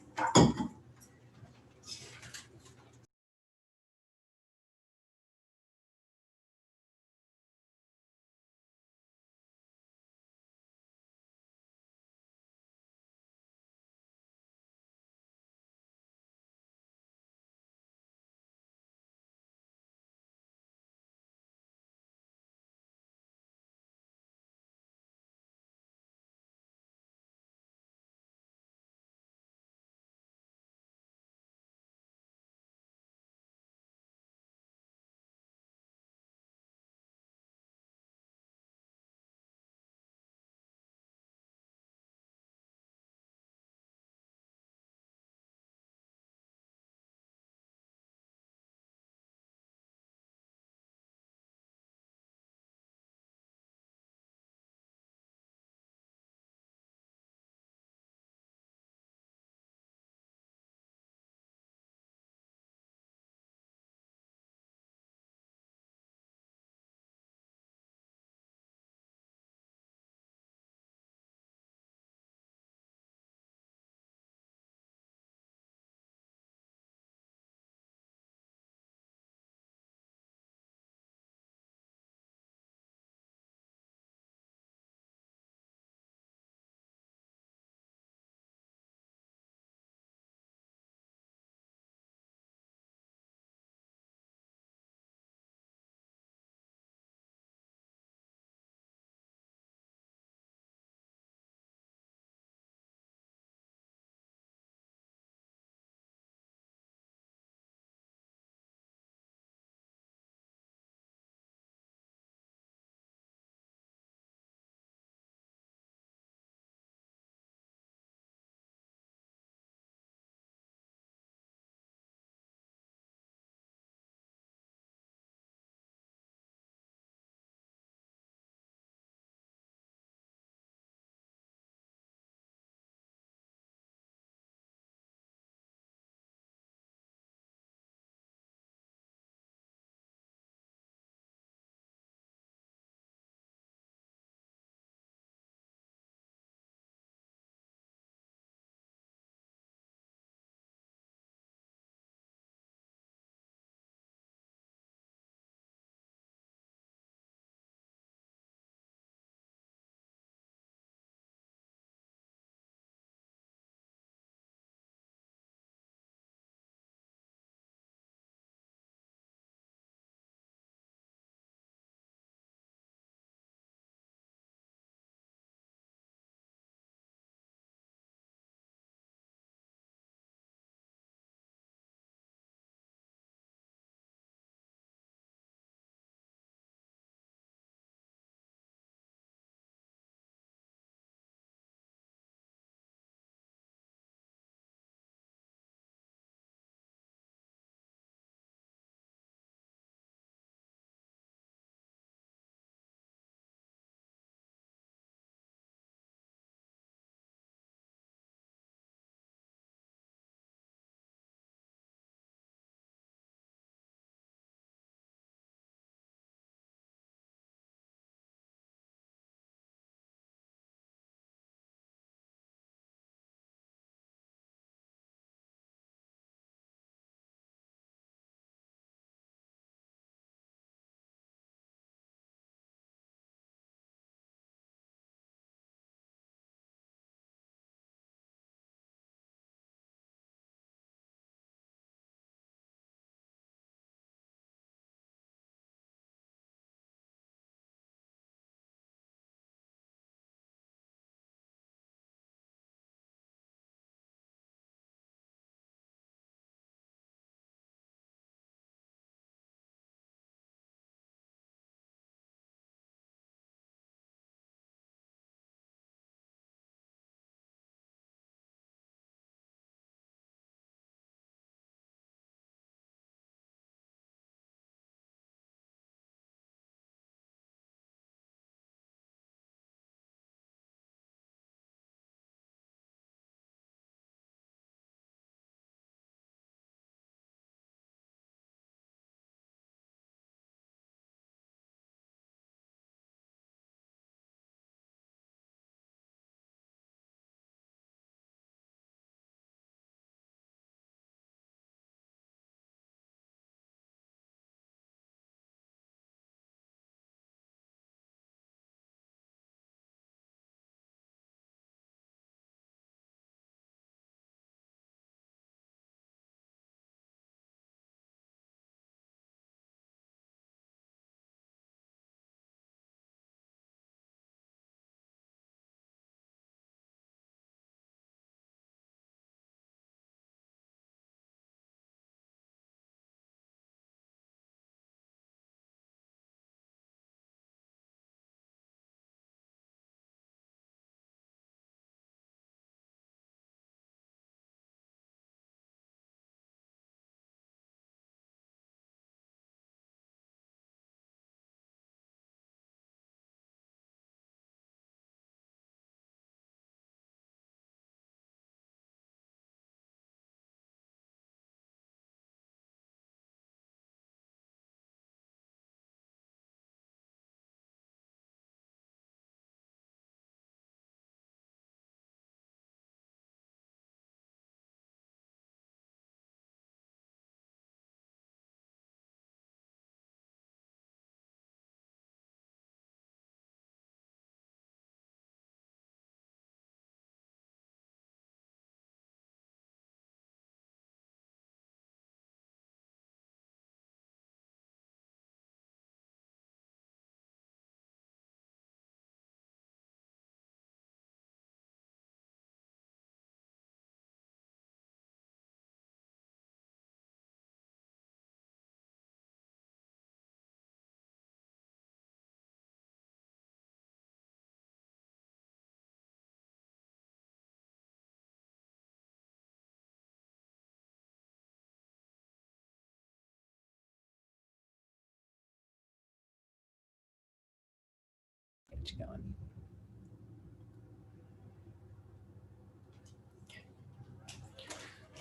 It's going.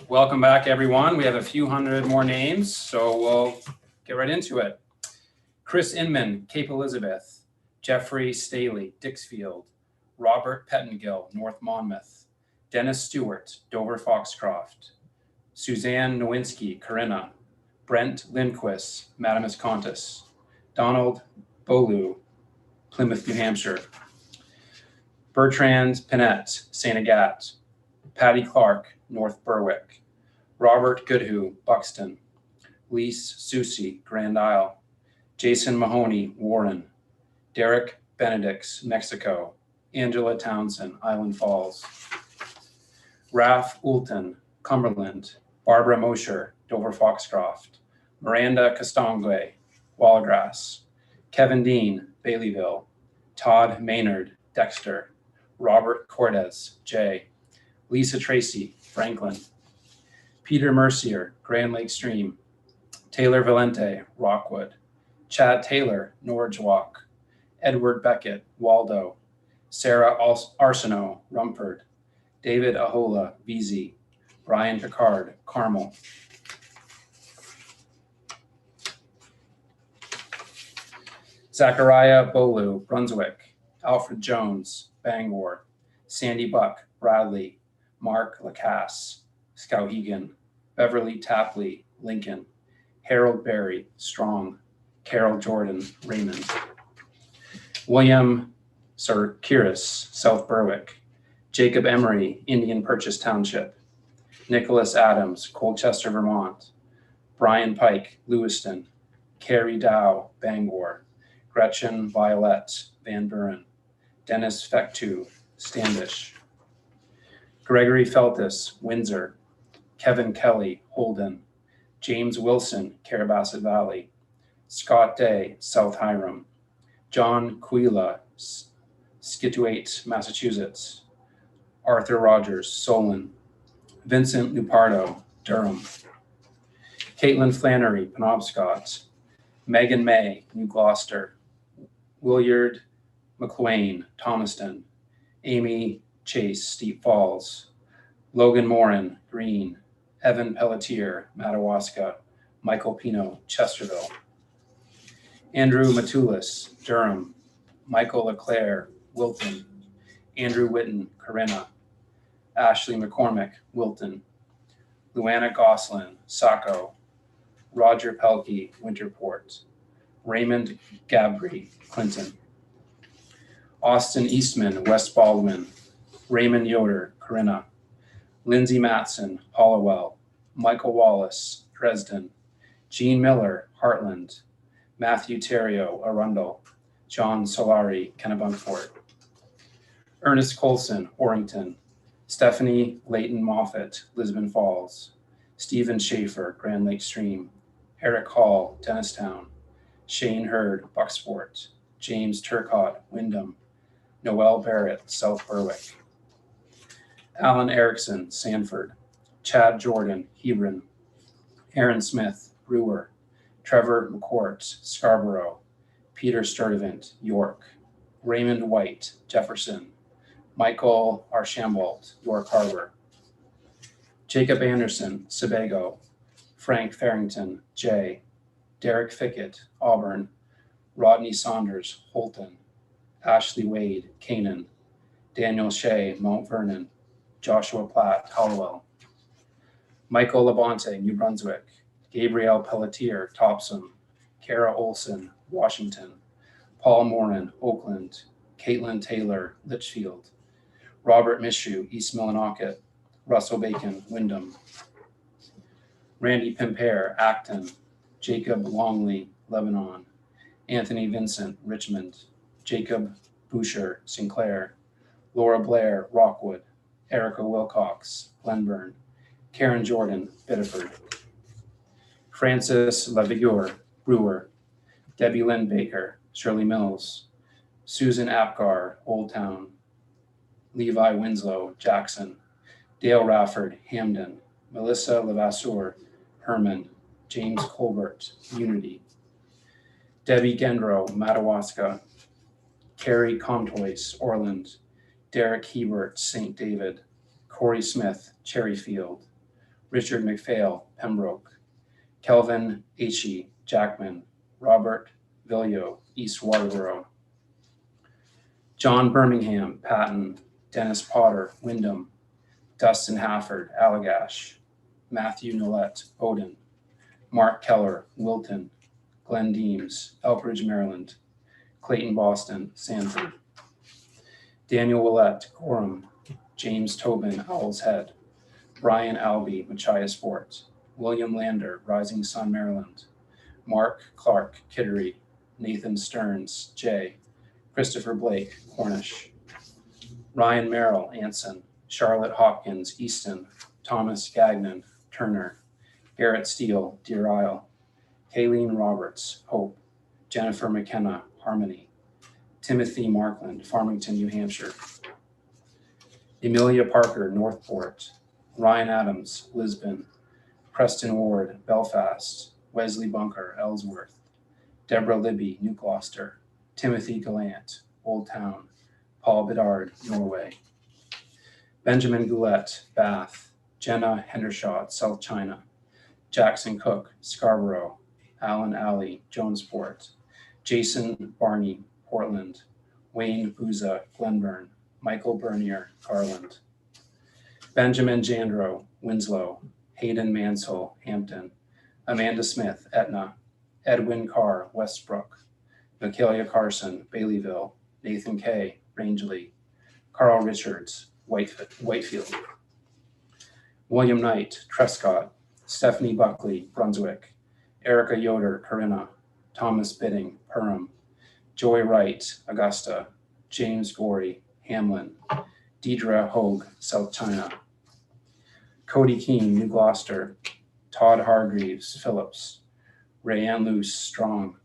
Welcome back, everyone. We have a few hundred more names, so we'll get right into it. Chris Inman, Cape Elizabeth. Jeffrey Staley, Dixfield. Robert Pettengill, North Monmouth. Dennis Stewart, Dover Foxcroft. Suzanne Nowinski, Corinna. Brent Lindquist, Madamuscontis. Donald Bolu, Plymouth, New Hampshire. Bertrand Pinette, St. Agathe. Patty Clark, North Berwick. Robert Goodhue, Buxton. Lise Susi, Grand Isle. Jason Mahoney, Warren. Derek Benedicts, Mexico. Angela Townsend, Island Falls. Ralph Ulton, Cumberland. Barbara Mosher, Dover Foxcroft. Miranda Castongue, Wallagrass. Kevin Dean, Baileyville. Todd Maynard, Dexter. Robert Cordes, Jay. Lisa Tracy, Franklin. Peter Mercier, Grand Lake Stream. Taylor Valente, Rockwood. Chad Taylor, Norridgewock. Edward Beckett, Waldo. Sarah Arsenault, Rumford. David Ahola, VZ. Brian Picard, Carmel. Zachariah Bolu, Brunswick. Alfred Jones, Bangor. Sandy Buck, Bradley. Mark Lacasse, Skowhegan. Beverly Tapley, Lincoln. Harold Berry, Strong. Carol Jordan, Raymond. William Kiris, South Berwick. Jacob Emery, Indian Purchase Township. Nicholas Adams, Colchester, Vermont. Brian Pike, Lewiston. Carrie Dow, Bangor. Gretchen Violet, Van Buren. Dennis Fectu, Standish. Gregory Feltus, Windsor. Kevin Kelly, Holden. James Wilson, Carabasset Valley. Scott Day, South Hiram. John Quila, Scituate, Massachusetts. Arthur Rogers, Solon. Vincent Lupardo, Durham. Caitlin Flannery, Penobscot. Megan May, New Gloucester. Williard McLean, Thomaston. Amy Chase, Steep Falls. Logan Morin, Green. Evan Pelletier, Madawaska. Michael Pino, Chesterville. Andrew Matulis, Durham. Michael Leclerc, Wilton. Andrew Witten, Corinna. Ashley McCormick, Wilton. Luana Goslin, Saco. Roger Pelkey, Winterport. Raymond Gabry, Clinton. Austin Eastman, West Baldwin. Raymond Yoder, Corinna. Lindsay Matson, Hollowell. Michael Wallace, Dresden. Gene Miller, Heartland. Matthew Terrio, Arundel. John Solari, Kennebunkport. Ernest Colson, Orrington. Stephanie Leighton Moffett, Lisbon Falls. Stephen Schaefer, Grand Lake Stream. Eric Hall, Dennistown. Shane Hurd, Bucksport. James Turcott, Wyndham. Noel Barrett, South Berwick. Alan Erickson, Sanford. Chad Jordan, Hebron. Aaron Smith, Brewer. Trevor McCourt, Scarborough. Peter Sturdivant, York. Raymond White, Jefferson. Michael Archambault, York Harbor. Jacob Anderson, Sebago. Frank Farrington, Jay. Derek Fickett, Auburn. Rodney Saunders, Holton. Ashley Wade, Canaan. Daniel Shea, Mount Vernon. Joshua Platt, Hallowell. Michael Labonte, New Brunswick. Gabrielle Pelletier, Topsom. Kara Olson, Washington. Paul Morin, Oakland. Caitlin Taylor, Litchfield. Robert Mishu, East Millinocket. Russell Bacon, Wyndham. Randy Pimpere, Acton. Jacob Longley, Lebanon. Anthony Vincent, Richmond. Jacob Boucher, Sinclair. Laura Blair, Rockwood. Erica Wilcox, Glenburn. Karen Jordan, Biddeford. Francis Lavigueur, Brewer. Debbie Lynn Baker, Shirley Mills. Susan Apgar, Old Town. Levi Winslow, Jackson. Dale Rafford, Hamden. Melissa Levasseur, Herman. James Colbert, Unity. Debbie Gendro, Madawaska. Carrie Comtois, Orland, Derek Hebert, St. David, Corey Smith, Cherryfield, Richard McPhail, Pembroke, Kelvin H.E. Jackman, Robert Villio, East Waterboro, John Birmingham, Patton, Dennis Potter, Wyndham, Dustin Hafford, Allagash, Matthew Nolet, Bowden, Mark Keller, Wilton, Glenn Deems, Elkridge, Maryland, Clayton Boston, Sanford, Daniel Willett, Gorham, James Tobin, Owl's Head, Brian Albee, Machiasport, William Lander, Rising Sun, Maryland, Mark Clark, Kittery, Nathan Stearns, Jay, Christopher Blake, Cornish, Ryan Merrill, Anson, Charlotte Hopkins, Easton, Thomas Gagnon, Turner, Garrett Steele, Deer Isle, Kayleen Roberts, Hope, Jennifer McKenna, Harmony, Timothy Markland, Farmington, New Hampshire, Emilia Parker, Northport, Ryan Adams, Lisbon, Preston Ward, Belfast, Wesley Bunker, Ellsworth, Deborah Libby, New Gloucester, Timothy Gallant, Old Town, Paul Bedard, Norway, Benjamin Goulet, Bath, Jenna Hendershot, South China, Jackson Cook, Scarborough, Alan Alley, Jonesport, Jason Barney, Portland, Wayne Booza, Glenburn, Michael Bernier, Garland, Benjamin Jandro, Winslow, Hayden Mansell, Hampton, Amanda Smith, Etna, Edwin Carr, Westbrook, Michaelia Carson, Baileyville, Nathan Kay, Rangeley, Carl Richards, Whitefield, William Knight, Trescott, Stephanie Buckley, Brunswick, Erica Yoder, Corinna, Thomas Bidding, Perham, Joy Wright, Augusta, James Gorey, Hamlin, Deidre Hogue, South China, Cody Keene, New Gloucester, Todd Hargreaves, Phillips, Rayanne Luce, Strong,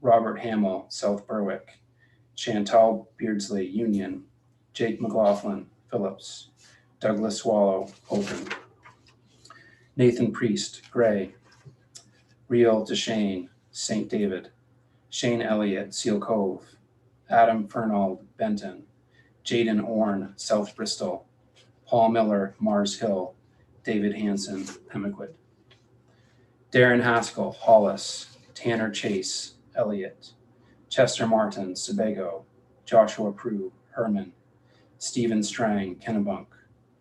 Robert Hamill, South Berwick, Chantal Beardsley, Union, Jake McLaughlin, Phillips, Douglas Swallow, Open, Nathan Priest, Gray, Real DeShane, St. David, Shane Elliott, Seal Cove, Adam Fernald, Benton, Jaden Orne, South Bristol, Paul Miller, Mars Hill, David Hanson, Pemaquid, Darren Haskell, Hollis, Tanner Chase, Elliott, Chester Martin, Sebago, Joshua Prue, Herman, Stephen Strang, Kennebunk,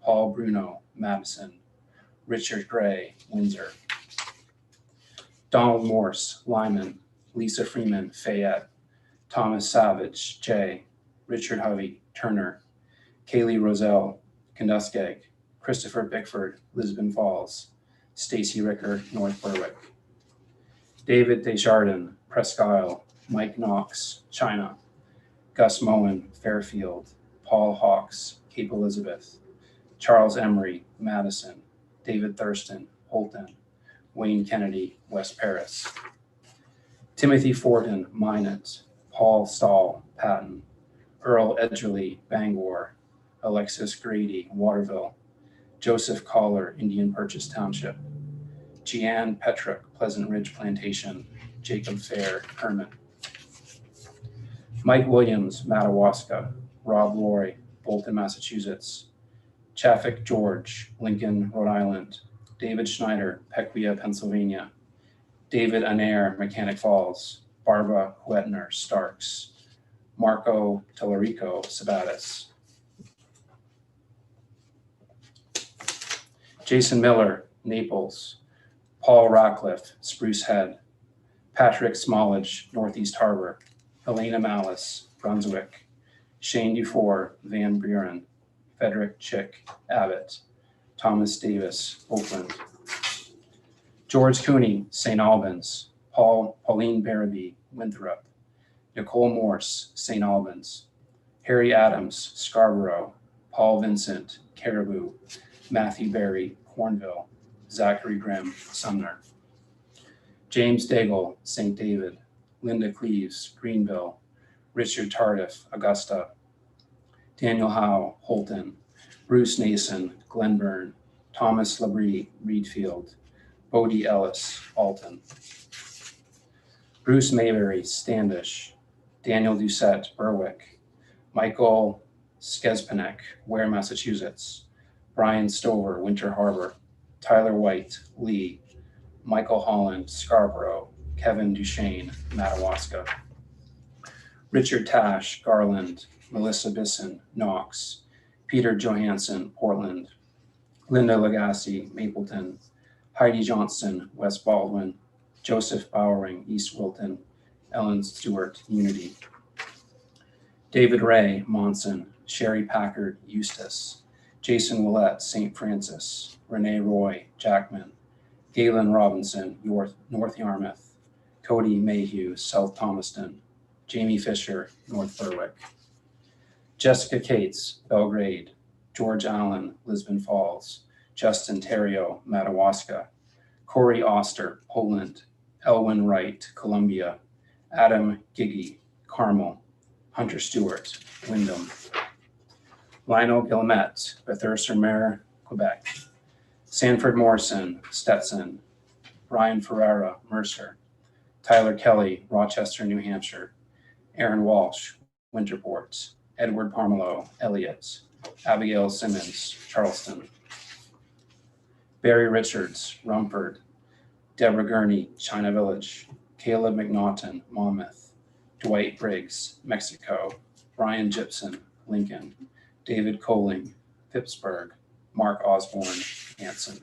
Paul Bruno, Madison, Richard Gray, Windsor, Donald Morse, Lyman, Lisa Freeman, Fayette, Thomas Savage, Jay, Richard Hovey, Turner, Kaylee Roselle, Kenduskeg, Christopher Bickford, Lisbon Falls, Stacy Ricker, North Berwick, David Desjardins, Presque Isle, Mike Knox, China, Gus Moen, Fairfield, Paul Hawks, Cape Elizabeth, Charles Emery, Madison, David Thurston, Holton, Wayne Kennedy, West Paris, Timothy Fortin, Minot, Paul Stahl, Patton, Earl Edgerly, Bangor, Alexis Grady, Waterville, Joseph Collar, Indian Purchase Township, Jeanne Petrick, Pleasant Ridge Plantation, Jacob Fair, Herman, Mike Williams, Madawaska, Rob Loy, Bolton, Massachusetts, Chaffick George, Lincoln, Rhode Island, David Schneider, Pequia, Pennsylvania, David Anair, Mechanic Falls, Barbara Huetner, Starks, Marco Tellerico, Sabatis, Jason Miller, Naples, Paul Ratcliffe, Spruce Head, Patrick Smallage, Northeast Harbor, Helena Malice, Brunswick, Shane Dufour, Van Buren, Frederick Chick, Abbott, Thomas Davis, Oakland, George Cooney, St. Albans, Pauline Barabee, Winthrop, Nicole Morse, St. Albans, Harry Adams, Scarborough, Paul Vincent, Caribou, Matthew Berry, Cornville, Zachary Grimm, Sumner, James Daigle, St. David, Linda Cleaves, Greenville, Richard Tardif, Augusta, Daniel Howe, Holton, Bruce Nason, Glenburn, Thomas Labrie, Reedfield, Bodie Ellis, Alton, Bruce Mayberry, Standish, Daniel Doucette, Berwick. Michael Skespinek, Ware, Massachusetts. Brian Stover, Winter Harbor. Tyler White, Lee. Michael Holland, Scarborough. Kevin Duchesne, Madawaska. Richard Tash, Garland. Melissa Bisson, Knox. Peter Johansson, Portland. Linda Lagasse, Mapleton. Heidi Johnston, West Baldwin. Joseph Bowering, East Wilton. Ellen Stewart, Unity. David Ray, Monson. Sherry Packard, Eustis. Jason Willett, St. Francis. Renee Roy, Jackman. Galen Robinson, North Yarmouth. Cody Mayhew, South Thomaston. Jamie Fisher, North Berwick. Jessica Cates, Belgrade. George Allen, Lisbon Falls. Justin Terrio, Madawaska. Corey Oster, Poland. Elwin Wright, Columbia. Adam Giggy, Carmel. Hunter Stewart, Wyndham. Lionel Guillemette, Bethune-sur-Mer, Quebec. Sanford Morrison, Stetson. Brian Ferrara, Mercer. Tyler Kelly, Rochester, New Hampshire. Aaron Walsh, Winterport. Edward Parmelo, Elliott. Abigail Simmons, Charleston. Barry Richards, Rumford. Deborah Gurney, China Village. Caleb McNaughton, Monmouth. Dwight Briggs, Mexico. Brian Gibson, Lincoln. David Coling, Pittsburgh. Mark Osborne, Anson.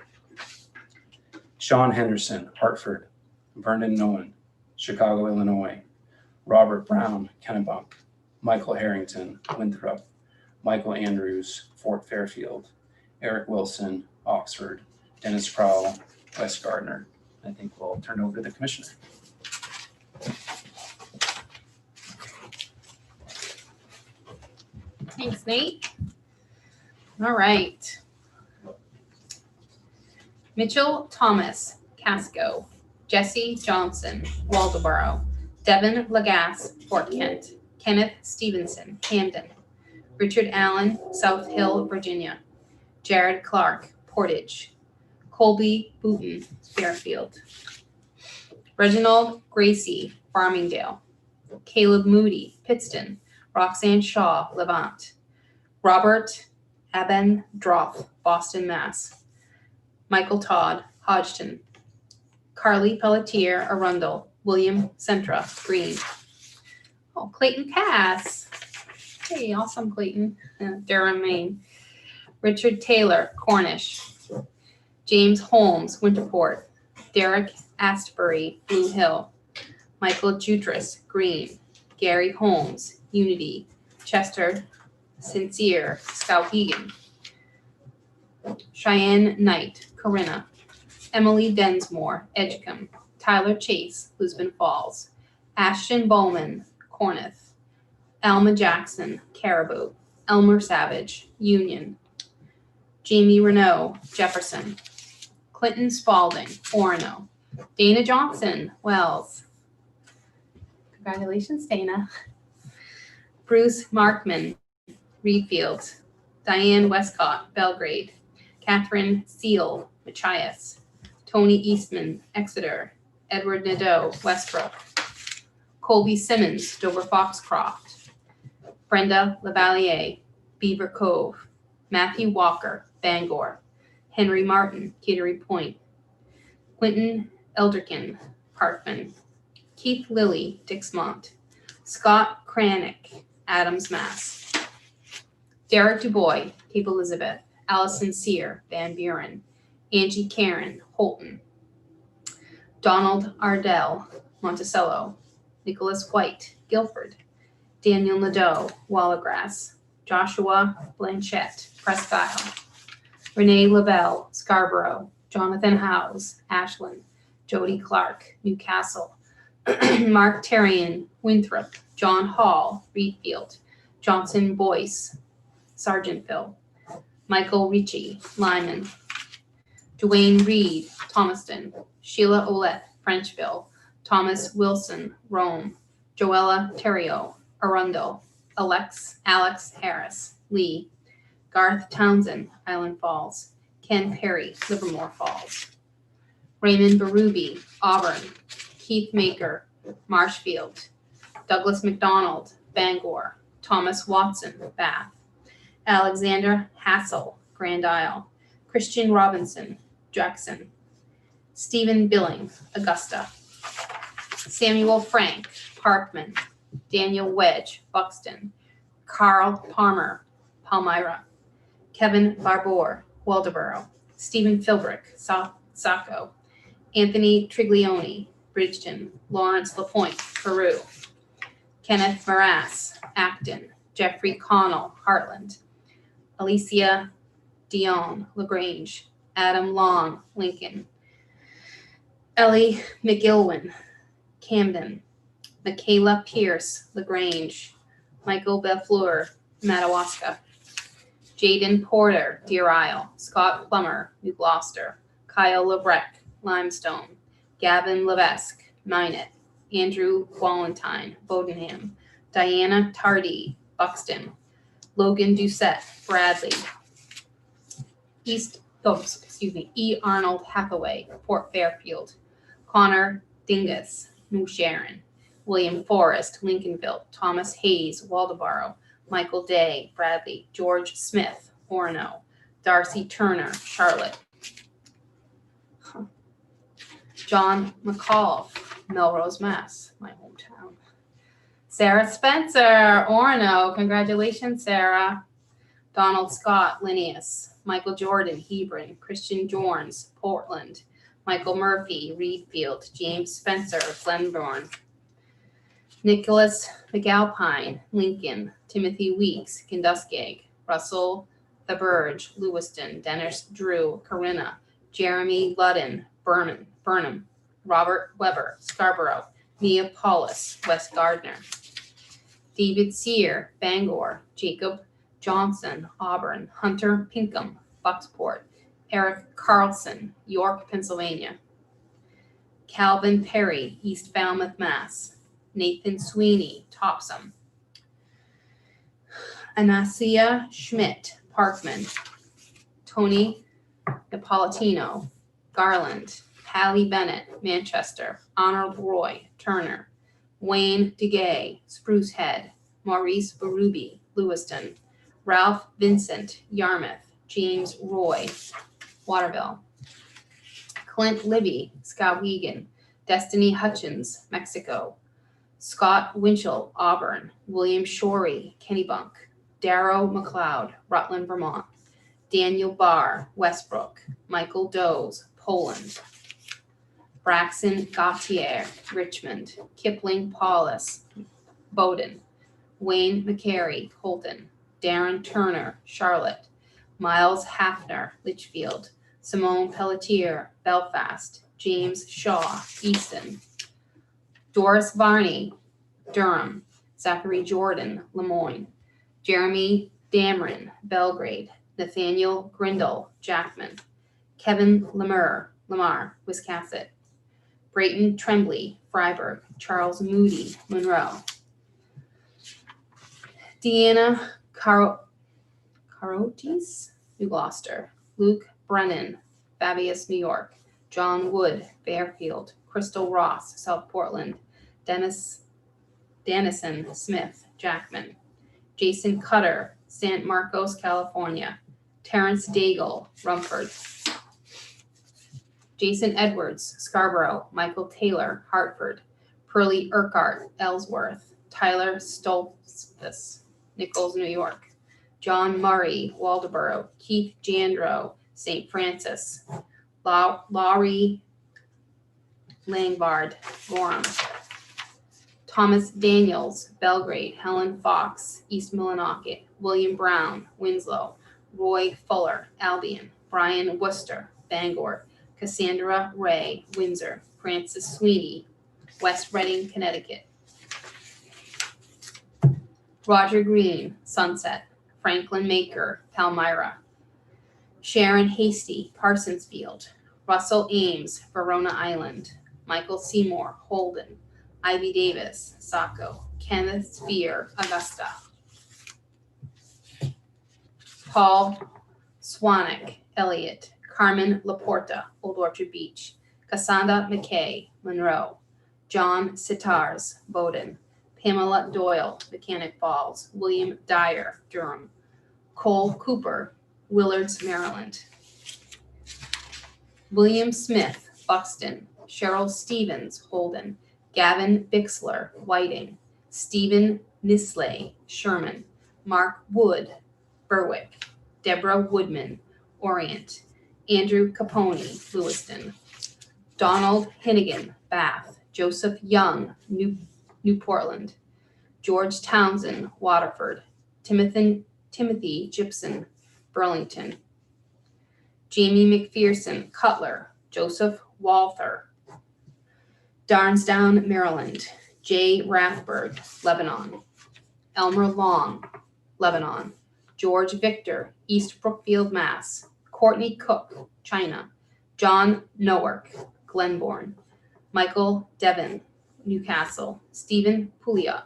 Sean Henderson, Hartford. Vernon Nolan, Chicago, Illinois. Robert Brown, Kennebunk. Michael Harrington, Winthrop. Michael Andrews, Fort Fairfield. Eric Wilson, Oxford. Dennis Crowell, West Gardner. I think we'll turn over to the commissioner. Thanks, Nate. All right. Mitchell Thomas, Casco. Jesse Johnson, Waldoboro. Devin Lagasse, Fort Kent. Kenneth Stevenson, Camden. Richard Allen, South Hill, Virginia. Jared Clark, Portage. Colby Booton, Fairfield. Reginald Gracie, Farmingdale. Caleb Moody, Pittston. Roxanne Shaw, Levant. Robert Abendroth, Boston, Mass. Michael Todd, Hodgton. Carly Pelletier, Arundel. William Centra, Green. Oh, Clayton Cass. Hey, awesome, Clayton. Durham, Maine. Richard Taylor, Cornish. James Holmes, Winterport. Derek Astbury, Blue Hill. Michael Jutras, Green. Gary Holmes, Unity. Chester Sincere, Skowhegan. Cheyenne Knight, Corinna. Emily Densmore, Edgecombe. Tyler Chase, Lisbon Falls. Ashton Bowman, Corneth. Alma Jackson, Caribou. Elmer Savage, Union. Jamie Renault, Jefferson. Clinton Spalding, Orono. Dana Johnson, Wells. Congratulations, Dana. Bruce Markman, Reedfield. Diane Westcott, Belgrade. Catherine Seal, Machias. Tony Eastman, Exeter. Edward Nadeau, Westbrook. Colby Simmons, Dover Foxcroft. Brenda Lavalier, Beaver Cove. Matthew Walker, Bangor. Henry Martin, Kittery Point. Quentin Elderkin, Parkman. Keith Lilly, Dixmont. Scott Cranick, Adams, Mass. Derek DuBois, Cape Elizabeth. Allison Sear, Van Buren. Angie Karen, Holton. Donald Ardell, Monticello. Nicholas White, Guilford. Daniel Nadeau, Wallagrass. Joshua Blanchette, Presque Isle. Renee Lavelle, Scarborough. Jonathan Howes, Ashland. Jody Clark, Newcastle. Mark Terrian, Winthrop. John Hall, Reedfield. Johnson Boyce, Sargentville. Michael Ricci, Lyman. Dwayne Reed, Thomaston. Sheila Olette, Frenchville. Thomas Wilson, Rome. Joella Terrio, Arundel. Alex Harris, Lee. Garth Townsend, Island Falls. Ken Perry, Livermore Falls. Raymond Berube, Auburn. Keith Maker, Marshfield. Douglas McDonald, Bangor. Thomas Watson, Bath. Alexander Hassel, Grand Isle. Christian Robinson, Jackson. Stephen Billing, Augusta. Samuel Frank, Parkman. Daniel Wedge, Buxton. Carl Palmer, Palmyra. Kevin Barbour, Waldoboro. Stephen Philbrick, Saco. Anthony Triglione, Bridgeton. Lawrence LaPointe, Peru. Kenneth Morass, Acton. Jeffrey Connell, Heartland. Alicia Dion, LaGrange. Adam Long, Lincoln. Ellie McGilwin, Camden. Michaela Pierce, LaGrange. Michael Belfleur, Madawaska. Jaden Porter, Deer Isle. Scott Plummer, New Gloucester. Kyle Lebrecht, Limestone. Gavin Levesque, Minot. Andrew Walentine, Bodenham. Diana Tardy, Buxton. Logan Doucette, Bradley. E. Arnold Hathaway, Port Fairfield. Connor Dingus, New Sharon. William Forrest, Lincolnville. Thomas Hayes, Waldoboro. Michael Day, Bradley. George Smith, Orono. Darcy Turner, Charlotte. John McCall, Melrose, Mass, my hometown. Sarah Spencer, Orono. Congratulations, Sarah. Donald Scott, Linnaeus. Michael Jordan, Hebron. Christian Jorns, Portland. Michael Murphy, Reedfield. James Spencer, Glenbourne. Nicholas McAlpine, Lincoln. Timothy Weeks, Kenduskeag. Russell Theberge, Lewiston. Dennis Drew, Corinna. Jeremy Ludden, Burnham. Robert Weber, Scarborough. Mia Paulus, West Gardner. David Sear, Bangor. Jacob Johnson, Auburn. Hunter Pinkham, Bucksport. Eric Carlson, York, Pennsylvania. Calvin Perry, East Falmouth, Mass. Nathan Sweeney, Topsom. Anasia Schmidt, Parkman. Tony Napolitano, Garland. Hallie Bennett, Manchester. Arnold Roy, Turner. Wayne DeGay, Spruce Head. Maurice Berube, Lewiston. Ralph Vincent, Yarmouth. James Roy, Waterville. Clint Libby, Skowhegan. Destiny Hutchins, Mexico. Scott Winchell, Auburn. William Shorey, Kennebunk. Darrow McLeod, Rutland, Vermont. Daniel Barr, Westbrook. Michael Doze, Poland. Braxton Gautier, Richmond. Kipling Paulus, Bowdoin. Wayne McCary, Holton. Darren Turner, Charlotte. Miles Hafner, Litchfield. Simone Pelletier, Belfast. James Shaw, Easton. Doris Varney, Durham. Zachary Jordan, Lemoyne. Jeremy Dameron, Belgrade. Nathaniel Grindle, Jackman. Kevin Lamar, Wiscasset. Brayton Tremblay, Freiburg. Charles Moody, Monroe. Deanna Carotes, New Gloucester. Luke Brennan, Fabius, New York. John Wood, Fairfield. Crystal Ross, South Portland. Dennison Smith, Jackman. Jason Cutter, San Marcos, California. Terrence Daigle, Rumford. Jason Edwards, Scarborough. Michael Taylor, Hartford. Pearlie Urquhart, Ellsworth. Tyler Stoltzfus, Nichols, New York. John Murray, Waldoboro. Keith Jandro, St. Francis. Laurie Langbard, Gorham. Thomas Daniels, Belgrade. Helen Fox, East Millinocket. William Brown, Winslow. Roy Fuller, Albion. Brian Worcester, Bangor. Cassandra Ray, Windsor. Francis Sweeney, West Reading, Connecticut. Roger Green, Sunset. Franklin Maker, Palmyra. Sharon Hasty, Parsonsfield. Russell Ames, Verona Island. Michael Seymour, Holden. Ivy Davis, Saco. Kenneth Spear, Augusta. Paul Swanek, Elliott. Carmen Laporta, Old Orchard Beach. Cassandra McKay, Monroe. John Sitars, Bowdoin. Pamela Doyle, Mechanic Falls. William Dyer, Durham. Cole Cooper, Willards, Maryland. William Smith, Buxton. Cheryl Stevens, Holden. Gavin Bixler, Whiting. Stephen Nisley, Sherman. Mark Wood, Berwick. Deborah Woodman, Orient. Andrew Capone, Lewiston. Donald Hinnigan, Bath. Joseph Young, New Portland. George Townsend, Waterford. Timothy Gibson, Burlington. Jamie McPherson, Cutler. Joseph Walther, Darnsdown, Maryland. Jay Rathberg, Lebanon. Elmer Long, Lebanon. George Victor, East Brookfield, Mass. Courtney Cook, China. John Nowark, Glenbourne. Michael Devon, Newcastle. Stephen Pouliot,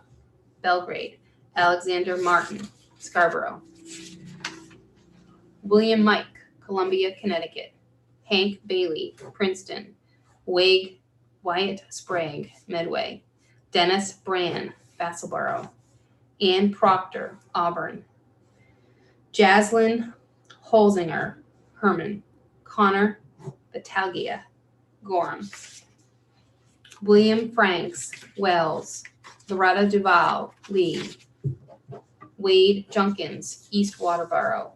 Belgrade. Alexander Martin, Scarborough. William Mike, Columbia, Connecticut. Hank Bailey, Princeton. Wyatt Sprague, Medway. Dennis Brand, Vassalboro. Ann Proctor, Auburn. Jaslyn Holzinger, Herman. Connor Battaglia, Gorham. William Franks, Wells. Loretta Duval, Lee. Wade Junkins, East Waterboro.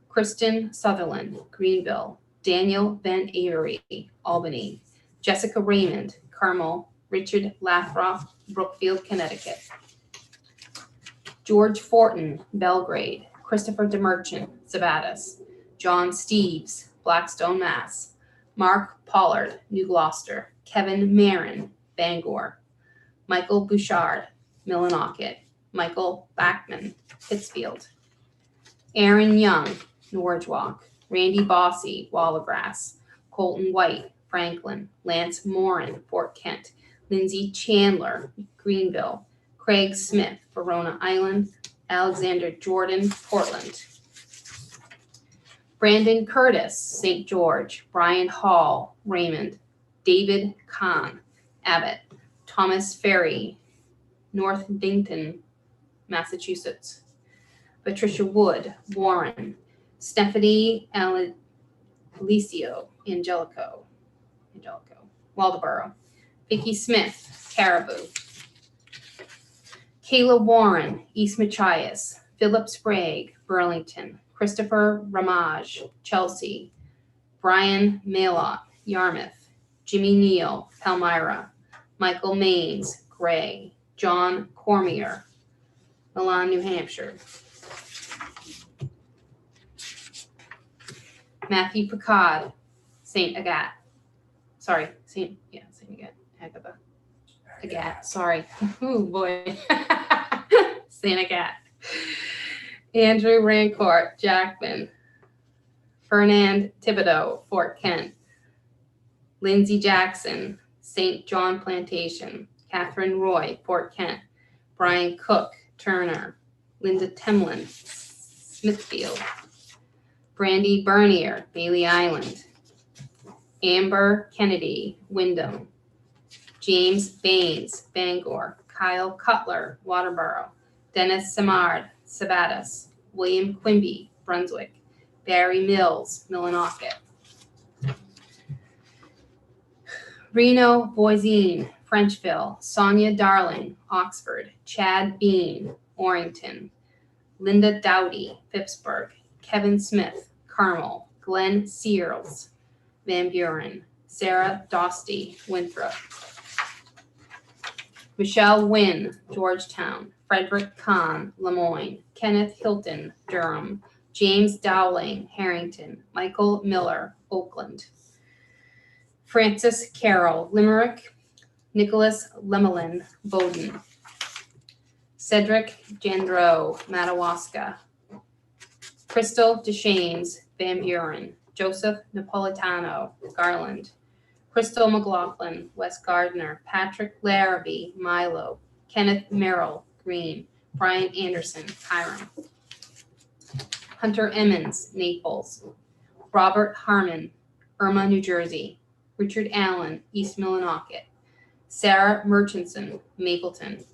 Kristen Sutherland, Greenville. Daniel Van Avery, Albany. Jessica Raymond, Carmel. Richard Lathroff, Brookfield, Connecticut. George Fortin, Belgrade. Christopher DeMerchant, Sabattis. John Steeves, Blackstone, Mass. Mark Pollard, New Gloucester. Kevin Marin, Bangor. Michael Bouchard, Millinocket. Michael Backman, Pittsfield. Aaron Young, Norwalk. Randy Bossy, Wallagrass. Colton White, Franklin. Lance Morin, Fort Kent. Lindsay Chandler, Greenville. Craig Smith, Verona Island. Alexander Jordan, Portland. Brandon Curtis, St. George. Brian Hall, Raymond. David Kahn, Abbott. Thomas Ferry, North Bington, Massachusetts. Patricia Wood, Warren. Stephanie Alicio, Angelico, Waldeboro. Vicki Smith, Caribou. Kayla Warren, East Machias. Philip Sprague, Burlington. Christopher Ramage, Chelsea. Brian Malott, Yarmouth. Jimmy Neal, Palmyra. Michael Maines, Gray. John Cormier, Milan, New Hampshire. Matthew Picard, St. Agatha. St. Agatha. Agatha, sorry. Oh boy. St. Agatha. Andrew Rancourt, Jackman. Fernand Thibodeau, Fort Kent. Lindsay Jackson, St. John Plantation. Catherine Roy, Fort Kent. Brian Cook, Turner. Linda Temlin, Smithfield. Brandy Bernier, Bailey Island. Amber Kennedy, Wyndham. James Baines, Bangor. Kyle Cutler, Waterboro. Dennis Samard, Sabattis. William Quimby, Brunswick. Barry Mills, Millinocket. Reno Voisin, Frenchville. Sonia Darling, Oxford. Chad Bean, Orrington. Linda Dowdy, Phippsburg. Kevin Smith, Carmel. Glenn Searles, Van Buren. Sarah Dosty, Winthrop. Michelle Wynn, Georgetown. Frederick Kahn, Lemoyne. Kenneth Hilton, Durham. James Dowling, Harrington. Michael Miller, Oakland. Francis Carroll, Limerick. Nicholas Lemelin, Bowdoin. Cedric Jandreau, Madawaska. Crystal Deschaines, Van Buren. Joseph Napolitano, Garland. Crystal McLaughlin, West Gardner. Patrick Larrabee, Milo. Kenneth Merrill, Green. Brian Anderson, Hiram. Hunter Emmons, Naples. Robert Harmon, Irma, New Jersey. Richard Allen, East Millinocket. Sarah Murchison, Mapleton.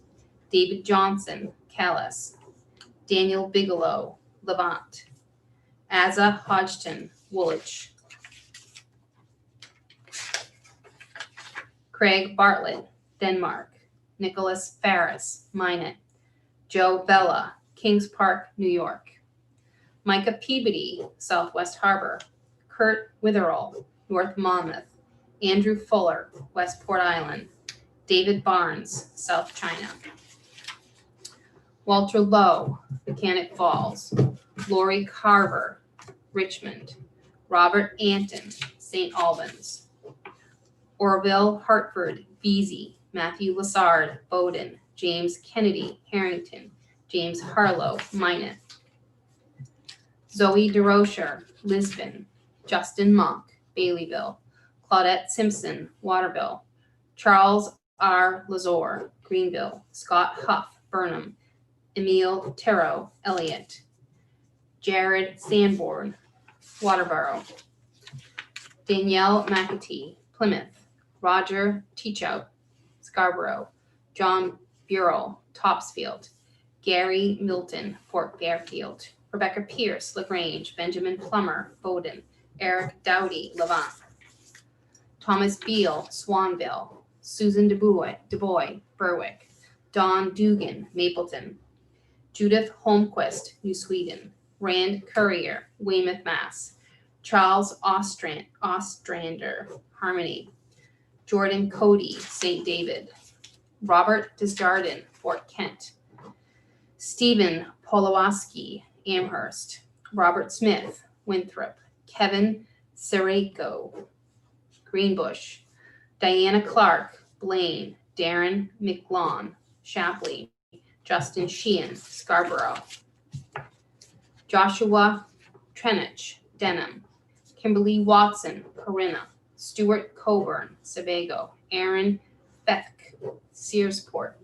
David Johnson, Calais. Daniel Bigelow, Levant. Asa Hodgson, Woolwich. Craig Bartlett, Denmark. Nicholas Farris, Minot. Joe Bella, Kings Park, New York. Micah Peabody, Southwest Harbor. Kurt Witherall, North Monmouth. Andrew Fuller, West Port Island. David Barnes, South China. Walter Lowe, Mechanic Falls. Lori Carver, Richmond. Robert Anton, St. Albans. Orville Hartford, Veazey. Matthew Lassard, Bowdoin. James Kennedy, Harrington. James Harlow, Minot. Zoe DeRocher, Lisbon. Justin Monk, Baileyville. Claudette Simpson, Waterville. Charles R. Lazore, Greenville. Scott Huff, Burnham. Emile Terrell, Elliott. Jared Sanborn, Waterboro. Danielle McAtee, Plymouth. Roger Teachout, Scarborough. John Burrell, Topsfield. Gary Milton, Fort Fairfield. Rebecca Pierce, LaGrange. Benjamin Plummer, Bowdoin. Eric Dowdy, Levant. Thomas Beal, Swanville. Susan DuBois, Berwick. Don Dugan, Mapleton. Judith Holmquist, New Sweden. Rand Courier, Weymouth, Mass. Charles Ostrander, Harmony. Jordan Cody, St. David. Robert Desjardins, Fort Kent. Stephen Polowaski, Amherst. Robert Smith, Winthrop. Kevin Sereko, Greenbush. Diana Clark, Blaine. Darren McLawn, Shapley. Justin Sheehan, Scarborough. Joshua Trenich, Denham. Kimberly Watson, Corinna. Stuart Coburn, Sebago. Aaron Beck, Searsport.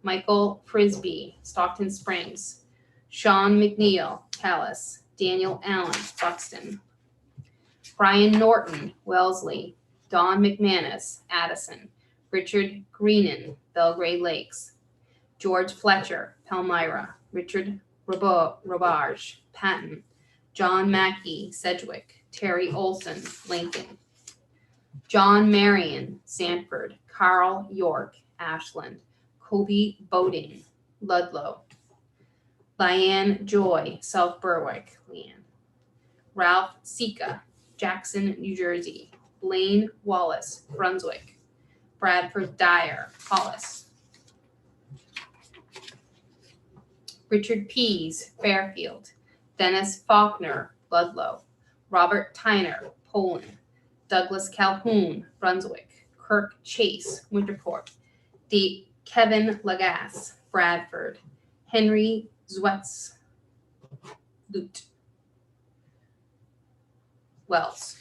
Michael Frisbee, Stockton Springs. Sean McNeil, Calais. Daniel Allen, Buxton. Brian Norton, Wellesley. Don McManus, Addison. Richard Greenan, Belgrade Lakes. George Fletcher, Palmyra. Richard Robage, Patton. John Mackey, Sedgwick. Terry Olson, Lincoln. John Marion, Sanford. Carl York, Ashland. Kobe Boating, Ludlow. Liane Joy, South Berwick, Leanne. Ralph Sika, Jackson, New Jersey. Blaine Wallace, Brunswick. Bradford Dyer, Hollis. Richard Pease, Fairfield. Dennis Faulkner, Ludlow. Robert Tyner, Poland. Douglas Calhoun, Brunswick. Kirk Chase, Winterport. Kevin Lagasse, Bradford. Henry Zwetz, Lute. Wells.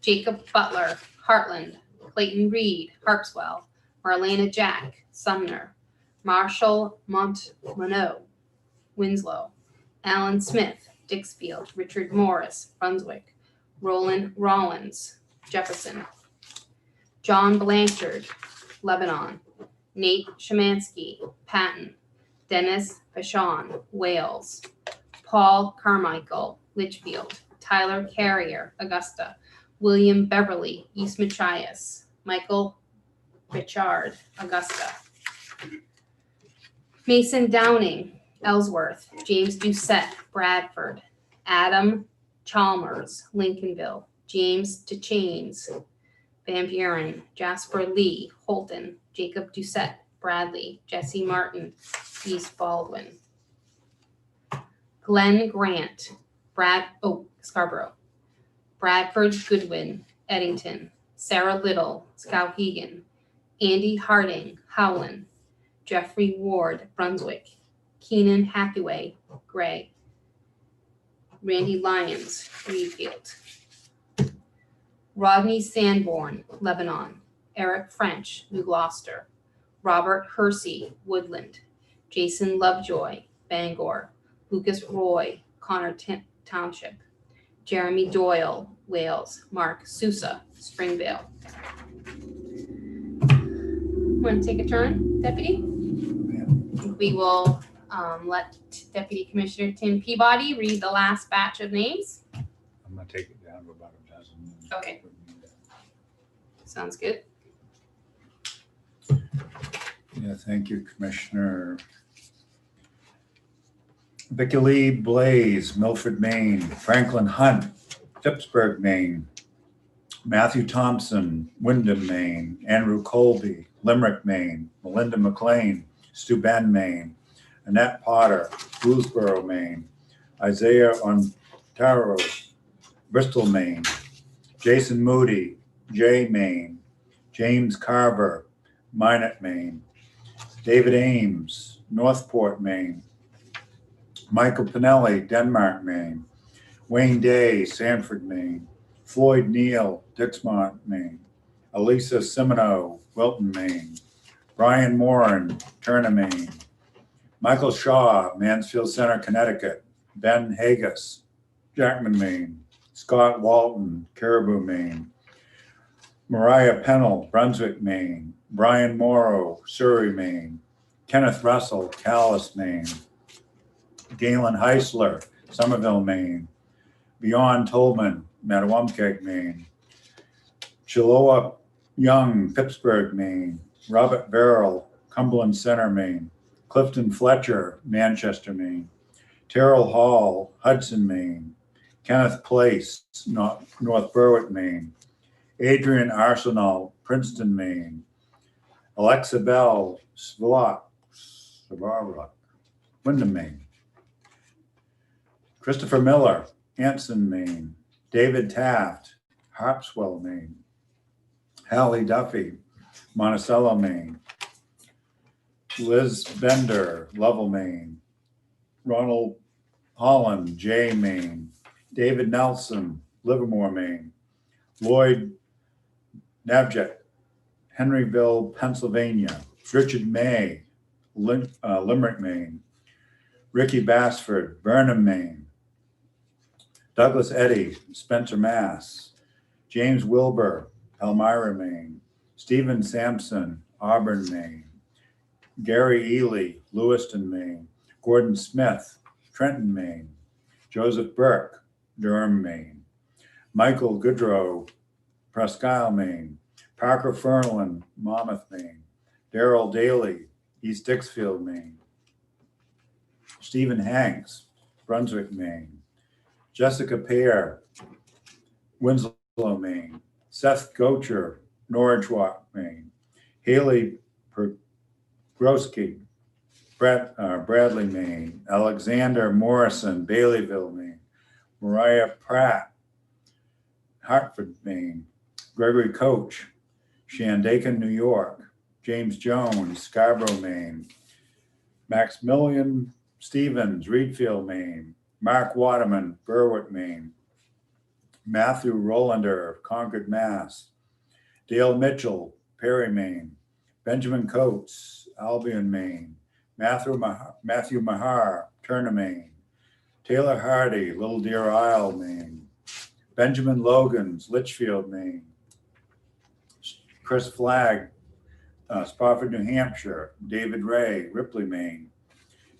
Jacob Butler, Heartland. Clayton Reed, Harpswell. Marlena Jack, Sumner. Marshall Montmoneau, Winslow. Alan Smith, Dixfield. Richard Morris, Brunswick. Roland Rollins, Jefferson. John Blanchard, Lebanon. Nate Shemansky, Patton. Dennis Vachon, Wales. Paul Carmichael, Litchfield. Tyler Carrier, Augusta. William Beverly, East Machias. Michael Richard, Augusta. Mason Downing, Ellsworth. James Doucette, Bradford. Adam Chalmers, Lincolnville. James DeChaines, Van Buren. Jasper Lee, Holton. Jacob Doucette, Bradley. Jesse Martin, East Baldwin. Glenn Grant, Scarborough. Bradford Goodwin, Eddington. Sarah Little, Skowhegan. Andy Harding, Howland. Jeffrey Ward, Brunswick. Keenan Hathaway, Gray. Randy Lyons, Reedfield. Rodney Sanborn, Lebanon. Eric French, New Gloucester. Robert Hersey, Woodland. Jason Lovejoy, Bangor. Lucas Roy, Connor Township. Jeremy Doyle, Wales. Mark Sousa, Springvale. Want to take a turn, Deputy? we will let Deputy Commissioner Tim Peabody read the last batch of names. I'm gonna take it down to about a dozen. Okay. Sounds good. Yeah, thank you, Commissioner. Vicky Lee Blaze, Milford, Maine. Franklin Hunt, Phippsburg, Maine. Matthew Thompson, Wyndham, Maine. Andrew Colby, Limerick, Maine. Melinda McLean, Steuben, Maine. Annette Potter, Boothborough, Maine. Isaiah Ontaro, Bristol, Maine. Jason Moody, Jay, Maine. James Carver, Minot, Maine. David Ames, Northport, Maine. Michael Pinelli, Denmark, Maine. Wayne Day, Sanford, Maine. Floyd Neal, Dixmont, Maine. Elisa Simino, Wilton, Maine. Brian Moran, Turner, Maine. Michael Shaw, Mansfield Center, Connecticut. Ben Haggis, Jackman, Maine. Scott Walton, Caribou, Maine. Mariah Pennell, Brunswick, Maine. Brian Morrow, Surrey, Maine. Kenneth Russell, Calais, Maine. Galen Heisler, Somerville, Maine. Bjorn Tolman, Mattawamkeag, Maine. Chiloa Young, Pittsburgh, Maine. Robert Verrill, Cumberland Center, Maine. Clifton Fletcher, Manchester, Maine. Terrell Hall, Hudson, Maine. Kenneth Place, North Berwick, Maine. Adrian Arsenal, Princeton, Maine. Alexa Bell, Svalok, Wyndham, Maine. Christopher Miller, Anson, Maine. David Taft, Harpswell, Maine. Hallie Duffy, Monticello, Maine. Liz Bender, Lovell, Maine. Ronald Holland, Jay, Maine. David Nelson, Livermore, Maine. Lloyd Navjet, Henryville, Pennsylvania. Richard May, Limerick, Maine. Ricky Bassford, Burnham, Maine. Douglas Eddy, Spencer, Mass. James Wilbur, Palmyra, Maine. Stephen Sampson, Auburn, Maine. Gary Ely, Lewiston, Maine. Gordon Smith, Trenton, Maine. Joseph Burke, Durham, Maine. Michael Goodrow, Presque Isle, Maine. Parker Fernland, Monmouth, Maine. Darrell Daly, East Dixfield, Maine. Stephen Hanks, Brunswick, Maine. Jessica Pear, Winslow, Maine. Seth Gocher, Norridgewock, Maine. Haley Groski, Bradley, Maine. Alexander Morrison, Baileyville, Maine. Mariah Pratt, Hartford, Maine. Gregory Coach, Shandaken, New York. James Jones, Scarborough, Maine. Maximilian Stevens, Reedfield, Maine. Mark Waterman, Berwick, Maine. Matthew Rolander, Concord, Mass. Dale Mitchell, Perry, Maine. Benjamin Coates, Albion, Maine. Matthew Mahar, Turner, Maine. Taylor Hardy, Little Deer Isle, Maine. Benjamin Logans, Litchfield, Maine. Chris Flagg, Spofford, New Hampshire. David Ray, Ripley, Maine.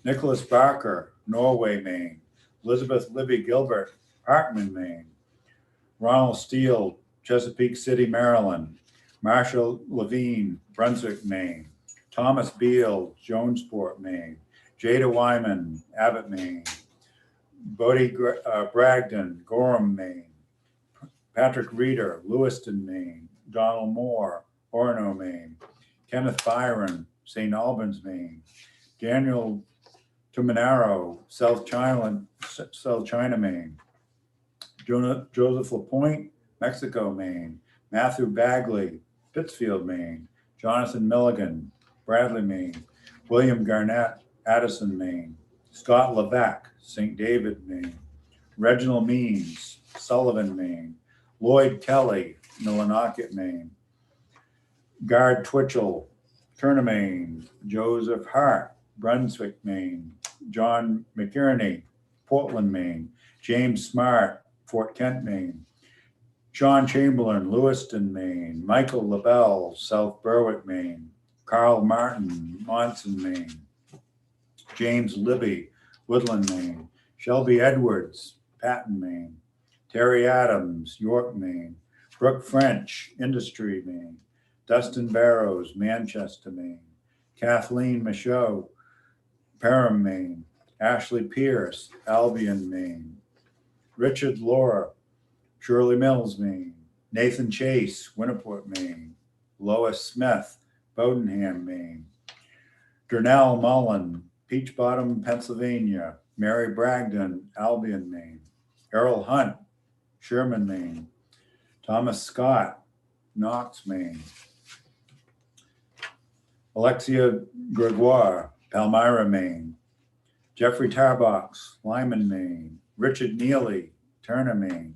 Nicholas Barker, Norway, Maine. Elizabeth Libby Gilbert, Parkman, Maine. Ronald Steele, Chesapeake City, Maryland. Marshall Levine, Brunswick, Maine. Thomas Beal, Jonesport, Maine. Jada Wyman, Abbott, Maine. Bodie Bragdon, Gorham, Maine. Patrick Reeder, Lewiston, Maine. Donald Moore, Orono, Maine. Kenneth Byron, St. Albans, Maine. Daniel Tuminaro, South China, Maine. Joseph LaPointe, Mexico, Maine. Matthew Bagley, Pittsfield, Maine. Jonathan Milligan, Bradley, Maine. William Garnett, Addison, Maine. Scott Levesque, St. David, Maine. Reginald Means, Sullivan, Maine. Lloyd Kelly, Millinocket, Maine. Gard Twitchell, Turner, Maine. Joseph Hart, Brunswick, Maine. John McKierney, Portland, Maine. James Smart, Fort Kent, Maine. Sean Chamberlain, Lewiston, Maine. Michael LaBelle, South Berwick, Maine. Carl Martin, Monson, Maine. James Libby, Woodland, Maine. Shelby Edwards, Patton, Maine. Terry Adams, York, Maine. Brooke French, Industry, Maine. Dustin Barrows, Manchester, Maine. Kathleen Michaud, Perham, Maine. Ashley Pierce, Albion, Maine. Richard Laura, Shirley Mills, Maine. Nathan Chase, Winniport, Maine. Lois Smith, Bowdenham, Maine. Durnell Mullen, Peach Bottom, Pennsylvania. Mary Bragdon, Albion, Maine. Errol Hunt, Sherman, Maine. Thomas Scott, Knox, Maine. Alexia Gregoire, Palmyra, Maine. Jeffrey Tarbox, Lyman, Maine. Richard Neely, Turner, Maine.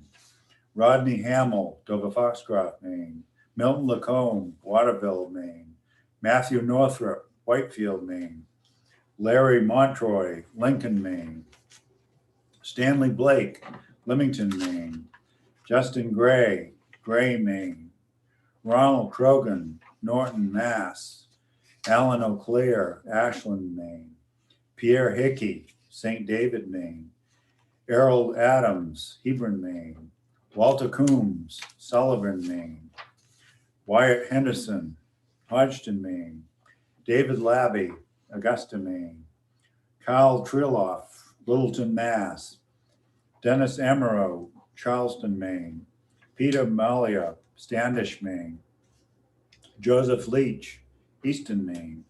Rodney Hamill, Dover Foxcroft, Maine. Milton Lacombe, Waterville, Maine. Matthew Northrop, Whitefield, Maine. Larry Montroy, Lincoln, Maine. Stanley Blake, Leamington, Maine. Justin Gray, Gray, Maine. Ronald Krogan, Norton, Mass. Alan O'Clair, Ashland, Maine. Pierre Hickey, St. David, Maine. Errol Adams, Hebron, Maine. Walter Coombs, Sullivan, Maine. Wyatt Henderson, Hodgson, Maine. David Labby, Augusta, Maine. Kyle Triloff, Littleton, Mass. Dennis Amaro, Charleston, Maine. Peter Malia, Standish, Maine. Joseph Leach, Easton, Maine.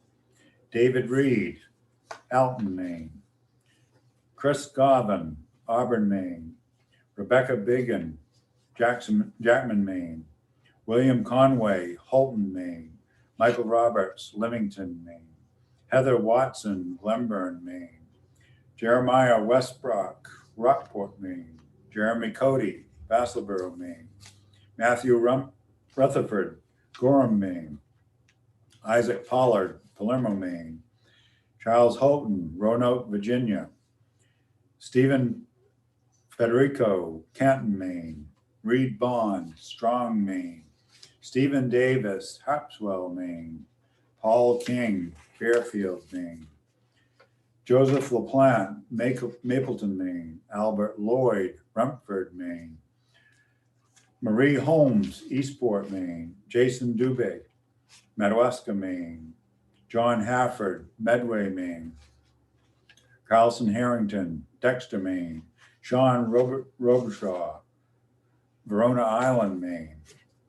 David Reed, Alton, Maine. Chris Garvin, Auburn, Maine. Rebecca Biggin, Jackman, Maine. William Conway, Holton, Maine. Michael Roberts, Leamington, Maine. Heather Watson, Glenburn, Maine. Jeremiah Westbrook, Rockport, Maine. Jeremy Cody, Vassalboro, Maine. Matthew Rutherford, Gorham, Maine. Isaac Pollard, Palermo, Maine. Charles Houghton, Roanoke, Virginia. Stephen Federico, Canton, Maine. Reed Bond, Strong, Maine. Stephen Davis, Harpswell, Maine. Paul King, Fairfield, Maine. Joseph LaPlante, Mapleton, Maine. Albert Lloyd, Rumford, Maine. Marie Holmes, Eastport, Maine. Jason Dubé, Madawaska, Maine. John Hafford, Medway, Maine. Carlson Harrington, Dexter, Maine. Sean Robershaw, Verona Island, Maine.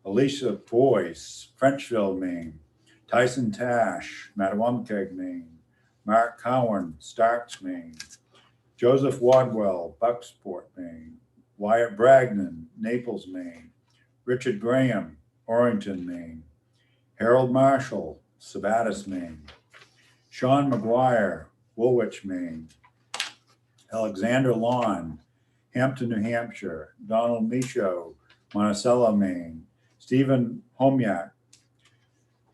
Alicia Boyce, Frenchville, Maine. Tyson Tash, Mattawamkeag, Maine. Mark Cowan, Starks, Maine. Joseph Wadwell, Bucksport, Maine. Wyatt Bragdon, Naples, Maine. Richard Graham, Orrington, Maine. Harold Marshall, Sabattis, Maine. Sean McGuire, Woolwich, Maine. Alexander Lawn, Hampton, New Hampshire. Donald Michaud, Monticello, Maine. Stephen Homyak,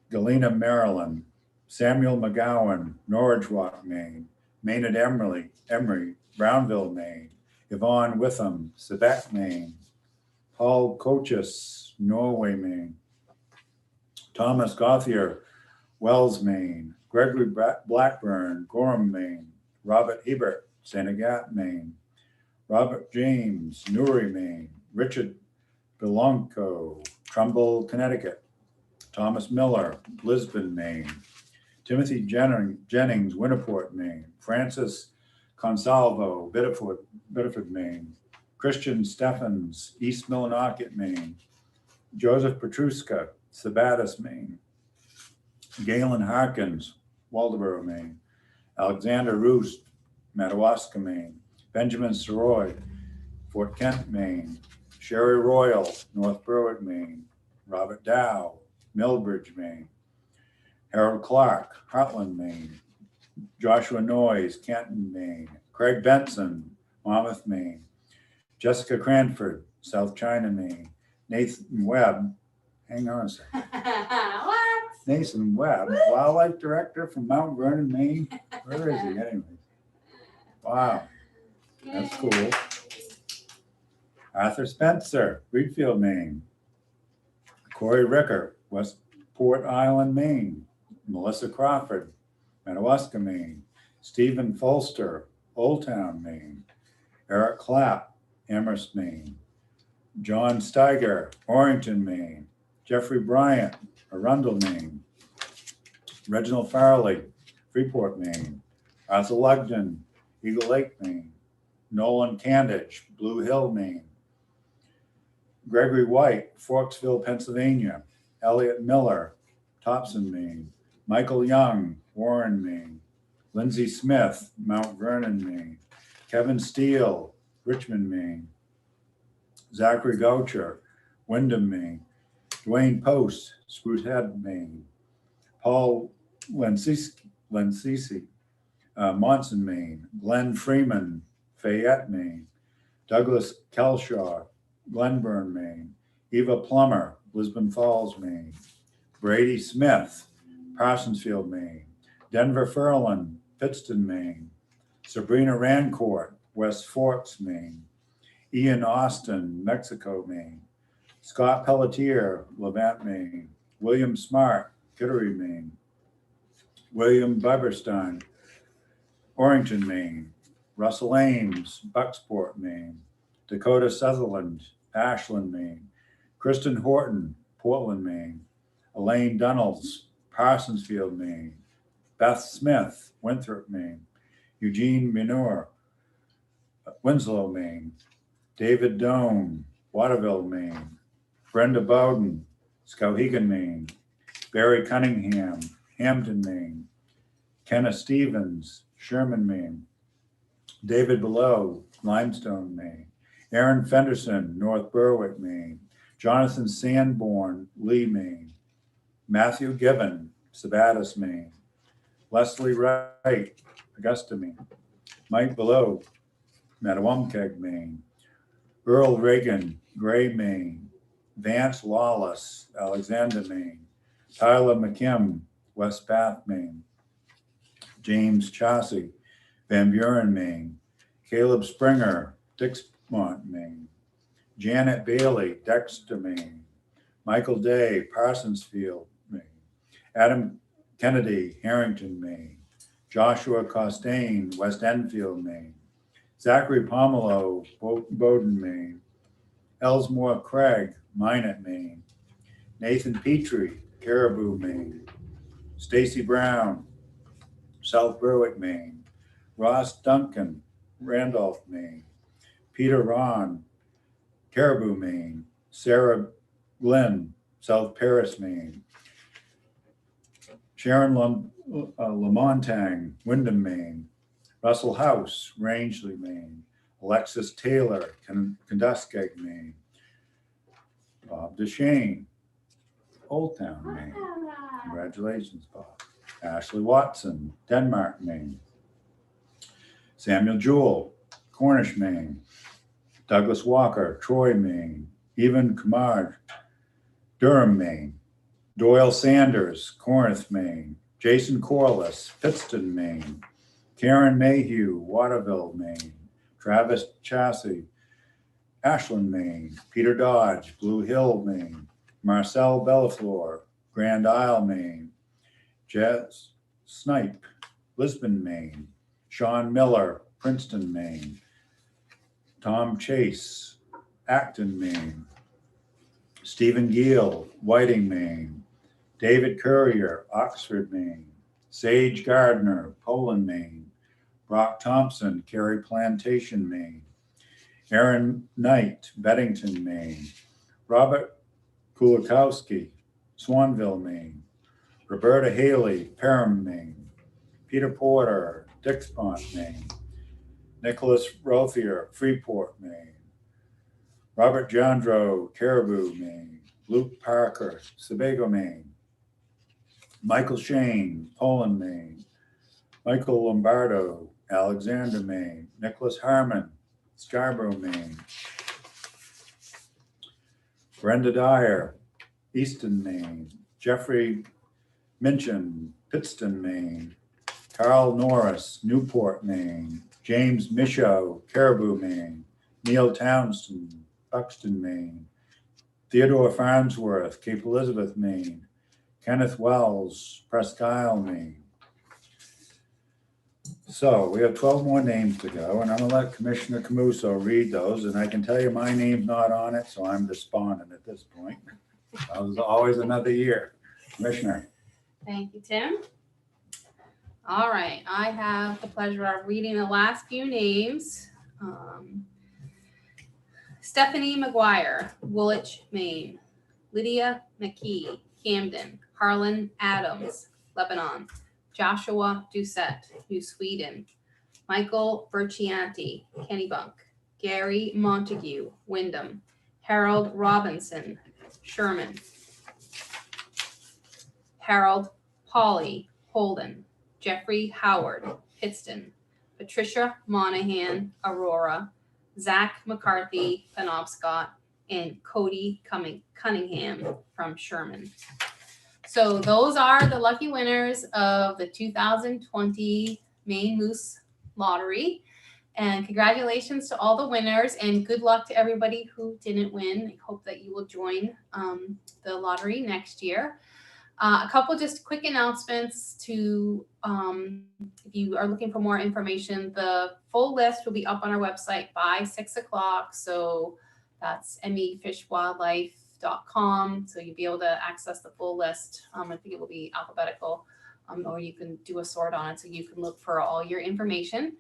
Galena, Maryland. Samuel McGowan, Norridgewock, Maine. Maynard Emery, Brownville, Maine. Yvonne Witham, Sebec, Maine. Paul Cochis, Norway, Maine. Thomas Gauthier, Wells, Maine. Gregory Blackburn, Gorham, Maine. Robert Hebert, St. Agathe, Maine. Robert James, Newry, Maine. Richard Belonco, Trumbull, Connecticut. Thomas Miller, Lisbon, Maine. Timothy Jennings, Winniport, Maine. Francis Consalvo, Biddeford, Maine. Christian Steffens, East Millinocket, Maine. Joseph Petruska, Sabattis, Maine. Galen Harkins, Waldoboro, Maine. Alexander Roost, Madawaska, Maine. Benjamin Soroy, Fort Kent, Maine. Sherry Royal, North Berwick, Maine. Robert Dow, Millbridge, Maine. Harold Clark, Heartland, Maine. Joshua Noyes, Canton, Maine. Craig Benson, Monmouth, Maine. Jessica Cranford, South China, Maine. Nathan Webb, hang on a second. What? Nathan Webb, Wildlife Director from Mount Vernon, Maine. Where is he anyway? Wow, that's cool. Arthur Spencer, Reedfield, Maine. Corey Ricker, Westport Island, Maine. Melissa Crawford, Madawaska, Maine. Stephen Folster, Old Town, Maine. Eric Clapp, Amherst, Maine. John Steiger, Orrington, Maine. Jeffrey Bryant, Arundel, Maine. Reginald Farley, Freeport, Maine. Arthur Lugden, Eagle Lake, Maine. Nolan Candage, Blue Hill, Maine. Gregory White, Forksville, Pennsylvania. Elliot Miller, Topson, Maine. Michael Young, Warren, Maine. Lindsay Smith, Mount Vernon, Maine. Kevin Steele, Richmond, Maine. Zachary Goucher, Wyndham, Maine. Dwayne Post, Spruce Head, Maine. Paul Lencisi, Monson, Maine. Glenn Freeman, Fayette, Maine. Douglas Kelshaw, Glenburn, Maine. Eva Plummer, Lisbon Falls, Maine. Brady Smith, Parsonsfield, Maine. Denver Furlan, Pittston, Maine. Sabrina Rancourt, West Forks, Maine. Ian Austin, Mexico, Maine. Scott Pelletier, Levant, Maine. William Smart, Kittery, Maine. William Biberstein, Orrington, Maine. Russell Ames, Bucksport, Maine. Dakota Sutherland, Ashland, Maine. Kristen Horton, Portland, Maine. Elaine Dunnels, Parsonsfield, Maine. Beth Smith, Winthrop, Maine. Eugene Minor, Winslow, Maine. David Doan, Waterville, Maine. Brenda Bowden, Skowhegan, Maine. Barry Cunningham, Hampton, Maine. Kenneth Stevens, Sherman, Maine. David Below, Limestone, Maine. Aaron Fenderson, North Berwick, Maine. Jonathan Sanborn, Lee, Maine. Matthew Gibbon, Sabattis, Maine. Leslie Wright, Augusta, Maine. Mike Below, Mattawamkeag, Maine. Earl Reagan, Gray, Maine. Vance Lawless, Alexander, Maine. Tyler McKim, West Bath, Maine. James Chauncey, Van Buren, Maine. Caleb Springer, Dixmont, Maine. Janet Bailey, Dexter, Maine. Michael Day, Parsonsfield, Maine. Adam Kennedy, Harrington, Maine. Joshua Costain, West Enfield, Maine. Zachary Pomelo, Bowdoin, Maine. Elsmore Craig, Minot, Maine. Nathan Petrie, Caribou, Maine. Stacy Brown, South Berwick, Maine. Ross Duncan, Randolph, Maine. Peter Ron, Caribou, Maine. Sarah Glenn, South Paris, Maine. Sharon Lamontang, Wyndham, Maine. Russell House, Rangeley, Maine. Alexis Taylor, Kenduskeag, Maine. Bob DeShane, Old Town, Maine. Congratulations, Bob. Ashley Watson, Denmark, Maine. Samuel Jewell, Cornish, Maine. Douglas Walker, Troy, Maine. Evan Kumar, Durham, Maine. Doyle Sanders, Corinth, Maine. Jason Corliss, Pittston, Maine. Karen Mayhew, Waterville, Maine. Travis Chassie, Ashland, Maine. Peter Dodge, Blue Hill, Maine. Marcel Bellafleur, Grand Isle, Maine. Jess Snipe, Lisbon, Maine. Sean Miller, Princeton, Maine. Tom Chase, Acton, Maine. Stephen Gill, Whiting, Maine. David Courier, Oxford, Maine. Sage Gardner, Poland, Maine. Brock Thompson, Cary Plantation, Maine. Aaron Knight, Beddington, Maine. Robert Kulikowski, Swanville, Maine. Roberta Haley, Perham, Maine. Peter Porter, Dixmont, Maine. Nicholas Rothier, Freeport, Maine. Robert Jandro, Caribou, Maine. Luke Parker, Sebago, Maine. Michael Shane, Poland, Maine. Michael Lombardo, Alexander, Maine. Nicholas Harmon, Scarborough, Maine. Brenda Dyer, Easton, Maine. Jeffrey Minchin, Pittston, Maine. Carl Norris, Newport, Maine. James Michaud, Caribou, Maine. Neil Townsend, Buxton, Maine. Theodore Farnsworth, Cape Elizabeth, Maine. Kenneth Wells, Presque Isle, Maine. So we have 12 more names to go, and I'm gonna let Commissioner Camuso read those, and I can tell you my name's not on it, so I'm despondent at this point. That was always another year. Commissioner, Thank you, Tim. All right, I have the pleasure of reading the last few names. Stephanie McGuire, Woolwich, Maine. Lydia McKee, Camden. Harlan Adams, Lebanon. Joshua Doucette, New Sweden. Michael Berchianti, Kennybunk. Gary Montague, Wyndham. Harold Robinson, Sherman. Harold Pauley, Holden. Jeffrey Howard, Pittston. Patricia Monahan, Aurora. Zach McCarthy, Penobscot. And Cody Cunningham from Sherman. So those are the lucky winners of the 2020 Maine Moose Lottery. And congratulations to all the winners and good luck to everybody who didn't win. I hope that you will join the lottery next year. A couple just quick announcements to, if you are looking for more information, the full list will be up on our website by 6 o'clock. So that's mefishwildlife.com. So you'll be able to access the full list. I think it will be alphabetical, or you can do a sort on it so you can look for all your information.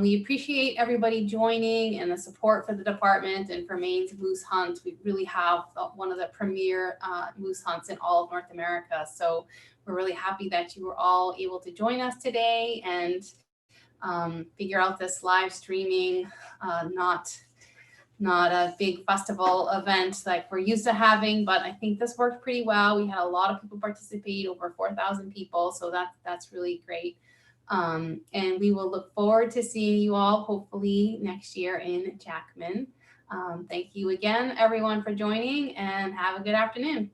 We appreciate everybody joining and the support for the department and for Maine's moose hunt. We really have one of the premier moose hunts in all of North America. So we're really happy that you were all able to join us today and figure out this live streaming, not a big festival event like we're used to having, but I think this worked pretty well. We had a lot of people participate, over 4,000 people. So that's really great. And we will look forward to seeing you all hopefully next year in Jackman. Thank you again, everyone, for joining, and have a good afternoon.